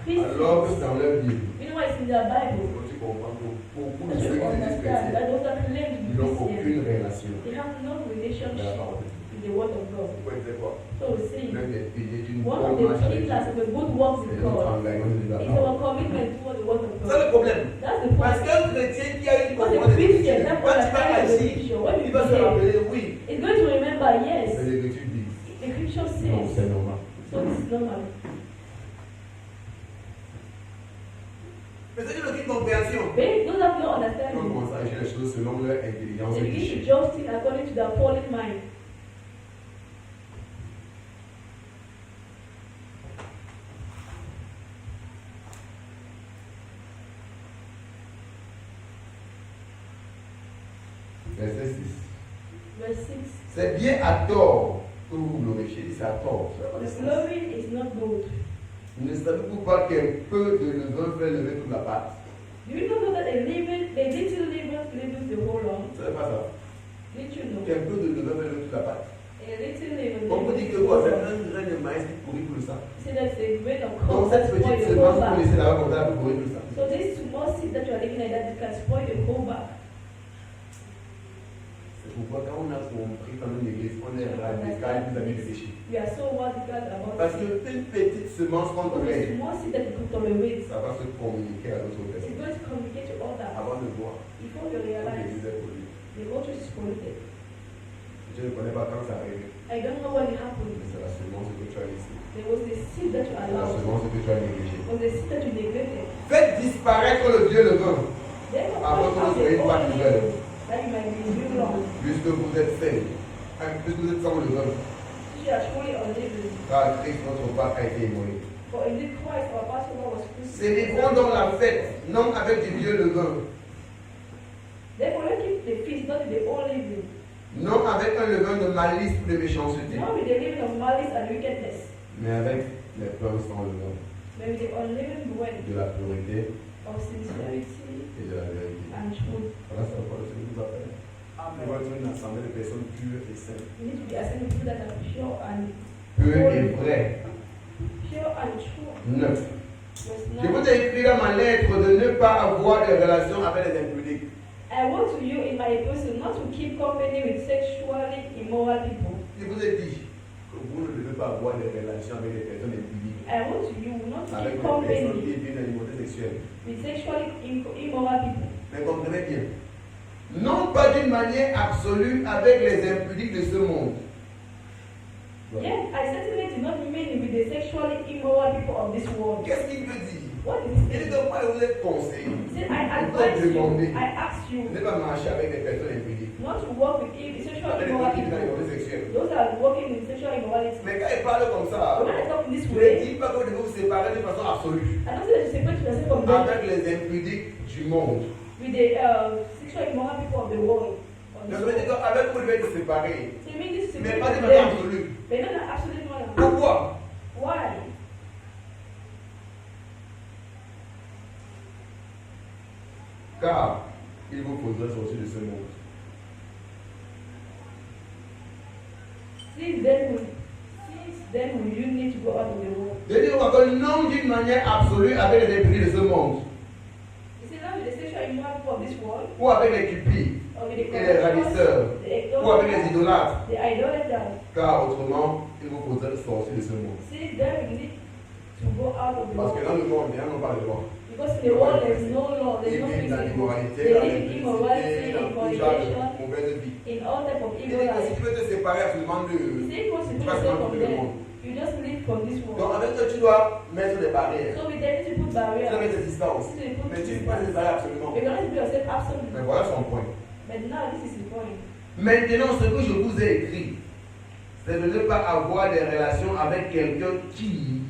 Speaker 4: Alors que
Speaker 2: Christians.
Speaker 4: dans leur Bible,
Speaker 2: You know why it's in their Bible?
Speaker 4: tu comprends que beaucoup de
Speaker 2: That
Speaker 4: ceux
Speaker 2: you
Speaker 4: qui disent
Speaker 2: understand
Speaker 4: chrétiens,
Speaker 2: that those that claim to
Speaker 4: ils
Speaker 2: be
Speaker 4: n'ont
Speaker 2: Christian,
Speaker 4: aucune relation
Speaker 2: they have no
Speaker 4: avec la
Speaker 2: relationship
Speaker 4: parole de Dieu.
Speaker 2: with the word of God.
Speaker 4: Pourquoi il fait quoi?
Speaker 2: So we see,
Speaker 4: L'un des piliers d'une
Speaker 2: one
Speaker 4: bonne
Speaker 2: of the
Speaker 4: marche avec Dieu,
Speaker 2: pillars of a good works
Speaker 4: c'est
Speaker 2: with
Speaker 4: notre
Speaker 2: God
Speaker 4: engagement de la
Speaker 2: is
Speaker 4: parole.
Speaker 2: our commitment toward the word of
Speaker 4: C'est ça le
Speaker 2: God.
Speaker 4: problème.
Speaker 2: That's the
Speaker 4: Parce
Speaker 2: point.
Speaker 4: qu'un chrétien qui a une
Speaker 2: Because
Speaker 4: comprendre
Speaker 2: a
Speaker 4: de
Speaker 2: Christian,
Speaker 4: l'écriture,
Speaker 2: that
Speaker 4: quand il va
Speaker 2: understands the
Speaker 4: agir,
Speaker 2: scripture, when
Speaker 4: il
Speaker 2: you
Speaker 4: va se
Speaker 2: behave,
Speaker 4: rappeler, oui,
Speaker 2: it's going to remember, yes,
Speaker 4: c'est l'écriture dit.
Speaker 2: the scripture
Speaker 4: Non,
Speaker 2: says,
Speaker 4: c'est normal.
Speaker 2: so it's normal.
Speaker 4: Mais c'est une aucune compréhension.
Speaker 2: They don't have no
Speaker 4: Ils
Speaker 2: understanding.
Speaker 4: commencent à agir les choses selon leur intelligence
Speaker 2: They
Speaker 4: et
Speaker 2: begin to
Speaker 4: péché.
Speaker 2: judge things according to their fallen mind.
Speaker 4: Verset 6.
Speaker 2: Verse 6.
Speaker 4: C'est bien à tort que vous glorifiez. C'est à tort.
Speaker 2: The glory is not good.
Speaker 4: Ne savez-vous pas qu'un peu de levain fait lever toute la pâte?
Speaker 2: Do you not know that a little leaven the whole lump?
Speaker 4: Vous ne savez pas ça?
Speaker 2: Did you know?
Speaker 4: Qu'un peu de levain fait lever toute la pâte.
Speaker 2: A little leaven
Speaker 4: On vous dit
Speaker 2: leavens
Speaker 4: que
Speaker 2: the
Speaker 4: quoi?
Speaker 2: whole
Speaker 4: C'est
Speaker 2: lump.
Speaker 4: un grain de maïs qui pourrit tout le sang.
Speaker 2: See, that's a grain of
Speaker 4: Donc
Speaker 2: corn
Speaker 4: cette
Speaker 2: that spoil
Speaker 4: petite
Speaker 2: the
Speaker 4: semence
Speaker 2: whole
Speaker 4: que vous
Speaker 2: bag.
Speaker 4: laissez là-bas comme ça, elle peut pourrir tout le sang.
Speaker 2: So this small seed that you are looking at that it can spoil the whole bag.
Speaker 4: C'est pourquoi quand on a compris dans une église, on est radical vis-à-vis du péché.
Speaker 2: We are so radical about
Speaker 4: Parce qu'une petite semence qu'on
Speaker 2: the
Speaker 4: tolérait,
Speaker 2: small seed that you tolerate.
Speaker 4: ça va se communiquer à d'autres
Speaker 2: It's
Speaker 4: personnes.
Speaker 2: going to communicate to others.
Speaker 4: Avant de voir,
Speaker 2: Before you
Speaker 4: que
Speaker 2: realize
Speaker 4: l'église est polluée.
Speaker 2: the water is polluted.
Speaker 4: Je ne connais pas quand ça arrive,
Speaker 2: I don't know when it
Speaker 4: mais
Speaker 2: happened.
Speaker 4: c'est la semence que tu as laissée.
Speaker 2: There was the seed that you
Speaker 4: C'est la
Speaker 2: allowed.
Speaker 4: semence que tu as négligée.
Speaker 2: Was the seed that you neglected.
Speaker 4: Faites disparaître le vieux levain,
Speaker 2: Therefore,
Speaker 4: Avant que
Speaker 2: out
Speaker 4: vous
Speaker 2: the
Speaker 4: soyez
Speaker 2: old
Speaker 4: pas nouvelle.
Speaker 2: leaven, that you might be new long.
Speaker 4: puisque vous êtes fait, puisque vous êtes sans levain,
Speaker 2: You are truly unleavened.
Speaker 4: car Christ notre Père a été immolé.
Speaker 2: For indeed Christ, our Passover, was crucified.
Speaker 4: Célébrons donc la fête, non avec du vieux levain,
Speaker 2: Therefore, let keep the feast, not with the old leaven,
Speaker 4: non avec un levain de malice ou de méchanceté,
Speaker 2: not with the leaven of malice and wickedness,
Speaker 4: mais avec les pains sans levain,
Speaker 2: but with the unleavened bread
Speaker 4: de la pureté
Speaker 2: of sincerity
Speaker 4: et de la vérité.
Speaker 2: and truth.
Speaker 4: Voilà ce que Paul nous appelle. Nous voulons être une assemblée de personnes pures et saintes.
Speaker 2: We need to be assembled people that are pure and
Speaker 4: Pures et vraies,
Speaker 2: true.
Speaker 4: neuf.
Speaker 2: Verse
Speaker 4: Je vous
Speaker 2: 9.
Speaker 4: ai écrit dans ma lettre de ne pas avoir de relations avec les impudiques.
Speaker 2: I wrote to you in my epistle not to keep company with sexually immoral people.
Speaker 4: Je vous ai dit que vous ne devez pas avoir des relations avec les personnes impudiques,
Speaker 2: I wrote to you not to
Speaker 4: avec
Speaker 2: keep
Speaker 4: les personnes
Speaker 2: company
Speaker 4: qui vivent une animauté sexuelle.
Speaker 2: with sexually immoral people.
Speaker 4: Mais comprenez bien, non pas d'une manière absolue avec les impudiques de ce monde.
Speaker 2: Yet, I certainly did not mean with the sexually immoral people of this world.
Speaker 4: Qu'est-ce qu'il veut dire?
Speaker 2: What is
Speaker 4: Il
Speaker 2: this?
Speaker 4: dit que moi je vous ai conseillé
Speaker 2: He said, I
Speaker 4: de
Speaker 2: advise you,
Speaker 4: demander
Speaker 2: I asked
Speaker 4: de
Speaker 2: you
Speaker 4: ne pas marcher avec des personnes impudiques,
Speaker 2: not to work with sexually
Speaker 4: avec les
Speaker 2: immoral
Speaker 4: personnes qui vivent dans
Speaker 2: people.
Speaker 4: l'aniauté sexuelle.
Speaker 2: Those that are working in sexual immorality.
Speaker 4: Mais quand il parle comme ça,
Speaker 2: But when I talk in this
Speaker 4: ne
Speaker 2: way,
Speaker 4: dis pas que vous devez vous séparer de façon absolue
Speaker 2: I don't say that you separate yourself from them
Speaker 4: avec les impudiques du monde.
Speaker 2: with the sexual immoral people of the world.
Speaker 4: Donc ça veut dire qu'avec vous devez être séparés,
Speaker 2: So it means this is
Speaker 4: mais pas de
Speaker 2: separate
Speaker 4: manière
Speaker 2: them.
Speaker 4: absolue.
Speaker 2: But not an absolute manner.
Speaker 4: Pourquoi?
Speaker 2: Why?
Speaker 4: Car il vous faudrait sortir de ce monde.
Speaker 2: Since then will you need to go out of the world.
Speaker 4: Je dis que non d'une manière absolue avec les impudiques de ce monde,
Speaker 2: You see, not with the sexual immoral people of this world,
Speaker 4: ou avec les cupides,
Speaker 2: or with the
Speaker 4: et les ravisseurs,
Speaker 2: the
Speaker 4: ou avec les
Speaker 2: idolaters,
Speaker 4: idolâtres,
Speaker 2: the idolaters.
Speaker 4: car autrement, il vous faudrait sortir de ce monde.
Speaker 2: Since then we need to go out of the
Speaker 4: Parce que
Speaker 2: world.
Speaker 4: dans le monde, il n'y a pas de loi.
Speaker 2: Because in the world there is no law,
Speaker 4: Ils
Speaker 2: there is no
Speaker 4: vivent dans
Speaker 2: principle.
Speaker 4: l'immoralité,
Speaker 2: They
Speaker 4: dans
Speaker 2: live in immorality,
Speaker 4: l'impudicité, dans
Speaker 2: in
Speaker 4: tout genre
Speaker 2: fornication,
Speaker 4: de mauvaise vie.
Speaker 2: in all type of
Speaker 4: Il
Speaker 2: evil
Speaker 4: dit que si
Speaker 2: life.
Speaker 4: tu veux te séparer absolument
Speaker 2: You
Speaker 4: d'eux,
Speaker 2: say you want to
Speaker 4: tu
Speaker 2: put
Speaker 4: vas
Speaker 2: yourself
Speaker 4: seulement
Speaker 2: from
Speaker 4: quitter le
Speaker 2: them.
Speaker 4: monde.
Speaker 2: You just live from this
Speaker 4: Donc
Speaker 2: world.
Speaker 4: avec eux, tu dois mettre des barrières.
Speaker 2: So with them you need to put
Speaker 4: Tu dois
Speaker 2: barriers.
Speaker 4: mettre des distances.
Speaker 2: You need to put
Speaker 4: Mais tu ne peux pas
Speaker 2: distance.
Speaker 4: séparer absolument.
Speaker 2: You cannot put yourself absolutely.
Speaker 4: Mais voilà son point.
Speaker 2: But now this is the point.
Speaker 4: Maintenant, ce que je vous ai écrit, c'est de ne pas avoir des relations avec quelqu'un qui,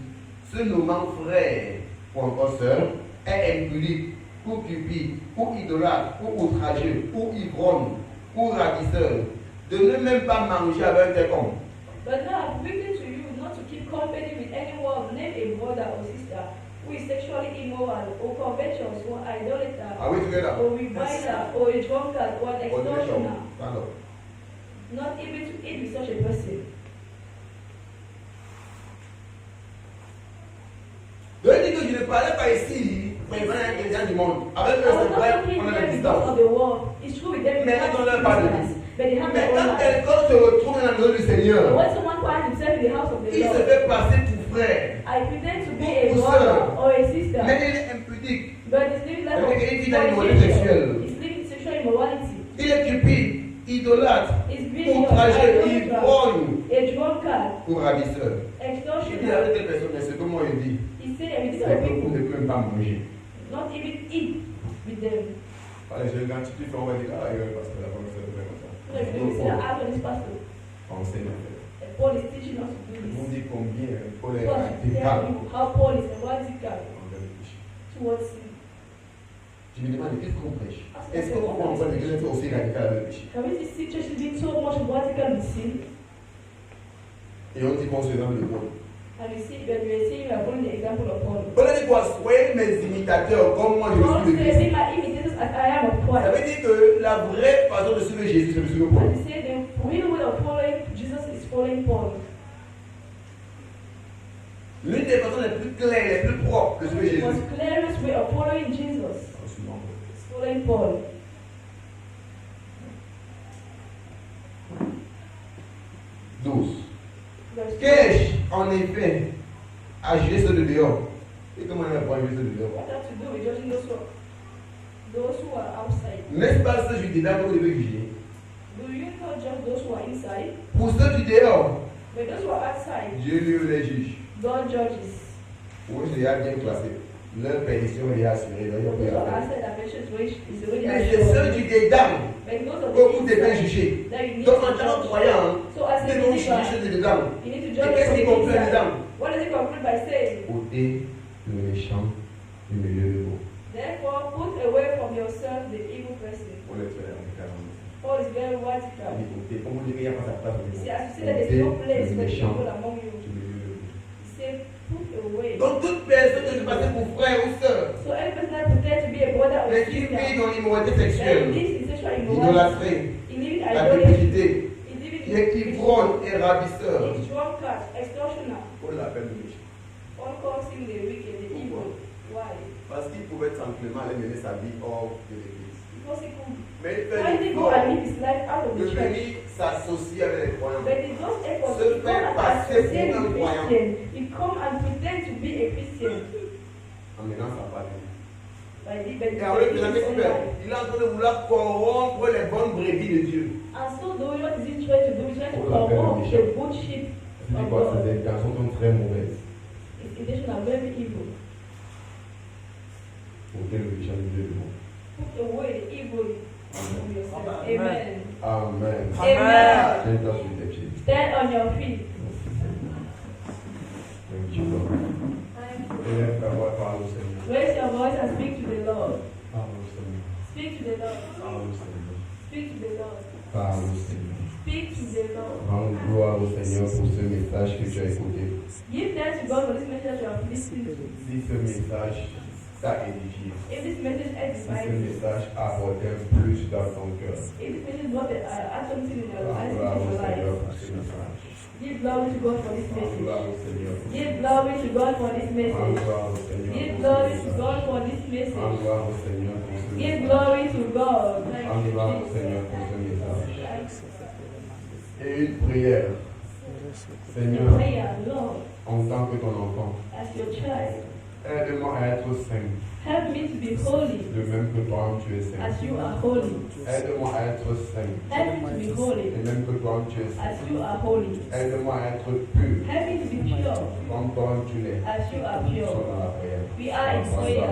Speaker 4: se nommant frère ou encore sœur, est impudique, ou cupide, ou idolâtre, ou outrageux, ou ivrogne, ou ravisseur, de ne même pas manger avec tes comptes.
Speaker 2: But now I'm written to you not to keep company with anyone, name a brother or sister who is sexually immoral, or covetous, or idolater,
Speaker 4: Are we together?
Speaker 2: or reviler, or a drunkard, or an extortioner.
Speaker 4: Alors,
Speaker 2: Not able to eat with such a person.
Speaker 4: je dis que je ne parlais pas ici, mais il y a des gens du monde. Avec eux,
Speaker 2: I was
Speaker 4: c'est
Speaker 2: not
Speaker 4: vrai,
Speaker 2: talking
Speaker 4: on a
Speaker 2: here
Speaker 4: des
Speaker 2: because
Speaker 4: distances.
Speaker 2: of the world. It's true with them.
Speaker 4: Mais
Speaker 2: they
Speaker 4: ils ont
Speaker 2: have
Speaker 4: leur part de
Speaker 2: business,
Speaker 4: vie.
Speaker 2: but they have
Speaker 4: Mais
Speaker 2: their own
Speaker 4: quand
Speaker 2: life.
Speaker 4: quelqu'un se retrouve dans la maison du
Speaker 2: But
Speaker 4: Seigneur,
Speaker 2: when someone finds himself in the house of the
Speaker 4: il se
Speaker 2: Lord,
Speaker 4: fait passer pour frère.
Speaker 2: I pretend to be a
Speaker 4: Ou
Speaker 2: brother
Speaker 4: sœur.
Speaker 2: or a sister,
Speaker 4: Mais il est impudique.
Speaker 2: but it's living life of
Speaker 4: Il vit dans l'immoralité
Speaker 2: fornication.
Speaker 4: sexuelle.
Speaker 2: It's living sexual immorality.
Speaker 4: Il est cupide, idolâtre,
Speaker 2: It's being
Speaker 4: outrageux,
Speaker 2: a
Speaker 4: ivrogne
Speaker 2: drunkard,
Speaker 4: ou ravisseur. Il dit
Speaker 2: extortioner.
Speaker 4: avec quelle personne, mais ce que moi je dis,
Speaker 2: He said everything
Speaker 4: c'est
Speaker 2: of
Speaker 4: que vous
Speaker 2: people,
Speaker 4: ne pouvez même pas manger.
Speaker 2: not even eat with them.
Speaker 4: Allez, je regarde, tu fais, on va dire, ah, parce que la femme c'est vrai comme ça.
Speaker 2: So if you see that out of this pastor,
Speaker 4: Enseigne.
Speaker 2: Paul is teaching us to do
Speaker 4: Je vous
Speaker 2: this.
Speaker 4: dis combien Paul est
Speaker 2: Paul is telling
Speaker 4: radical
Speaker 2: you how Paul is radical
Speaker 4: envers le péché.
Speaker 2: towards sin.
Speaker 4: Je me demande, qu'est-ce qu'on prêche? Est-ce qu'on comprend pourquoi l'Église est aussi radicale avec le péché?
Speaker 2: Can we see church being so much radical with sin?
Speaker 4: Et on dit qu'on se donne le bon.
Speaker 2: And you see, when we are saying we are following the example of Paul.
Speaker 4: Paul dit quoi? Soyez mes imitateurs comme moi je
Speaker 2: Paul
Speaker 4: suis de
Speaker 2: says,
Speaker 4: Christ.
Speaker 2: be my imitators as I am of
Speaker 4: Ça
Speaker 2: Christ.
Speaker 4: veut dire que la vraie façon de suivre Jésus, c'est de suivre Paul.
Speaker 2: And he said the real way of following Jesus is following Paul.
Speaker 4: L'une des façons les plus claires, les plus propres de suivre
Speaker 2: The
Speaker 4: Jésus,
Speaker 2: most clearest way of following Jesus
Speaker 4: en suivant Paul.
Speaker 2: is following Paul.
Speaker 4: en effet à juger ceux de dehors. Et comment on va juger ceux de dehors?
Speaker 2: What have to do with judging those who are outside?
Speaker 4: N'est-ce pas ceux du dehors que vous devez juger?
Speaker 2: Do you not judge those who are inside?
Speaker 4: Pour ceux du dehors,
Speaker 2: But those who are outside,
Speaker 4: Dieu lui les juge.
Speaker 2: God judges.
Speaker 4: Oui, je l'ai bien classé. Leur perdition est assurée.
Speaker 2: But those who are outside are precious, which is already
Speaker 4: Mais c'est ceux
Speaker 2: assured.
Speaker 4: du dedans
Speaker 2: But those of
Speaker 4: que vous
Speaker 2: the
Speaker 4: devez
Speaker 2: inside
Speaker 4: juger.
Speaker 2: that you need
Speaker 4: Donc
Speaker 2: to
Speaker 4: en tant que
Speaker 2: judge.
Speaker 4: croyant,
Speaker 2: So as
Speaker 4: nous
Speaker 2: a
Speaker 4: devons juger
Speaker 2: believer,
Speaker 4: ceux de dedans.
Speaker 2: you need to
Speaker 4: Et
Speaker 2: judge
Speaker 4: qu'est-ce
Speaker 2: from
Speaker 4: qui
Speaker 2: the
Speaker 4: conclut
Speaker 2: inside.
Speaker 4: dedans?
Speaker 2: What does it conclude by saying?
Speaker 4: Ôtez le méchant du milieu de vous.
Speaker 2: Therefore, put away from yourself the evil person.
Speaker 4: On le fait en 40.
Speaker 2: Paul is very radical.
Speaker 4: Ôtez, comme vous dites, il n'y a pas sa place au
Speaker 2: He
Speaker 4: milieu.
Speaker 2: says, as you see that there's no place
Speaker 4: le
Speaker 2: for
Speaker 4: méchant
Speaker 2: evil among you.
Speaker 4: du milieu de vous.
Speaker 2: He said, put away.
Speaker 4: Donc toute personne qui est passée pour frère ou sœur,
Speaker 2: So every person that pretends to be a brother or
Speaker 4: mais qui
Speaker 2: sister,
Speaker 4: vit dans l'immoralité
Speaker 2: that
Speaker 4: sexuelle,
Speaker 2: lives in sexual immorality,
Speaker 4: l'idolâtrie,
Speaker 2: in living
Speaker 4: la
Speaker 2: idolatry,
Speaker 4: cupidité,
Speaker 2: in living
Speaker 4: qui est ivrogne et ravisseur,
Speaker 2: in drunkard, extortioner,
Speaker 4: on l'appelle le méchant.
Speaker 2: all causing the wicked, the evil. Why?
Speaker 4: Parce qu'il pouvait tranquillement aller mener sa vie hors de l'église.
Speaker 2: Because he could
Speaker 4: Mais il
Speaker 2: why
Speaker 4: fait
Speaker 2: did he go and live his life out of
Speaker 4: de
Speaker 2: the church?
Speaker 4: venir s'associer avec les croyants.
Speaker 2: But he does efforts
Speaker 4: Se
Speaker 2: to come
Speaker 4: faire
Speaker 2: and
Speaker 4: passer
Speaker 2: associate
Speaker 4: pour un
Speaker 2: with
Speaker 4: croyant.
Speaker 2: Christian. He come and pretend to be a Christian.
Speaker 4: En menant sa part.
Speaker 2: But he
Speaker 4: Et en lui présentant son père, il est en train de vouloir corrompre les bonnes brebis de Dieu.
Speaker 2: And so doing what is he trying to do? He's trying to
Speaker 4: On l'appelle
Speaker 2: corrupt
Speaker 4: méchant.
Speaker 2: the good sheep
Speaker 4: C'est
Speaker 2: of
Speaker 4: quoi?
Speaker 2: God.
Speaker 4: Ses intentions sont très mauvaises.
Speaker 2: His intentions are very evil.
Speaker 4: Ôtez le méchant du milieu de vous.
Speaker 2: Put away the evil from yourself.
Speaker 3: Amen.
Speaker 2: Amen.
Speaker 4: Amen.
Speaker 2: Amen.
Speaker 4: Tiens-toi sur tes pieds.
Speaker 2: Stand on your feet.
Speaker 4: Thank you, Lord. Élève ta voix, parle au Seigneur.
Speaker 2: Raise your voice and speak to the Lord.
Speaker 4: Parle au Seigneur.
Speaker 2: Speak to the Lord.
Speaker 4: Parle au Seigneur.
Speaker 2: Speak to the Lord.
Speaker 4: Parle au Seigneur.
Speaker 2: Speak to the Lord.
Speaker 4: Rends gloire au Seigneur pour ce message que tu as écouté.
Speaker 2: Give thanks to God for this message you have listened to.
Speaker 4: Si ce message t'a édifié,
Speaker 2: If this message
Speaker 4: si ce
Speaker 2: edifies you,
Speaker 4: message apporte un plus dans ton cœur,
Speaker 2: if this message brought something in your
Speaker 4: rends
Speaker 2: life,
Speaker 4: gloire au
Speaker 2: into your
Speaker 4: Seigneur
Speaker 2: life,
Speaker 4: pour ce message.
Speaker 2: give glory to God for this
Speaker 4: Rends
Speaker 2: message.
Speaker 4: gloire au Seigneur pour ce
Speaker 2: Give
Speaker 4: message.
Speaker 2: glory to God for this
Speaker 4: Rends
Speaker 2: message.
Speaker 4: gloire au Seigneur
Speaker 2: Give
Speaker 4: pour
Speaker 2: glory
Speaker 4: ce
Speaker 2: to God
Speaker 4: message.
Speaker 2: for this
Speaker 4: Rends
Speaker 2: message.
Speaker 4: gloire au Seigneur pour ce
Speaker 2: Give
Speaker 4: message.
Speaker 2: glory to God. Thank
Speaker 4: Rends
Speaker 2: you,
Speaker 4: gloire au
Speaker 2: Jesus.
Speaker 4: Seigneur pour ce message.
Speaker 2: Thank
Speaker 4: Et une prière.
Speaker 2: you.
Speaker 4: Seigneur,
Speaker 2: Prayer, Lord,
Speaker 4: en tant que ton enfant,
Speaker 2: as your child,
Speaker 4: aide-moi à être saint,
Speaker 2: help me to be holy
Speaker 4: de même que toi tu es saint.
Speaker 2: as you are holy.
Speaker 4: Aide-moi à être saint,
Speaker 2: Help me to be holy
Speaker 4: de même que toi tu es saint.
Speaker 2: as you are holy.
Speaker 4: Aide-moi à être pur,
Speaker 2: Help me to be pure
Speaker 4: comme toi tu l'es.
Speaker 2: as you are
Speaker 4: Nous
Speaker 2: pure.
Speaker 4: sommes dans la prière.
Speaker 2: We are in prayer.